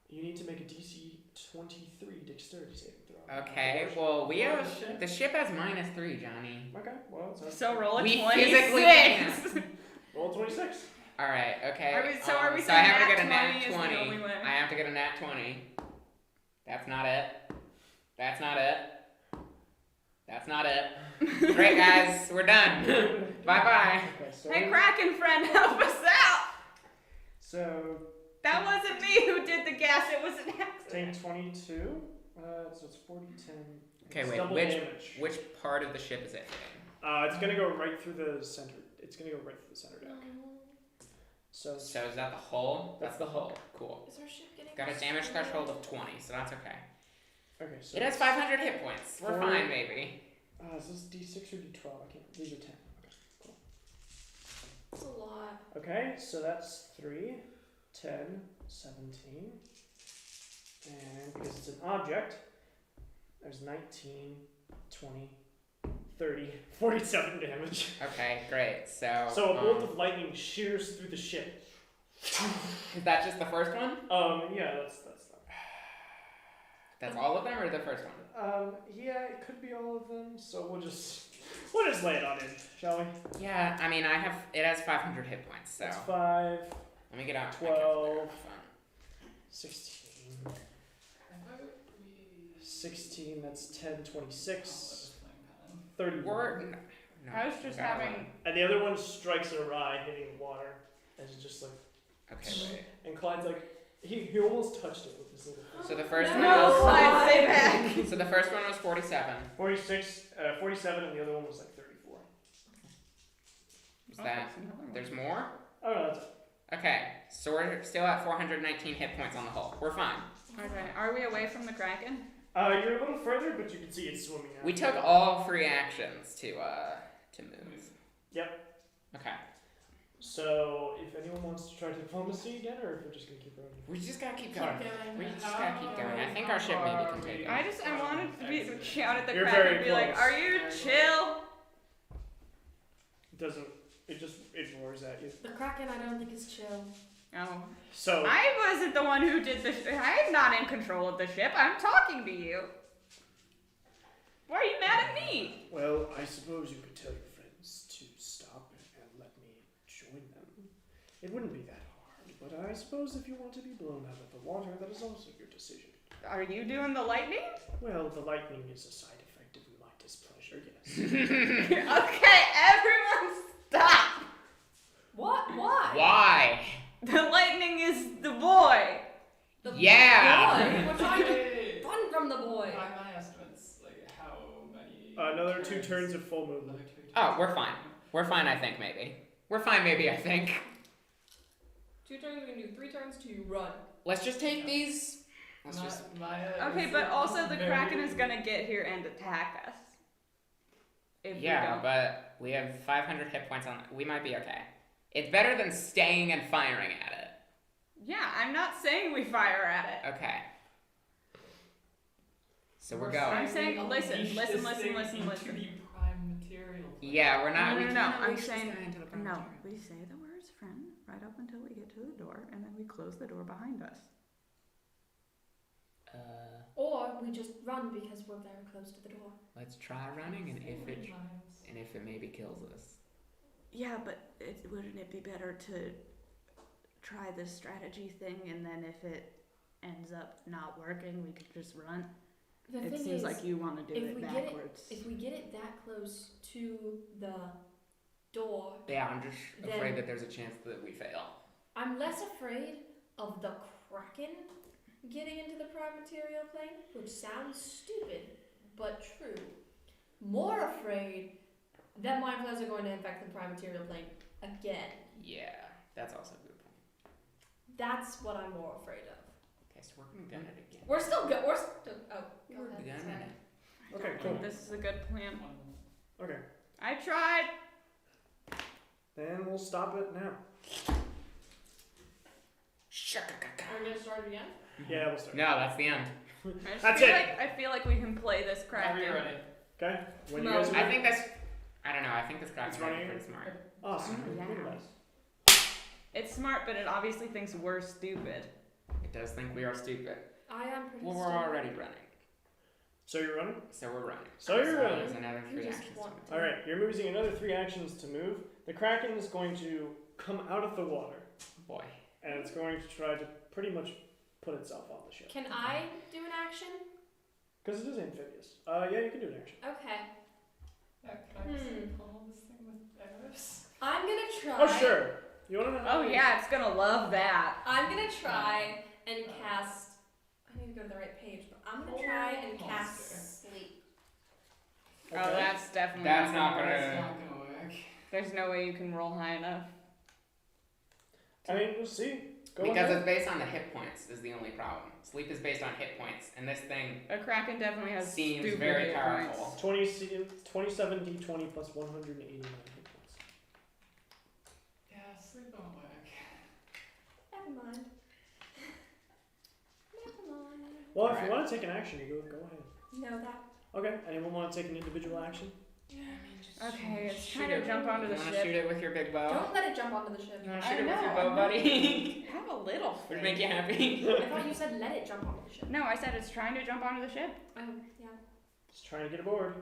You need to make a DC 23 dexterity saving throw. Okay, well the ship has -3, Johnny. Okay, well, So roll a We 26. physically roll 26. All right. Okay. Are we- so are we so I saying have to nat get a nat 20 is the 20. only way? I have to get a nat 20. That's not it. That's not it. That's not it. Great, guys. We're done. Bye-bye. Okay, so Hey, Kraken friend, help us out! So That wasn't me who did the gas, it was an accident. take 22. So it's 40, 10. Okay, It's wait, double which- damage. Which part of the ship is it hitting? It's gonna go right through the center. It's gonna go right through the center deck. So So is that the hull? That's the hull. Cool. Is our ship getting Got a damage threshold of 20, so that's okay. okay, so It has 500 hit points. We're Four- fine, maybe. Is this D6 or D12? I can't. These are 10. Okay, cool. That's a lot. Okay, so that's 3, 10, 17, and because it's an object, there's 19, 20, 30, 47 damage. Okay, great. So. So a bolt of lightning shears through the ship. Is that just the first one? Yeah, that's them. That's all of them, or the first one? Yeah, it could be all of them. So we'll just lay it on in, shall we? Yeah, I mean, it has 500 hit points, so That's 5, let me get out 12. my 16, I thought we 16. That's 10, 26, was playing Pen. 31. No, I was just got having. one. And the other one strikes awry, hitting water, and it's just like. Okay, wait. And Clyde's like, he almost touched it with his little. So the first one No, was. Clyde, stay back! So the first one was 47. 47, and the other one was like 34. Is that? There's more? Oh no, that's it. Okay, so we're still at 419 hit points on the hull. We're fine. Okay, are we away from the Kraken? You're a little further, but you can see it's swimming out. We took all 3 actions to move. Yep. Okay. So if anyone wants to try diplomacy again, or if we're just gonna keep running. We just gotta keep Keep going. going. We just gotta keep going. I think our ship maybe can take it. I wanted to shout at the You're Kraken very and be like, close. are you chill? It doesn't. It roars at you. The Kraken, I don't think is chill. Oh. So I wasn't the one who did the I'm not in control of the ship. I'm talking to you. Why are you mad at me? well, I suppose you could tell your friends to stop and let me join them. It wouldn't be that hard, but I suppose if you want to be blown out of the water, that is also your decision. Are you doing the lightning? Well, the lightning is a side effect of my displeasure, yes. Okay, everyone stop! What? Why? Why? The lightning is the boy! The Yeah. boy. We're trying to Hey, run from the boy. by my estimates, like how many? Another 2 turns of full movement. Another 2 turns. Oh, we're fine. We're fine, I think, maybe. We're fine, maybe, I think. 2 turns, we can do 3 turns to run. Let's just take these. Let's just. Okay, but also the Kraken is gonna get here and attack us. If we Yeah, don't. but we have 500 hit points on. We might be okay. It's better than staying and firing at it. Yeah, I'm not saying we fire at it. Okay. So we're I'm going. saying, listen, Unleash listen, this listen, thing listen, into listen. the prime material plane. Yeah, we're not. No, we no, can't I'm unleash this saying- guy into the No, planetarium. we say the words friend right up until we get to the door, and then we close the door behind us. Or we just run because we're very close to the door. Let's try running, and if it Lines. maybe kills us. Yeah, but wouldn't it be better to try this strategy thing, and then if it ends up not working, we could just run? The It thing seems is, like you want to do if it we get it- backwards. if we get it that close to the door, Yeah, I'm just Then- afraid that there's a chance that we fail. I'm less afraid of the Kraken getting into the prime material plane, which sounds stupid, but true. More afraid that my flies are going to infect the prime material plane again. Yeah, that's also a good point. That's what I'm more afraid of. Okay, so we're gonna gun it again. We're still go. We're still. Oh, go We're ahead. gunning Sorry. it. I Okay, don't cool. think this is a good plan. Okay. I tried. Then we'll stop it now. Are we gonna start again? Yeah, we'll start. No, that's the end. I That's feel it. Like, I feel like we can play this Whenever you're Kraken. ready. Okay. When you No. guys are I think that's. I don't know. I think this guy's It's running. pretty smart. awesome. Oh, yeah. Look at that. It's smart, but it obviously thinks we're stupid. It does think we are stupid. I am pretty. Well, we're stupid. already running, So you're running. so we're running. So you're So running. there's another You 3 just actions. want to All right. You're using another 3 actions to move. The Kraken is going to come out of the water, make. Boy. and it's going to try to pretty much put itself on the ship. Can I do an action? Because it is amphibious. Yeah, you can do an action. Okay. Yeah, can I just pummel this thing with arrows? I'm gonna try. Oh sure. You want to know? Oh yeah, it's gonna love that. I'm gonna try and cast. I need to go to the right page, but I'm gonna try and cast sleep. Okay. Oh, that's definitely. That's not work. It's gonna. not gonna work. There's no way you can roll high enough. I mean, we'll see. Go Because ahead. it's based on the hit points is the only problem. Sleep is based on hit points, and this thing A Kraken definitely has seems stupid very hit powerful. points. 27 d20 plus 189 hit points. Yeah, sleep won't work. Never mind. Never mind. Well, if Alright. you want to take an action, you go ahead. No, that. Okay. Anyone want to take an individual action? Okay, it's Shoot trying to it. jump onto the You wanna ship. shoot it with your big bow? Don't let it jump onto the ship. You wanna I shoot it with your know, bow, I'm buddy? Have a little. Would thing. make you happy. I thought you said let it jump onto the ship. No, I said it's trying to jump onto the ship. Oh, yeah. Just trying to get aboard.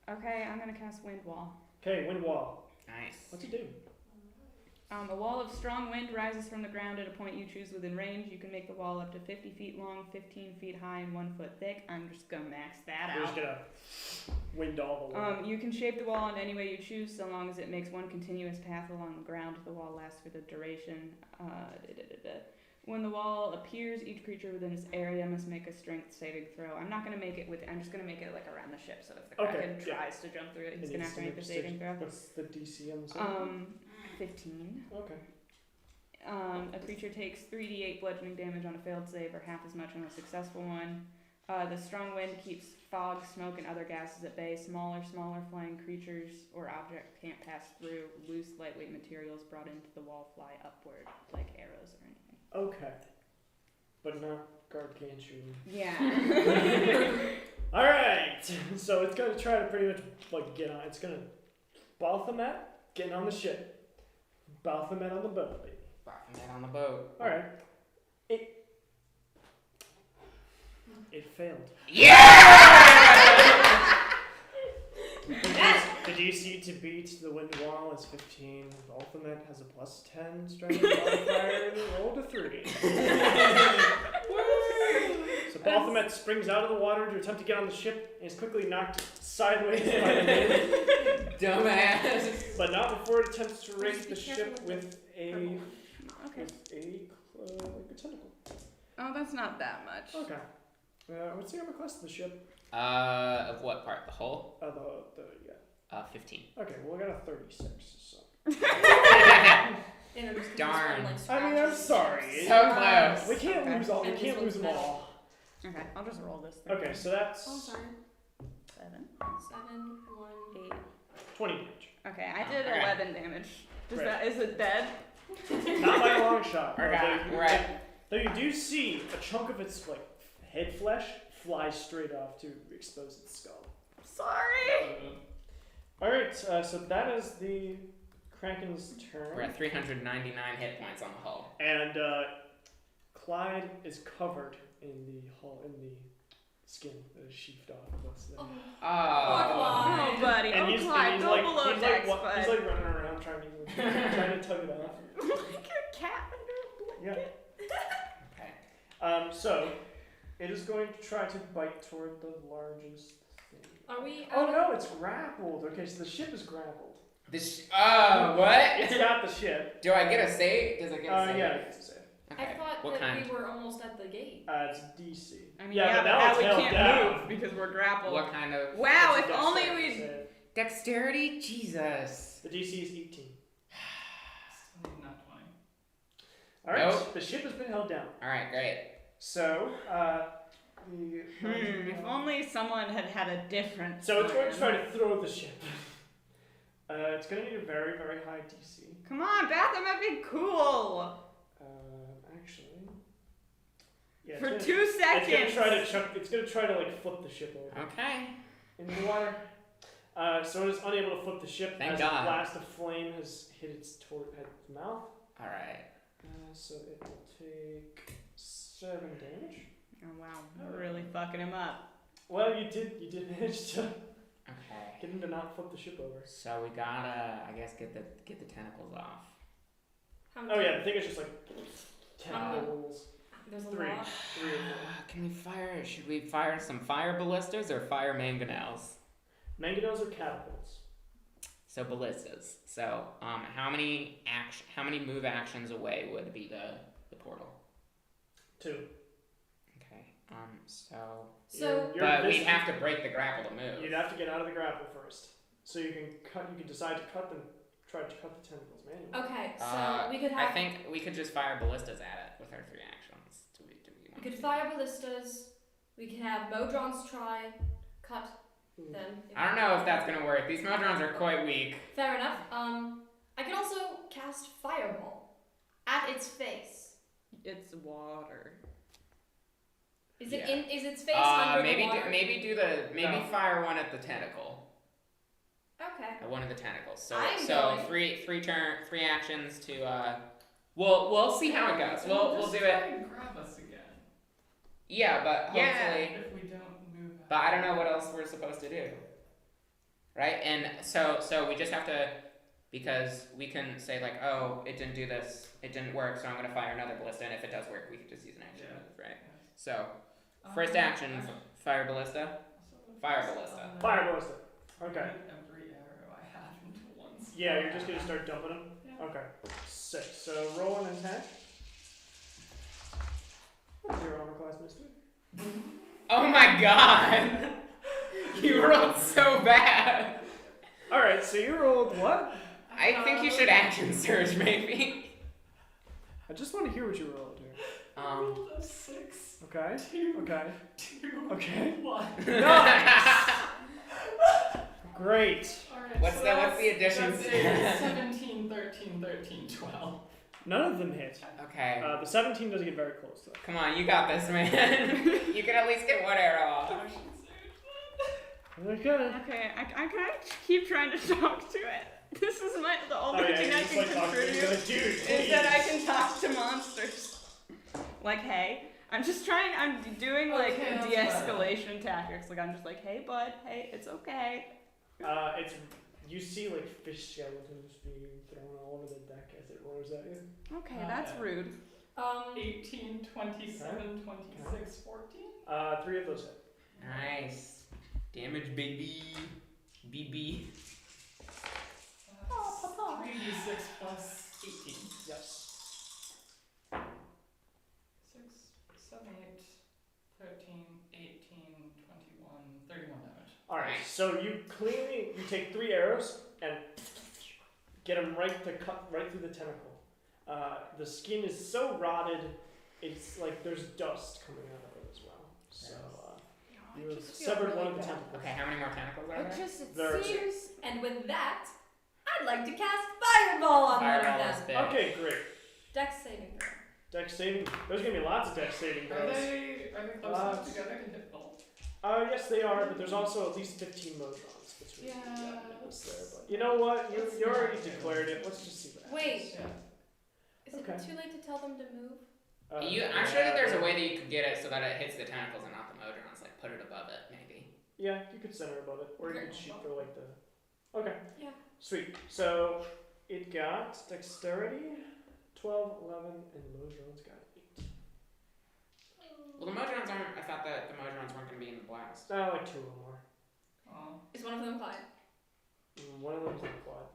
Okay, I'm gonna cast Wind Wall. Okay, wind wall. Nice. What's it do? A wall of strong wind rises from the ground at a point you choose within range. You can make the wall up to 50 feet long, 15 feet high, and 1 foot thick. I'm just gonna max that We're just out. gonna wind all the way. You can shape the wall in any way you choose, so long as it makes one continuous path along the ground. The wall lasts for the duration. When the wall appears, each creature within its area must make a strength saving throw. I'm not gonna make it with. I'm just gonna make it like around the ship. So if the Okay, Kraken yeah. tries to jump through it, he's It gonna needs have to make the saving throw. What's the DC on this one? 15. Okay. A creature takes 3d8 bludgeoning damage on a failed save, or half as much on a successful one. The strong wind keeps fog, smoke, and other gases at bay. Smaller flying creatures or objects can't pass through. Loose, lightweight materials brought into the wall fly upward, like arrows or anything. Okay. But not gargantuan. Yeah. Alright! So it's gonna try to pretty much like get on. It's gonna Balthamet getting on the ship. Balthamet on the boat, baby. Baphomet on the boat. Alright. It failed. The DC to beat the wind wall is 15. Balthamet has a plus 10 strength modifier and rolled a 3. So Balthamet springs out of the water to attempt to get on the ship and is quickly knocked sideways by the wind, Dumbass. but not before it attempts to raise Just the be careful ship with with a Okay. like a tentacle. Oh, that's not that much. Okay. What's the armor class of the ship? Of what part? The hull? Yeah. 15. Okay, well, I got a 36, so. And I'm just Darn. like, I mean, I'm scratches. sorry. So close. We can't Okay. lose all. We And can't this lose them one's all. Okay, I'll just roll this thing. Okay, so that's Oh, sorry. 7, 7, 1. 8. 20 damage. Okay, I did Okay. 11 damage. Right. Is it dead? Not by a long shot. Okay, Though right. though you do see a chunk of its like head flesh fly straight off to expose its skull. Sorry. All right. Alright, so that is the Kraken's turn. We're at 399 hit points on the hull. And Clyde is covered in the skin that is sheathed off of us. Oh, Oh, buddy. And Oh, he's, Clyde, and he's go like, below he's decks, like, bud. he's like running around trying to tug it off. Like a cat under a blanket. Okay. So it is going to try to bite toward the largest thing. Are we? Oh no, it's grappled. Okay, so the ship is grappled. What? It's got the ship. Do I get a save? Does it get a save? Yeah, it's a save. Okay. I thought What that kind? we were almost at the gate. It's DC. I mean, Yeah, but but now now it's we held can't down. move because we're grappled. What kind of Wow, It's a if only dexterity we. save. dexterity? Jesus. The DC is 18. Still need not 20. Alright, Nope. the ship has been held down. All right, great. So, If only someone had had a different. So it's going to try plan. to throw the ship. It's going to need a very, very high DC. Come on, Beth, that might be cool. Actually, yeah. For it's 2 gonna, seconds. It's going to try to like flip the ship over Okay. in the water. So it is unable to flip the ship Thank as God. a blast of flame has hit its mouth. All right. So it will take 7 damage. Oh wow, we're really fucking him up. Well, you did manage to Okay. get him to not flip the ship over. So we gotta, I guess, get the tentacles off. How many? Oh yeah, the thing is just like How many? tentacles. There's a 3 lot. 3 or 4. Can we fire? Should we fire some fire ballistas or fire mangonels? Mangonels are catapults. So ballistas. So how many move actions away would be the portal? 2. Okay. So. So You're But this- we'd have to break the grapple to move. You'd have to get out of the grapple first. So you can decide to cut them, try to cut the tentacles manually. okay, so we could I have. think we could just fire ballistas at it with our 3 actions. Do we We want could to? fire ballistas. We could have Modrons try cut them. I don't know if that's gonna work. These Modrons are quite weak. Fair enough. I could also cast Fireball at its face. It's water. Is it Yeah. is its face under maybe the water? No. fire one at the tentacle. Okay. At one of the tentacles. So I'm so going. three actions to we'll see how it goes. We'll Just do try it. and grab us again. Yeah, but Yeah. hopefully. If we don't move. But I don't know what else we're supposed to do. Right? And so we just have to, because we can say like, oh, it didn't do this, it didn't work, so I'm gonna fire another ballista, and if it does work, we could just use an action Yeah. move, right? So first action, fire ballista. Fire ballista. Fire ballista. Okay. Every arrow I have into one spot. Yeah, you're just gonna start dumping them? Yeah. Okay. 6. So roll an attack. What's your armor class, mister? Oh my god! You rolled so bad! Alright, so you rolled what? I think you should action surge, maybe. I just want to hear what you rolled here. I rolled a 6, Okay. 2, Okay. 2, Okay. 1. Nice! Great. Alright, What's so what's the additions? That's 17, 13, 13, 12. None of them hit. Okay. The 17 doesn't get very close, though. Come on, you got this, man. You can at least get one arrow off. Okay. Okay, I can keep trying to talk to it. This is the only thing you're I just can like talking to contribute. it. Dude, Is that I please. can talk to monsters. Like, hey, I'm doing like Okay, that's de-escalation tactics. Like, I'm just like, hey, bud, hey, it's okay. You see like fish skeletons being thrown all over the deck as it roars at you. Okay, that's Okay. rude. 18, 27, 26, 14. 3 of those hit. Nice. Damage, baby. BB. That's 3d6 plus 18. Yes. 6, 7, 8, 13, 18, 21, 31 damage. Alright, Nice. so you take 3 arrows and get them right through the tentacle. The skin is so rotted, it's like there's dust coming out of it as well. So you have severed one of the tentacles. Okay, how many more tentacles are It there? just There are seems. And with that, I'd like to cast Fireball on one Fireball of is them. big. Okay, great. Dex saving throw. Dex saving. There's gonna be lots of dex saving Are throws. they close enough together to hit both? Yes, they are, but there's also at least 15 Modrons between Yeah, the this there, but you know what? You already declared it. Let's just see what happens. Wait. Yeah. Is it too late to tell them to move? I'm sure that there's a way that you could get it so that it hits the tentacles and not the Modrons. Like put it above it, maybe. Yeah, you could center above it, or you could shoot for like the. Okay. Yeah. Sweet. So it got dexterity 12, 11, and Modron's got 8. Well, the Modrons aren't. I thought that the Modrons weren't going to be in the blast. Like 2 or more. Is one of them Clyde? One of them's not Quad.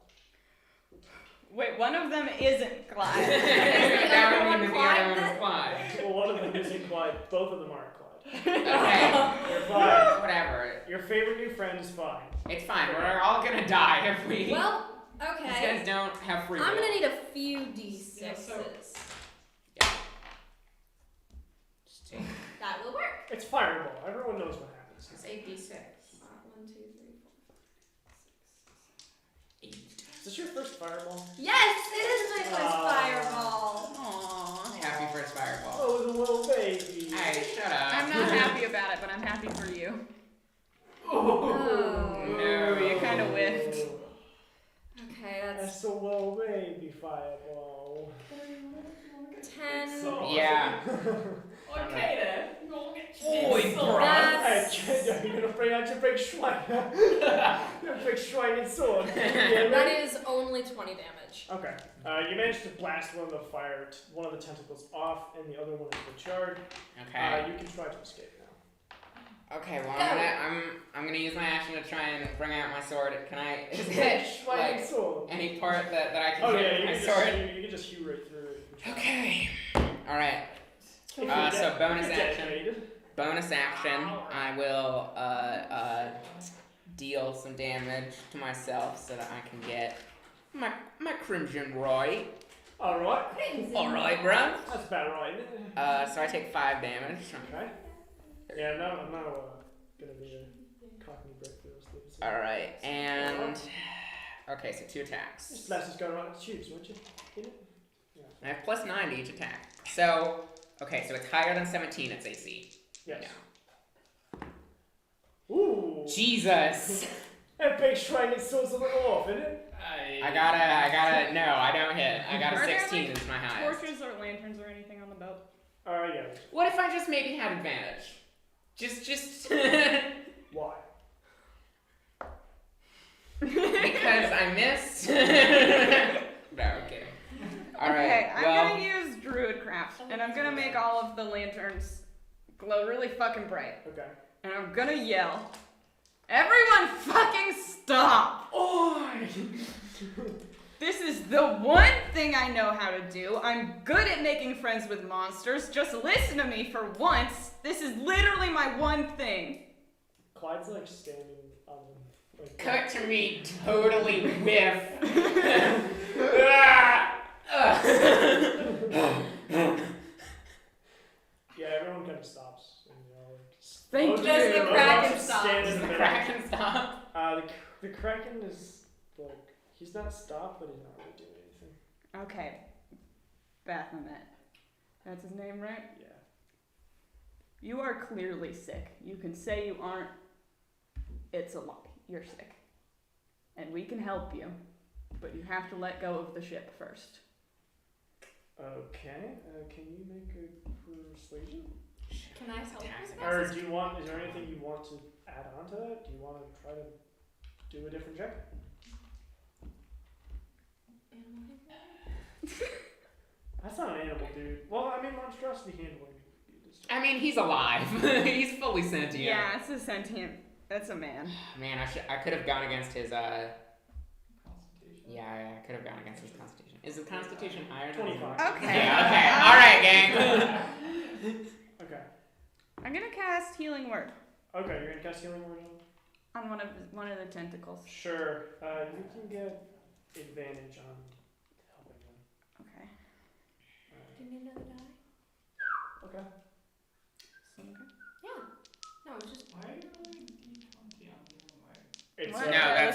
Wait, one of them isn't Clyde. That would mean that the Clyde other one then? was Clyde. Well, one of them isn't Clyde. Both of them aren't Clyde. Okay. You're fine. Whatever. Your favorite new friend is fine. It's fine. We're all gonna die if we. Well, These okay. guys don't have free will. I'm gonna need a few d6s. Yeah, so- Just take That will work. It's fireball. Everyone knows what happens. it's 8d6. 1, 2, 3, 4. 8. Is this your first fireball? Yes, it is my first fireball. Aww. Happy first fireball. Oh, the little baby. Hey, shut up. I'm not happy about it, but I'm happy for you. Oh. No. You kind of whiffed. Okay, that's That's the little baby fireball. 10. So- Yeah. Okay then. Oi, bro. That's You're gonna bring out your big Schwein. Your big Schwein and sword. Yeah, that ready? is only 20 damage. Okay. You managed to blast one of the one of the tentacles off, and the other one is recharged. Okay. You can try to escape now. Okay. Well, Go. I'm gonna use my action to try and bring out my sword. Can I? Is Big it Schwein like and sword. any part that I can Oh hit yeah, with you my can, sword? you can just hew right through it. Okay. All right. If you're So bonus if you're action. dedicated. Bonus action. I will deal some damage to myself so that I can get my crimson right. All right. All right, bro. That's about right. Isn't it? So I take 5 damage. Okay. Yeah, no, I'm not gonna be a cockney brick for those things. All right, and okay, so 2 attacks. Just let's just go around the tubes, won't you? Get it? I have plus 9 to each attack. So okay, so it's higher than 17. It's AC. Yes. No. Ooh. Jesus. That big Schwein and sword's a little off, isn't it? I gotta. No, I don't hit. I got a Are there, 16 like, is my highest. Torches or lanterns or anything on the boat? Yeah. What if I just maybe had advantage? Just Why? because I missed. No, I'm kidding. All right. Okay, I'm well, gonna use Druidcraft, and I'm gonna make all of the lanterns glow really fucking bright. Okay. And I'm gonna yell, "Everyone fucking stop! Oi! This is the one thing I know how to do. I'm good at making friends with monsters. Just listen to me for once. This is literally my one thing." Clyde's like standing on them. Like, cut to me totally whiff. Yeah, everyone kind of stops. And, Thank most you. of Just the them Kraken just stops. stand in Does the the middle. Kraken stop? The Kraken is like he's not stopped, but he's not really doing anything. Okay, Baphomet. That's his name, right? Yeah. You are clearly sick. You can say you aren't. It's a lie. You're sick. And we can help you, but you have to let go of the ship first. Okay. Can you make a persuasion? Can I help with Or this? do you want? Is there anything you want to add on to that? Do you want to try to do a different check? That's not an animal, dude. Well, I mean, monstrosity handling. I mean, he's alive. He's fully sentient. Yeah, it's a sentient. That's a man. Man, I could have gone against his Constitution. Yeah, I could have gone against his constitution. Is his constitution higher than 25. Okay. Yeah. Okay. All right, gang. Okay. I'm gonna cast Healing Word Okay, you're gonna cast healing word on? on one of the tentacles. Sure. You can get advantage on helping them. Okay. Do you need another die? Okay. Yeah. No, it's just. Why are you rolling D20 on healing word? It's What? No, Yeah,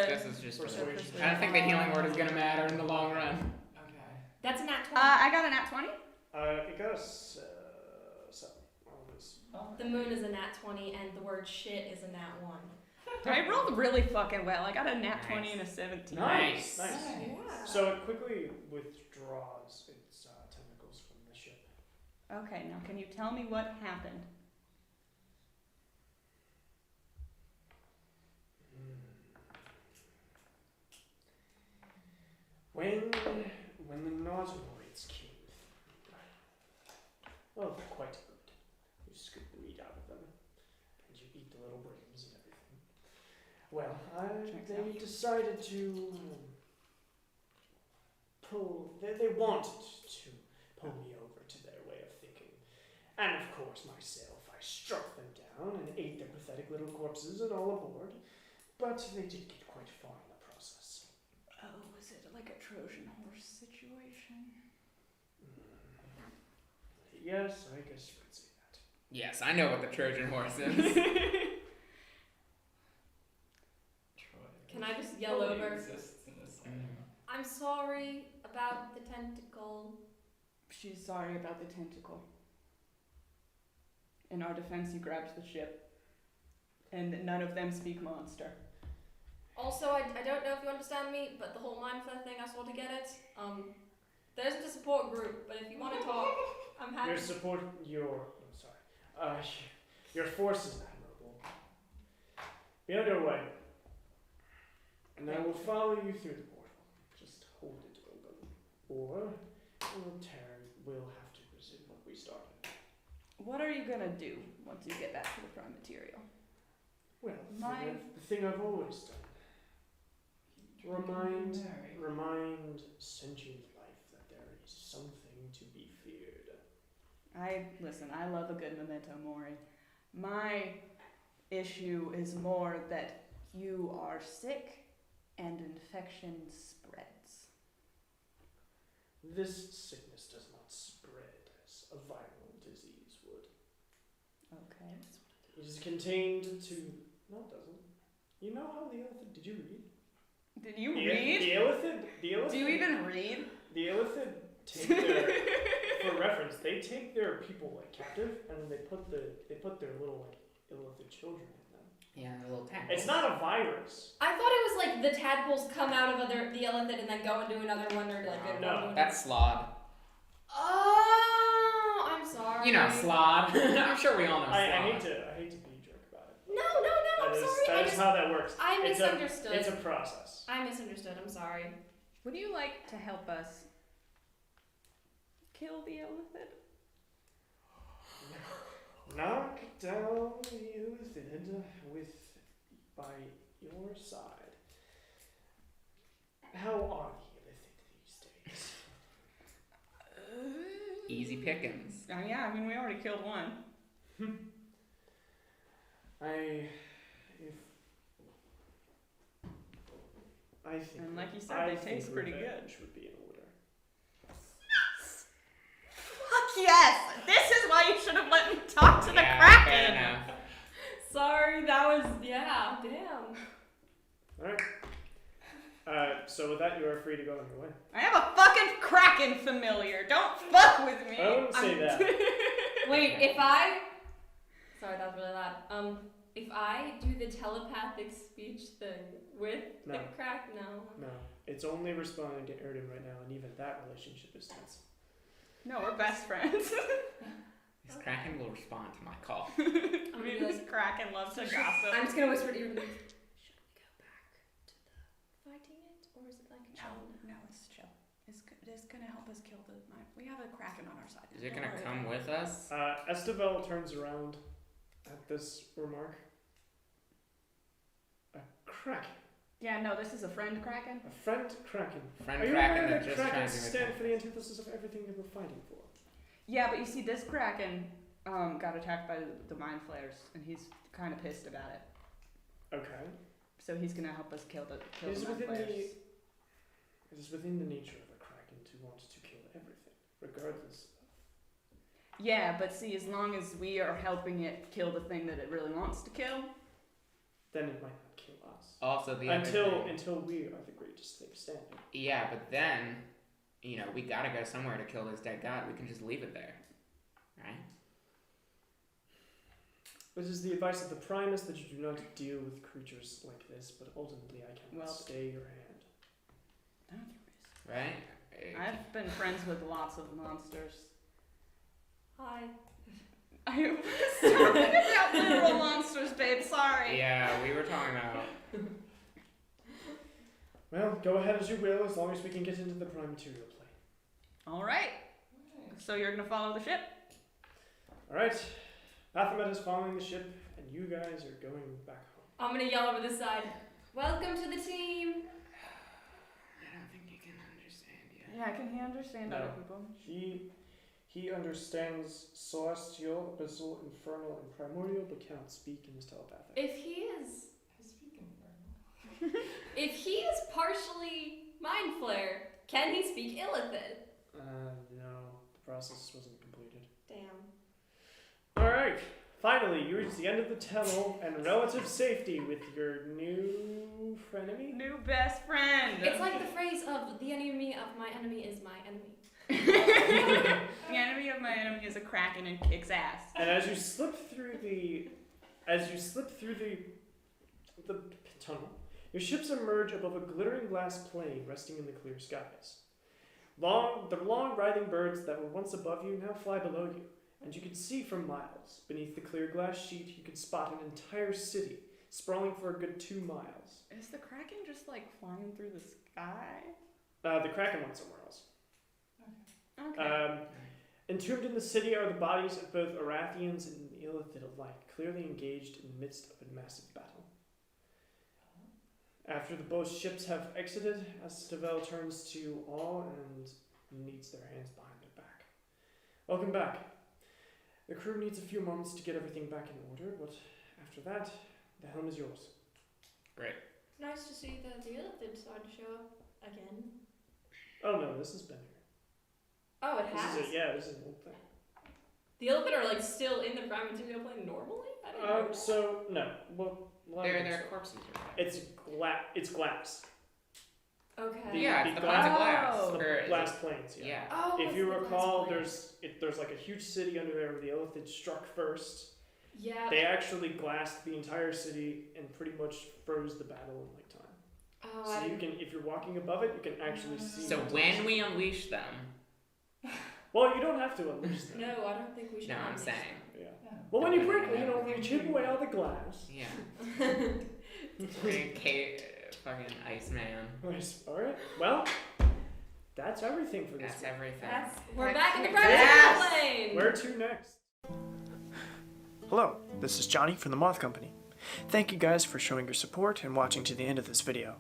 this is just. persuasion. I don't think the healing word is gonna matter in the long run. Okay. That's a nat 20. I got a nat 20. It got a 7 on this. The moon is a nat 20, and the word shit is a nat 1. I rolled really fucking well. I got a nat 20 Nice. and a 17. Nice. Yeah. So it quickly withdraws its tentacles from the ship. Okay, now can you tell me what happened? When the Nautiloids came through, well, they're quite good. You scoop the meat out of them, and you eat the little brains and everything. Well, they decided to pull. They wanted to pull me over to their way of thinking, and of course myself, I struck them down and ate their pathetic little corpses and all aboard. But they did get quite far in the process. Oh, was it like a Trojan horse situation? Yes, I guess you could say that. Yes, I know what the Trojan horse is. Troy. Can I just yell Probably over? exists in this scenario. I'm sorry about the tentacle. She's sorry about the tentacle. In our defense, he grabs the ship. And none of them speak monster. Also, I don't know if you understand me, but the whole mind flare thing, I sort of get it. There isn't a support group, but if you want to talk, I'm happy. Your force is admirable. Be on your way, and I will follow you through the portal. Just hold it open, or we'll have to resume what we started. What are you gonna do once you get back to the prime material? Well, My- the thing I've always done. Remind sentient life that there is something to be feared. I love a good memento mori. My issue is more that you are sick and infection spreads. This sickness does not spread as a viral disease would. Okay. It is contained to... No, it doesn't. You know how the elephant... Did you read? Did you read? The elephant... Do you even read? The elephant take their... For reference, they take their people like captive, and then they put their little like elephant children in them. Yeah, the little tadpole. It's not a virus. I thought it was like the tadpoles come out of the elephant and then go into another one or like No. That's Slod. Oh, I'm sorry. You know Slod. I'm sure we all know Slod. I hate to be a jerk about it. No, I'm sorry. That is how that works. I misunderstood. It's a process. I misunderstood. I'm sorry. Would you like to help us kill the elephant? Knock down the elephant by your side. How are the elephant these days? Easy pickings. Yeah, I mean, we already killed one. I think. And like you said, they taste pretty good. Revenge would be in order. Fuck yes! This is why you should have let me talk to the Fair Kraken! enough. Sorry, that was damn. Alright. So with that, you are free to go on your way. I have a fucking Kraken familiar. Don't fuck with me. I wouldn't say that. Wait, sorry, that was really loud. If I do the telepathic speech thing with No. the crack, no. No. It's only responding to Erden right now, and even that relationship is tense. No, we're best friends. This Kraken will respond to my call. I mean, this Kraken loves to gossip. I'm just gonna whisper to you. Should we go back to the fighting it, or is it like a chill? No, it's chill. It's gonna help us kill the mine. We have a Kraken on our side. Is it Don't gonna worry come about with us? Estevel turns around at this remark. A kraken. Yeah, no, this is a friend Kraken. A friend kraken. Friend Are you Kraken aware that that just tried krakens to stand for the antithesis of everything that we're fighting for? Yeah, but you see, this Kraken got attacked by the mind flayers, and he's kind of pissed about it. Okay. So he's gonna help us kill the It is mind within flayers. It is within the nature of a kraken to want to kill everything, regardless. Yeah, but see, as long as we are helping it kill the thing that it really wants to kill. Then it might not kill us. Also, the other thing, Until we are the greatest thing standing. yeah, but then, we gotta go somewhere to kill this dead god. We can just leave it there, right? It is the advice of the Primus that you do not deal with creatures like this, but ultimately I cannot Well- stay your hand. Right? I've been friends with lots of monsters. Hi. I was talking about literal monsters, babe. Sorry. Yeah, we were talking about. Well, go ahead as you will, as long as we can get into the prime material plane. All right. So you're gonna follow the ship? Alright, Baphomet is following the ship, and you guys are going back home. I'm gonna yell over this side. Welcome to the team. I don't think he can understand yet. Yeah, can he understand No. other people? He understands celestial, abyssal, infernal, and primordial, but cannot speak in his telepathic. If he is I speak infernal. If he is partially mind flare, can he speak illithid? No, the process wasn't completed. Damn. Alright, finally, you reach the end of the tunnel and relative safety with your new frenemy. New best friend. It's like the phrase of the enemy of my enemy is my enemy. The enemy of my enemy is a kraken and kicks ass. And as you slip through the tunnel, your ships emerge above a glittering glass plane resting in the clear skies. The long riding birds that were once above you now fly below you, and you can see for miles. Beneath the clear glass sheet, you can spot an entire city, sprawling for a good 2 miles. Is the kraken just like flying through the sky? The Kraken went somewhere else. Okay. Entombed in the city are the bodies of both Arathians and Illithid alike, clearly engaged in the midst of a massive battle. After the both ships have exited, Estevel turns to you all and kneads their hands behind their back. Welcome back. The crew needs a few moments to get everything back in order, but after that, the helm is yours. Great. Nice to see the illithid side show up again. Oh no, this has been here. Oh, it has? This is an old thing. The illithid are like still in the prime material plane normally? I didn't know that. So, no. Well, Their corpses are It's glass. Okay. Yeah, it's the planes of glass. Oh. The Or is glass it- planes, yeah. Yeah. Oh, If it's you the glass recall, plane. there's like a huge city under there where the illithid struck first. Yeah. They actually glassed the entire city and pretty much froze the battle in like time. Oh, So I you can, if you're walking above it, you can actually see. So the when entire we city. unleash them, Well, you don't have to unleash them. No, I don't think we should. no, I'm unleash saying. Yeah. Yeah. Well, when you break, when you chip away all the glass. Yeah. Fucking Iceman. Nice. All right. Well, that's everything for this That's one. everything. We're back in the prime Yes! material plane. Where to next? Hello, this is Johnny from the Moth Company. Thank you guys for showing your support and watching to the end of this video.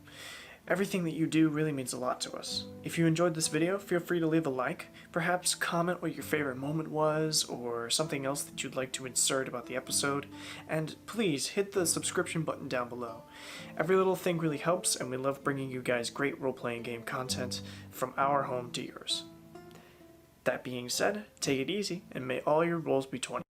Everything that you do really means a lot to us. If you enjoyed this video, feel free to leave a like, perhaps comment what your favorite moment was, or something else that you'd like to insert about the episode, and please hit the subscription button down below. Every little thing really helps, and we love bringing you guys great role-playing game content from our home to yours. That being said, take it easy, and may all your rolls be 20.